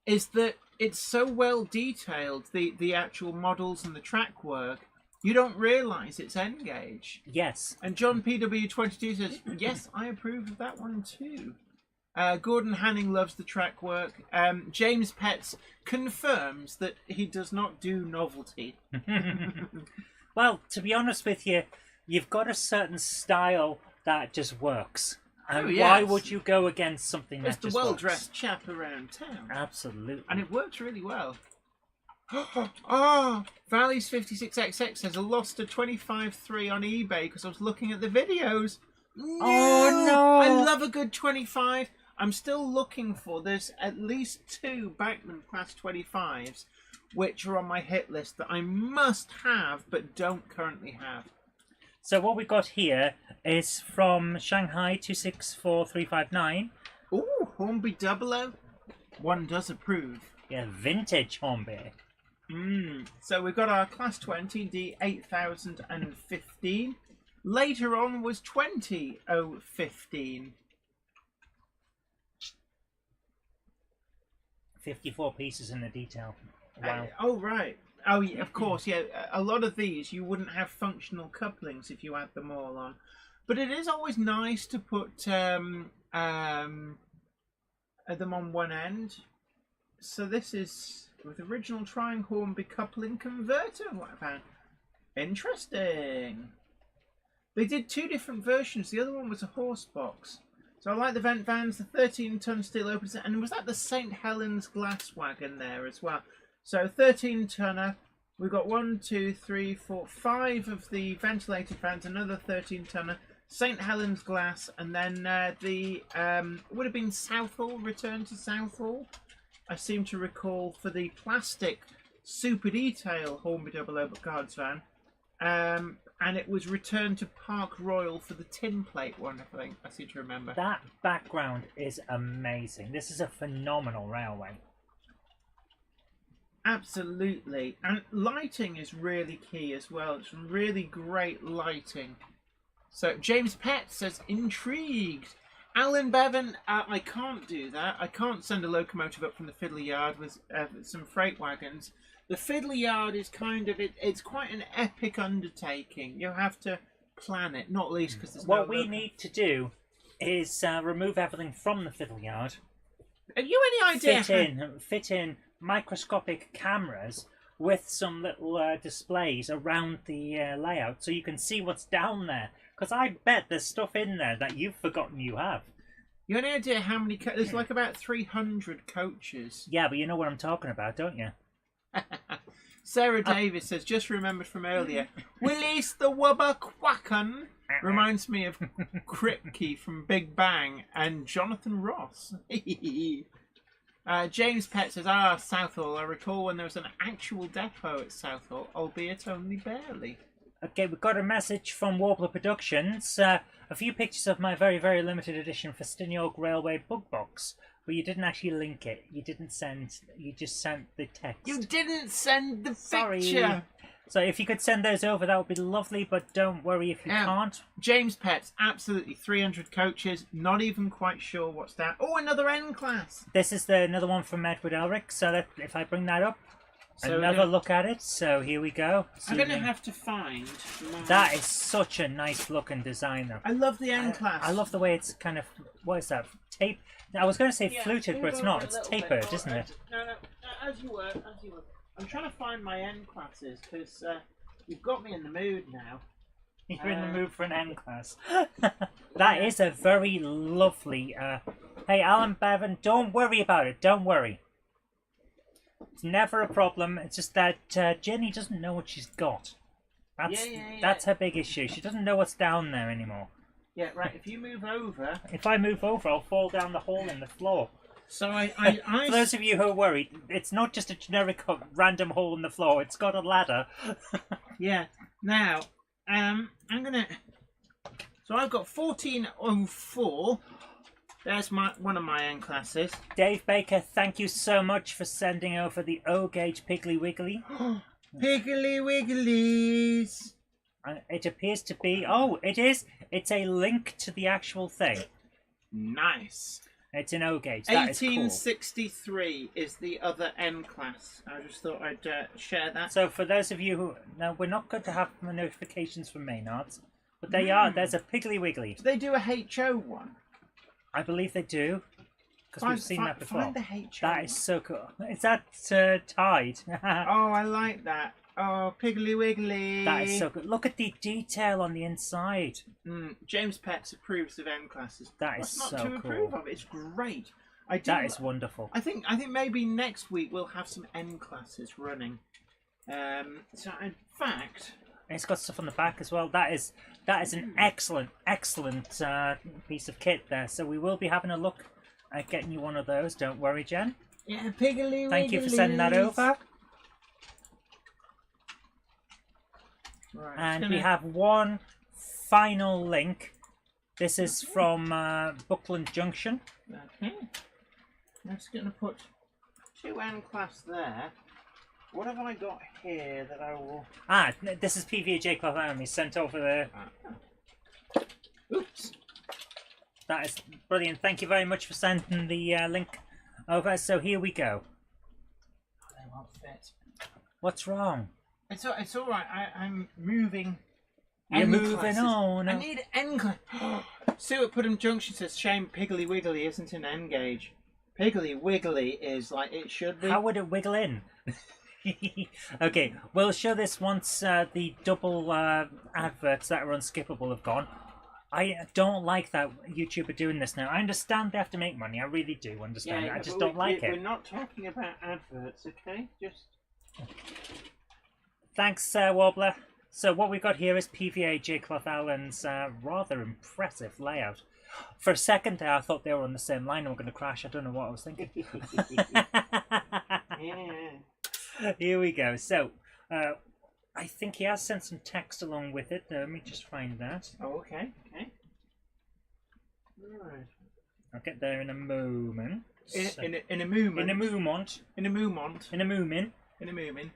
S1: is that it's so well detailed, the actual models and the track work, you don't realise it's N-gauge.
S2: Yes.
S1: And John PW22 says, yes, I approve of that one too. Gordon Hanning loves the track work. James Pets confirms that he does not do novelty.
S2: Well, to be honest with you, you've got a certain style that just works. And why would you go against something that just works?
S1: It's the well-dressed chap around town.
S2: Absolutely.
S1: And it works really well. Oh, Valleys 56XX says I lost a 25.3 on eBay because I was looking at the videos. No!
S2: Oh no!
S1: I love a good 25. I'm still looking for. There's at least 2 Bachmann Class 25s, which are on my hit list that I must have, but don't currently have.
S2: So what we got here is from Shanghai 264359.
S1: Ooh, Hornby 00. One does approve.
S2: Yeah, vintage Hornby.
S1: So we've got our Class 20 D8015. Later on was 20015.
S2: 54 pieces in the detail. Wow.
S1: Oh, right. Oh, yeah, of course, yeah. A lot of these, you wouldn't have functional couplings if you had them all on. But it is always nice to put them on one end. So this is with original Triangle Hornby coupling converter. What I found interesting. They did 2 different versions. The other one was a horse box. So I like the vent vans, the 13-ton steel opens, and was that the St. Helens glass wagon there as well? So 13-tonner. We've got 1, 2, 3, 4, 5 of the ventilated fans, another 13-tonner, St. Helens glass, and then the would have been Southall, return to Southall. I seem to recall for the plastic super detail Hornby 00 guards van. And it was returned to Park Royal for the tin plate one, I think. I seem to remember.
S2: That background is amazing. This is a phenomenal railway.
S1: Absolutely. And lighting is really key as well. It's really great lighting So James Pett says intrigued. Alan Bevan, I can't do that. I can't send a locomotive up from the Fiddler Yard with some freight wagons. The Fiddler Yard is kind of it's quite an epic undertaking. You have to plan it, not least because there's
S2: what we need to do is remove everything from the Fiddle Yard.
S1: Have you any idea?
S2: Fit in microscopic cameras with some little displays around the layout, so you can see what's down there. Because I bet there's stuff in there that you've forgotten you have.
S1: You have any idea how many? There's like about 300 coaches.
S2: Yeah, but you know what I'm talking about, don't you?
S1: Sarah Davis says, just remembered from earlier, Willis the Wubba Quacken reminds me of Kripke from Big Bang and Jonathan Ross. James Pett says, Southall. I recall when there was an actual depot at Southall, albeit only barely.
S2: Okay, we've got a message from Warbler Productions. A few pictures of my very, very limited edition Festiniog Railway bug box. But you didn't actually link it. You didn't send. You just sent the text.
S1: You didn't send the
S2: Sorry.
S1: picture.
S2: So if you could send those over, that would be lovely. But don't worry if you can't.
S1: James Pett, absolutely 300 coaches. Not even quite sure what's that. Oh, another N class.
S2: This is another one from Edward Elric. So if I bring that up, another look at it. So here we go.
S1: I'm going to have to find.
S2: That is such a nice looking design, though.
S1: I love the N class.
S2: I love the way it's kind of, what is that? Tape. I was going to say fluted, but it's not. It's tapered, isn't it?
S1: No, as you were. I'm trying to find my N classes because you've got me in the mood now.
S2: You're in the mood for an N class. That is a very lovely. Hey, Alan Bevan, don't worry about it. Don't worry. It's never a problem. It's just that Jenny doesn't know what she's got. That's her big issue. She doesn't know what's down there anymore.
S1: Yeah, right. If you move over...
S2: If I move over, I'll fall down the hole in the floor.
S1: So I
S2: For those of you who are worried, it's not just a generic random hole in the floor. It's got a ladder.
S1: Yeah. Now, I'm going to... So I've got 1404. There's one of my N classes.
S2: Dave Baker, thank you so much for sending over the O-gauge Piggly Wiggly.
S1: Piggly Wigglies.
S2: It appears to be... Oh, it is. It's a link to the actual thing.
S1: Nice.
S2: It's an O-gauge.
S1: 1863 is the other N class. I just thought I'd share that.
S2: So for those of you who... Now, we're not going to have notifications from Maynards, but they are. There's a Piggly Wiggly.
S1: Do they do a HO one?
S2: I believe they do. Because we've seen that before.
S1: Find the HO
S2: That is so cool. Is that Tide?
S1: Oh, I like that. Oh, Piggly Wiggly.
S2: That is so good. Look at the detail on the inside.
S1: James Pett approves of N classes.
S2: That is so
S1: not to
S2: cool.
S1: Approve of. It's great.
S2: That is wonderful.
S1: I think maybe next week we'll have some N classes running. So in fact,
S2: it's got stuff on the back as well. That is an excellent piece of kit there. So we will be having a look at getting you one of those. Don't worry, Jen.
S1: Yeah, Piggly Wiggly.
S2: Thank you for sending that over.
S1: Right,
S2: and we have one final link. This is from Buckland Junction.
S1: Okay. I'm just going to put 2 N class there. What have I got here that I will...
S2: This is PVJ Cloth Army sent over there.
S1: Oops.
S2: That is brilliant. Thank you very much for sending the link over. So here we go.
S1: Oh, they won't fit.
S2: What's wrong?
S1: It's all right. I'm moving.
S2: You're moving on.
S1: I need N class. Stuart Putnam Junction says, shame Piggly Wiggly isn't an N gauge. Piggly Wiggly is like it should be.
S2: How would it wiggle in? Okay, we'll show this once the double adverts that are unskippable have gone. I don't like that YouTube are doing this now. I understand they have to make money. I really do understand it. I just don't like it.
S1: We're not talking about adverts, okay? Just...
S2: Thanks, Wobbler. So what we've got here is PVA J. Cloth Allen's rather impressive layout. For a second there, I thought they were on the same line and were going to crash. I don't know what I was thinking.
S1: Yeah.
S2: Here we go. So, I think he has sent some text along with it. Let me just find that.
S1: Oh, okay. Right.
S2: I'll get there in a moment.
S1: In a moment.
S2: In a moment.
S1: In a moment.
S2: In a moment.
S1: In a moment.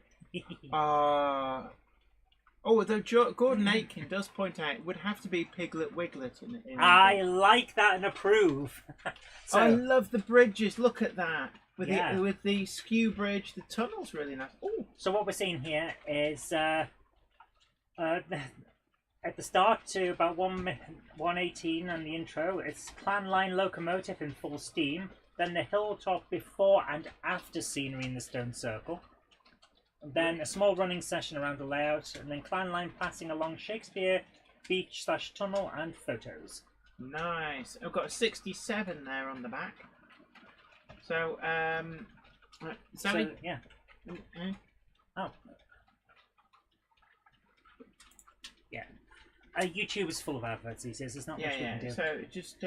S1: Oh, although Gordon Aitken does point out it would have to be Piglet Wiglet in
S2: I like that and approve. So,
S1: I love the bridges. Look at that. With
S2: Yeah.
S1: the skew bridge, the tunnel's really nice. Oh,
S2: so what we're seeing here is at the start to about 1:18 on the intro, it's Clan Line Locomotive in full steam. Then the hilltop before and after scenery in the stone circle. And then a small running session around the layout, and then Clan Line passing along Shakespeare, beach / tunnel, and photos.
S1: nice. I've got a 67 there on the back. So,
S2: So, yeah. Oh. Yeah. YouTube is full of adverts these days. There's not much we can do.
S1: So just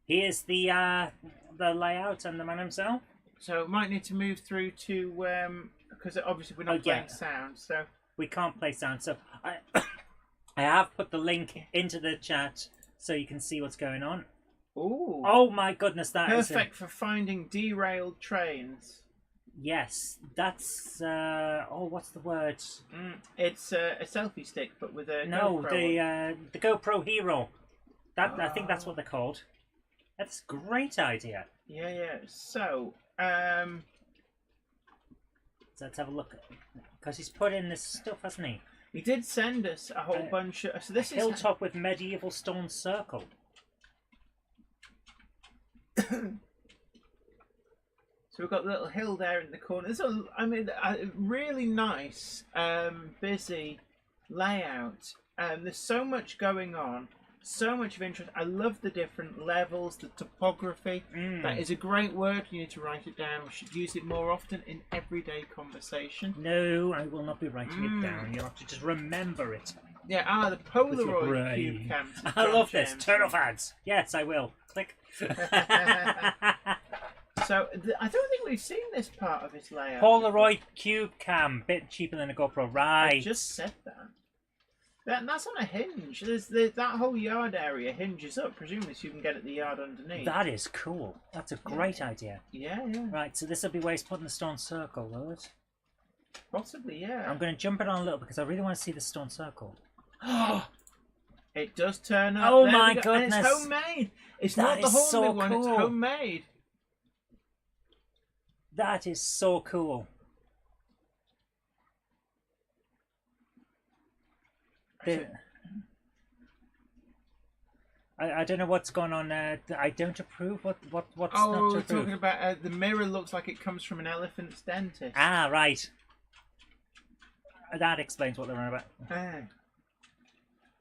S2: Here's the layout and the man himself.
S1: So might need to move through to because obviously we're not playing sound. So
S2: we can't play sound. So I have put the link into the chat so you can see what's going on.
S1: Ooh.
S2: Oh my goodness, that is
S1: perfect for finding derailed trains.
S2: Yes, that's what's the word?
S1: It's a selfie stick, but with a
S2: GoPro. The GoPro Hero. I think that's what they're called. That's a great idea.
S1: Yeah. So
S2: let's have a look, because he's put in this stuff, hasn't he?
S1: He did send us a whole bunch of. So this is
S2: hilltop with medieval stone circle.
S1: So we've got the little hill there in the corner. It's a really nice, busy layout. There's so much going on, so much of interest. I love the different levels, the topography. That is a great word. You need to write it down. We should use it more often in everyday conversation.
S2: No, I will not be writing it down. You'll have to just remember it.
S1: Yeah, the Polaroid cube cam.
S2: I love this. Turn off ads. Yes, I will. Click.
S1: So, I don't think we've seen this part of his layout.
S2: Polaroid cube cam, bit cheaper than a GoPro, right?
S1: I just said that. That's on a hinge. That whole yard area hinges up, presumably, so you can get at the yard underneath.
S2: That is cool. That's a great idea.
S1: Yeah.
S2: Right, so this will be where he's putting the stone circle, will it?
S1: Possibly, yeah.
S2: I'm going to jump it on a little because I really want to see the stone circle.
S1: It does turn up.
S2: Oh
S1: there
S2: my goodness!
S1: And it's homemade. It's not the Hornby one. It's homemade.
S2: That is so cool. I don't know what's going on there. I don't approve. What's not to approve?
S1: We're talking about the mirror looks like it comes from an elephant's dentist.
S2: Ah, right. That explains what they're on about.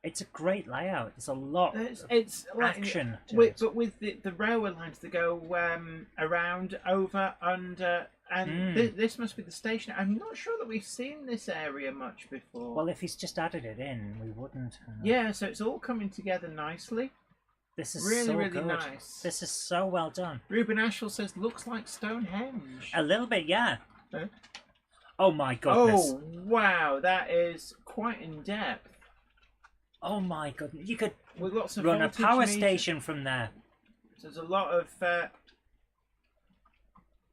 S2: It's a great layout. There's a lot of action to it.
S1: But with the railway lines that go around, over, under, and this must be the station. I'm not sure that we've seen this area much before.
S2: Well, if he's just added it in, we wouldn't.
S1: Yeah, so it's all coming together nicely.
S2: This is
S1: really,
S2: so
S1: really
S2: good.
S1: nice.
S2: This is so well done.
S1: Ruben Ashell says, looks like Stonehenge.
S2: A little bit, yeah. Oh my goodness.
S1: Oh, wow, that is quite in depth.
S2: Oh my goodness. You could
S1: with lots of
S2: run a power station from there.
S1: So there's a lot of...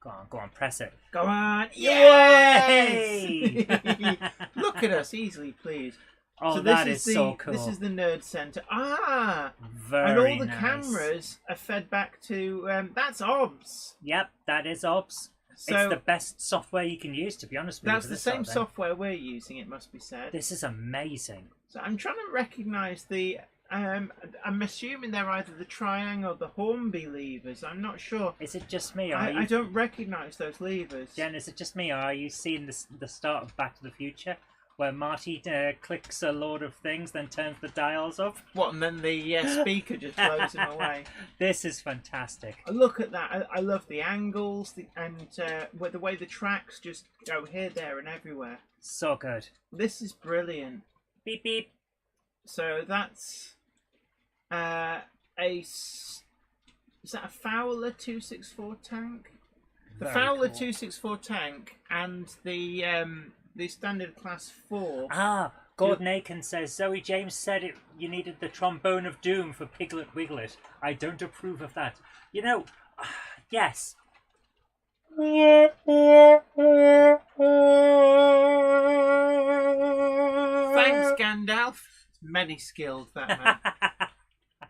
S2: Go on, press it.
S1: Go on.
S2: Yay!
S1: Look at us, easily pleased.
S2: Oh,
S1: so
S2: that is so cool.
S1: This is the Nerd Centre.
S2: Very
S1: and all the
S2: nice.
S1: cameras are fed back to... that's OBS.
S2: Yep, that is OBS. So, it's the best software you can use, to be honest with you.
S1: That's the same software we're using, it must be said.
S2: This is amazing.
S1: So I'm trying to recognise the... I'm assuming they're either the triangle or the Hornby levers. I'm not sure.
S2: Is it just me? Or
S1: I don't recognise those levers.
S2: Jen, is it just me, or are you seeing the start of Back to the Future, where Marty clicks a load of things, then turns the dials up?
S1: What, and then the speaker just blows him away?
S2: This is fantastic.
S1: Look at that. I love the angles and the way the tracks just go here, there, and everywhere.
S2: So good.
S1: This is brilliant.
S2: Beep, beep.
S1: So that's... is that a Fowler 264 tank? The Fowler 264 tank and the standard class 4.
S2: Gordon Aiken says Zoe James said you needed the trombone of doom for Piglet Wiglet. I don't approve of that. You know, yes.
S1: Gandalf. Many skilled, that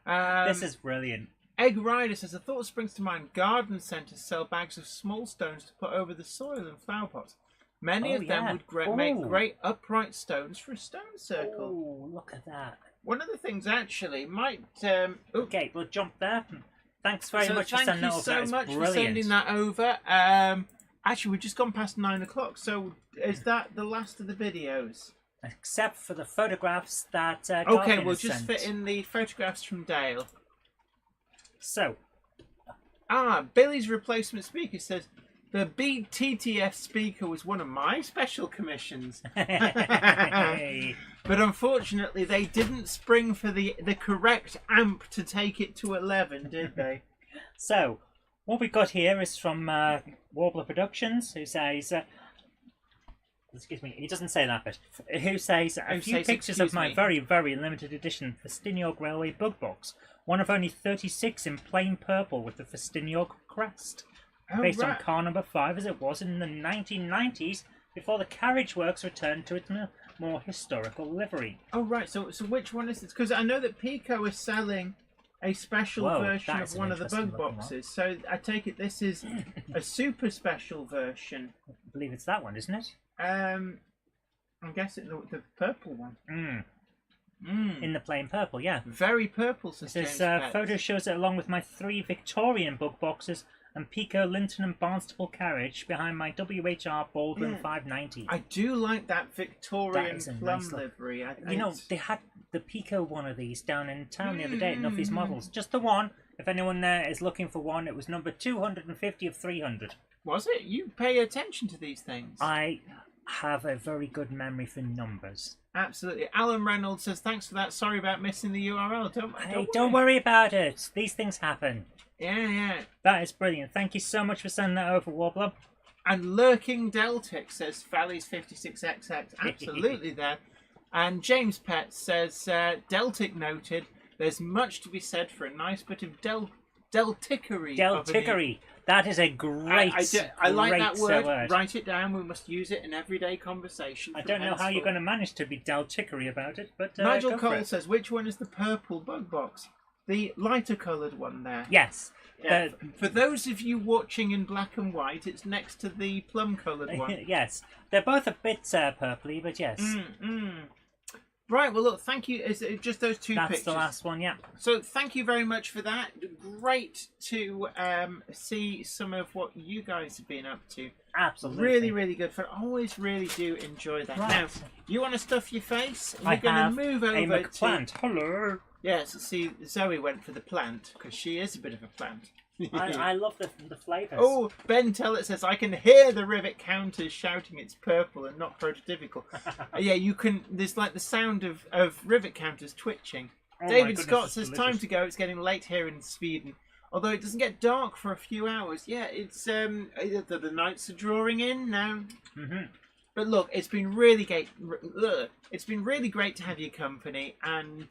S1: man.
S2: This is brilliant.
S1: Egg Rider says, a thought springs to mind. Garden centres sell bags of small stones to put over the soil and flower pots. Many of them would make great upright stones for a stone circle.
S2: Oh, look at that.
S1: One of the things actually might...
S2: Okay, we'll jump there. Thanks very much for sending that over.
S1: Thank you so much for sending that over. Actually, we've just gone past 9 o'clock, so is that the last of the videos?
S2: Except for the photographs that
S1: okay,
S2: Garvin
S1: we'll
S2: has
S1: just
S2: sent.
S1: fit in the photographs from Dale.
S2: So.
S1: Billy's replacement speaker says, the BTTF speaker was one of my special commissions. But unfortunately, they didn't spring for the correct amp to take it to 11, did they?
S2: So, what we got here is from Warbler Productions, who says... excuse me, he doesn't say that bit. Who says, a few pictures of my very, very limited edition Festiniog Railway Bug Box. One of only 36 in plain purple with the Festiniog crest. Based on car number 5 as it was in the 1990s, before the carriage works returned to its more historical livery.
S1: Oh, right. So which one is this? Because I know that Pico is selling a special version of one of the bug boxes. So I take it this is a super special version.
S2: I believe it's that one, isn't it?
S1: I'm guessing the purple one.
S2: In the plain purple, yeah.
S1: Very purple, says
S2: This
S1: James
S2: photo shows it along with my 3 Victorian bug boxes and Pico, Linton and Barnstaple carriage behind my WHR Baldwin 590.
S1: I do like that Victorian plum
S2: nice
S1: livery.
S2: You know, they had the Pico one of these down in town the other day at Nuffy's Models. Just the one. If anyone is looking for one, it was number 250 of 300.
S1: Was it? You pay attention to these things.
S2: I have a very good memory for numbers.
S1: Absolutely. Alan Reynolds says, thanks for that. Sorry about missing the URL.
S2: Don't worry about it. These things happen.
S1: Yeah.
S2: That is brilliant. Thank you so much for sending that over, Warbler.
S1: And Lurking Deltic says, Valley's 56XX. Absolutely there. And James Pett says, Deltic noted, there's much to be said for a nice bit of Deltickery.
S2: Deltickery. That is a great
S1: I like that word. Write it down. We must use it in everyday conversation.
S2: I don't know how you're going to manage to be Deltickery about it, but
S1: Nigel Cole says, which one is the purple bug box? The lighter coloured one there.
S2: Yes.
S1: Yeah. For those of you watching in black and white, it's next to the plum coloured one.
S2: Yes. They're both a bit purpley, but yes.
S1: Right, well, look, thank you. Is it just those two pictures?
S2: That's the last one, yeah.
S1: So thank you very much for that. Great to see some of what you guys have been up to.
S2: Absolutely.
S1: Really, really good fun. I always really do enjoy that. Right. Now, you want to stuff your face? We're going to move over to...
S2: plant. Hello.
S1: Yes, see, Zoe went for the plant, because she is a bit of a plant.
S2: I love the flavours.
S1: Oh, Ben Tellett says, I can hear the rivet counters shouting it's purple and not prototypical. Yeah, you can, there's like the sound of rivet counters twitching. David Scott says, time to go, it's getting late here in Sweden. Although it doesn't get dark for a few hours. Yeah, it's, the nights are drawing in now. But look, it's been really great. It's been really great to have your company, and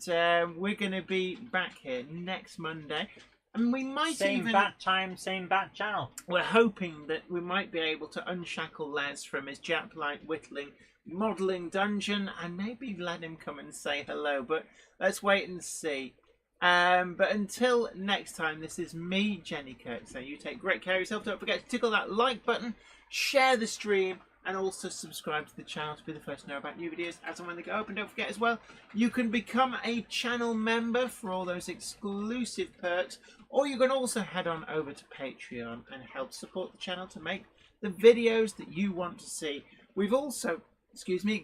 S1: we're going to be back here next Monday. And we might
S2: same bat time, same bat channel.
S1: We're hoping that we might be able to unshackle Les from his Jap-like whittling modelling dungeon, and maybe let him come and say hello. But let's wait and see. But until next time, this is me, Jenny Kirk. So you take great care of yourself. Don't forget to tickle that like button, share the stream, and also subscribe to the channel to be the first to know about new videos as and when they go up. And don't forget as well, you can become a channel member for all those exclusive perks, or you can also head on over to Patreon and help support the channel to make the videos that you want to see. We've also,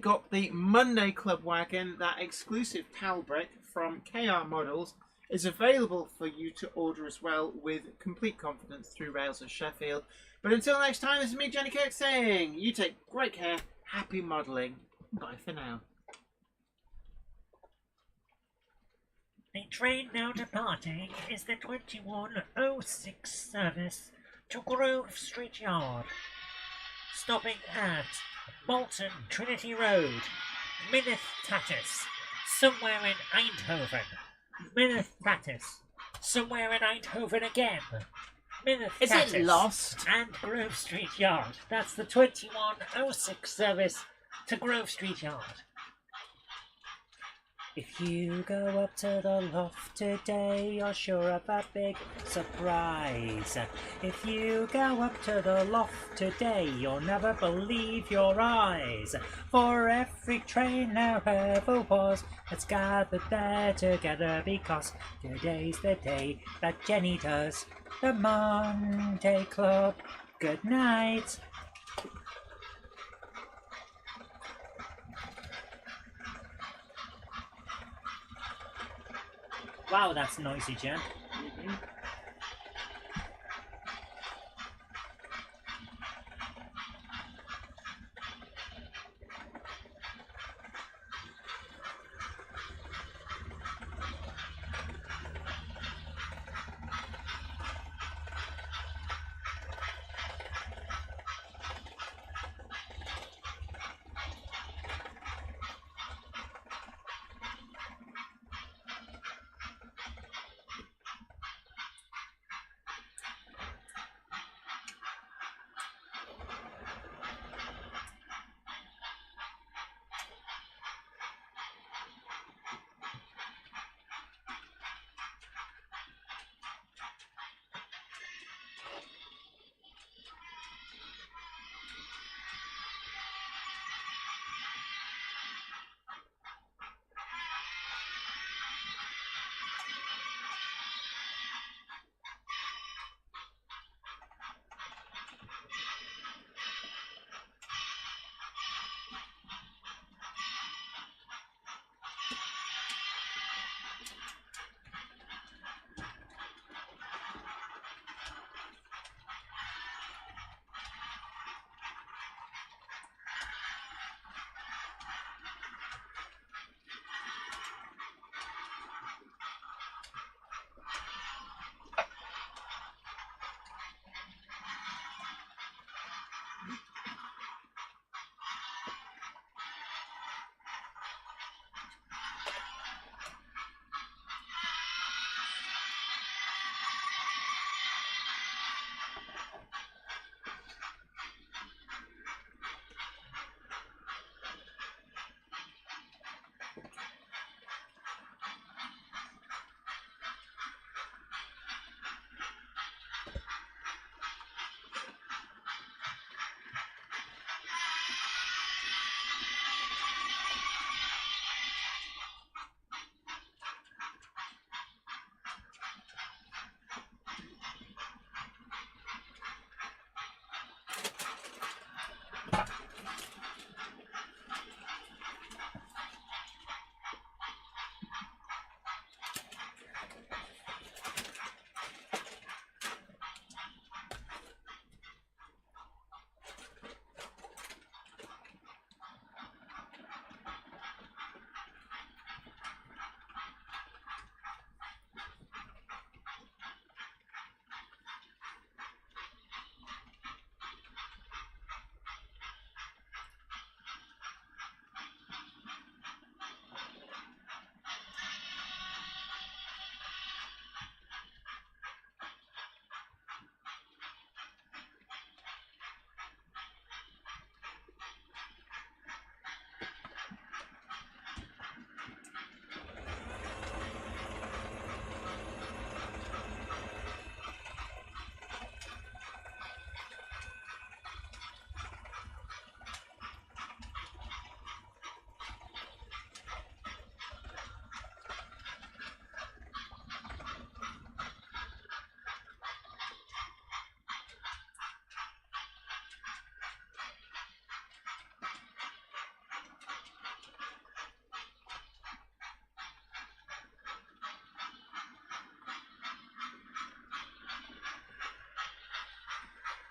S1: got the Monday Club Wagon, that exclusive PAL brick from KR Models, is available for you to order as well with complete confidence through Rails of Sheffield. But until next time, this is me, Jenny Kirk, saying you take great care, happy modelling. Bye for now.
S2: The train now departing is the 2106 service to Grove Street Yard, stopping at Bolton Trinity Road, Minith Tatis, somewhere in Eindhoven, Minith Tatis, somewhere in Eindhoven again.
S1: Is it lost?
S2: And Grove Street Yard. That's the 2106 service to Grove Street Yard. If you go up to the loft today, you're sure of a big surprise. If you go up to the loft today, you'll never believe your eyes. For every train there ever was that's gathered there together, because today's the day that Jenny does the Monday Club. Good night. Wow, that's noisy, Jen.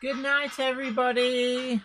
S1: Good night, everybody.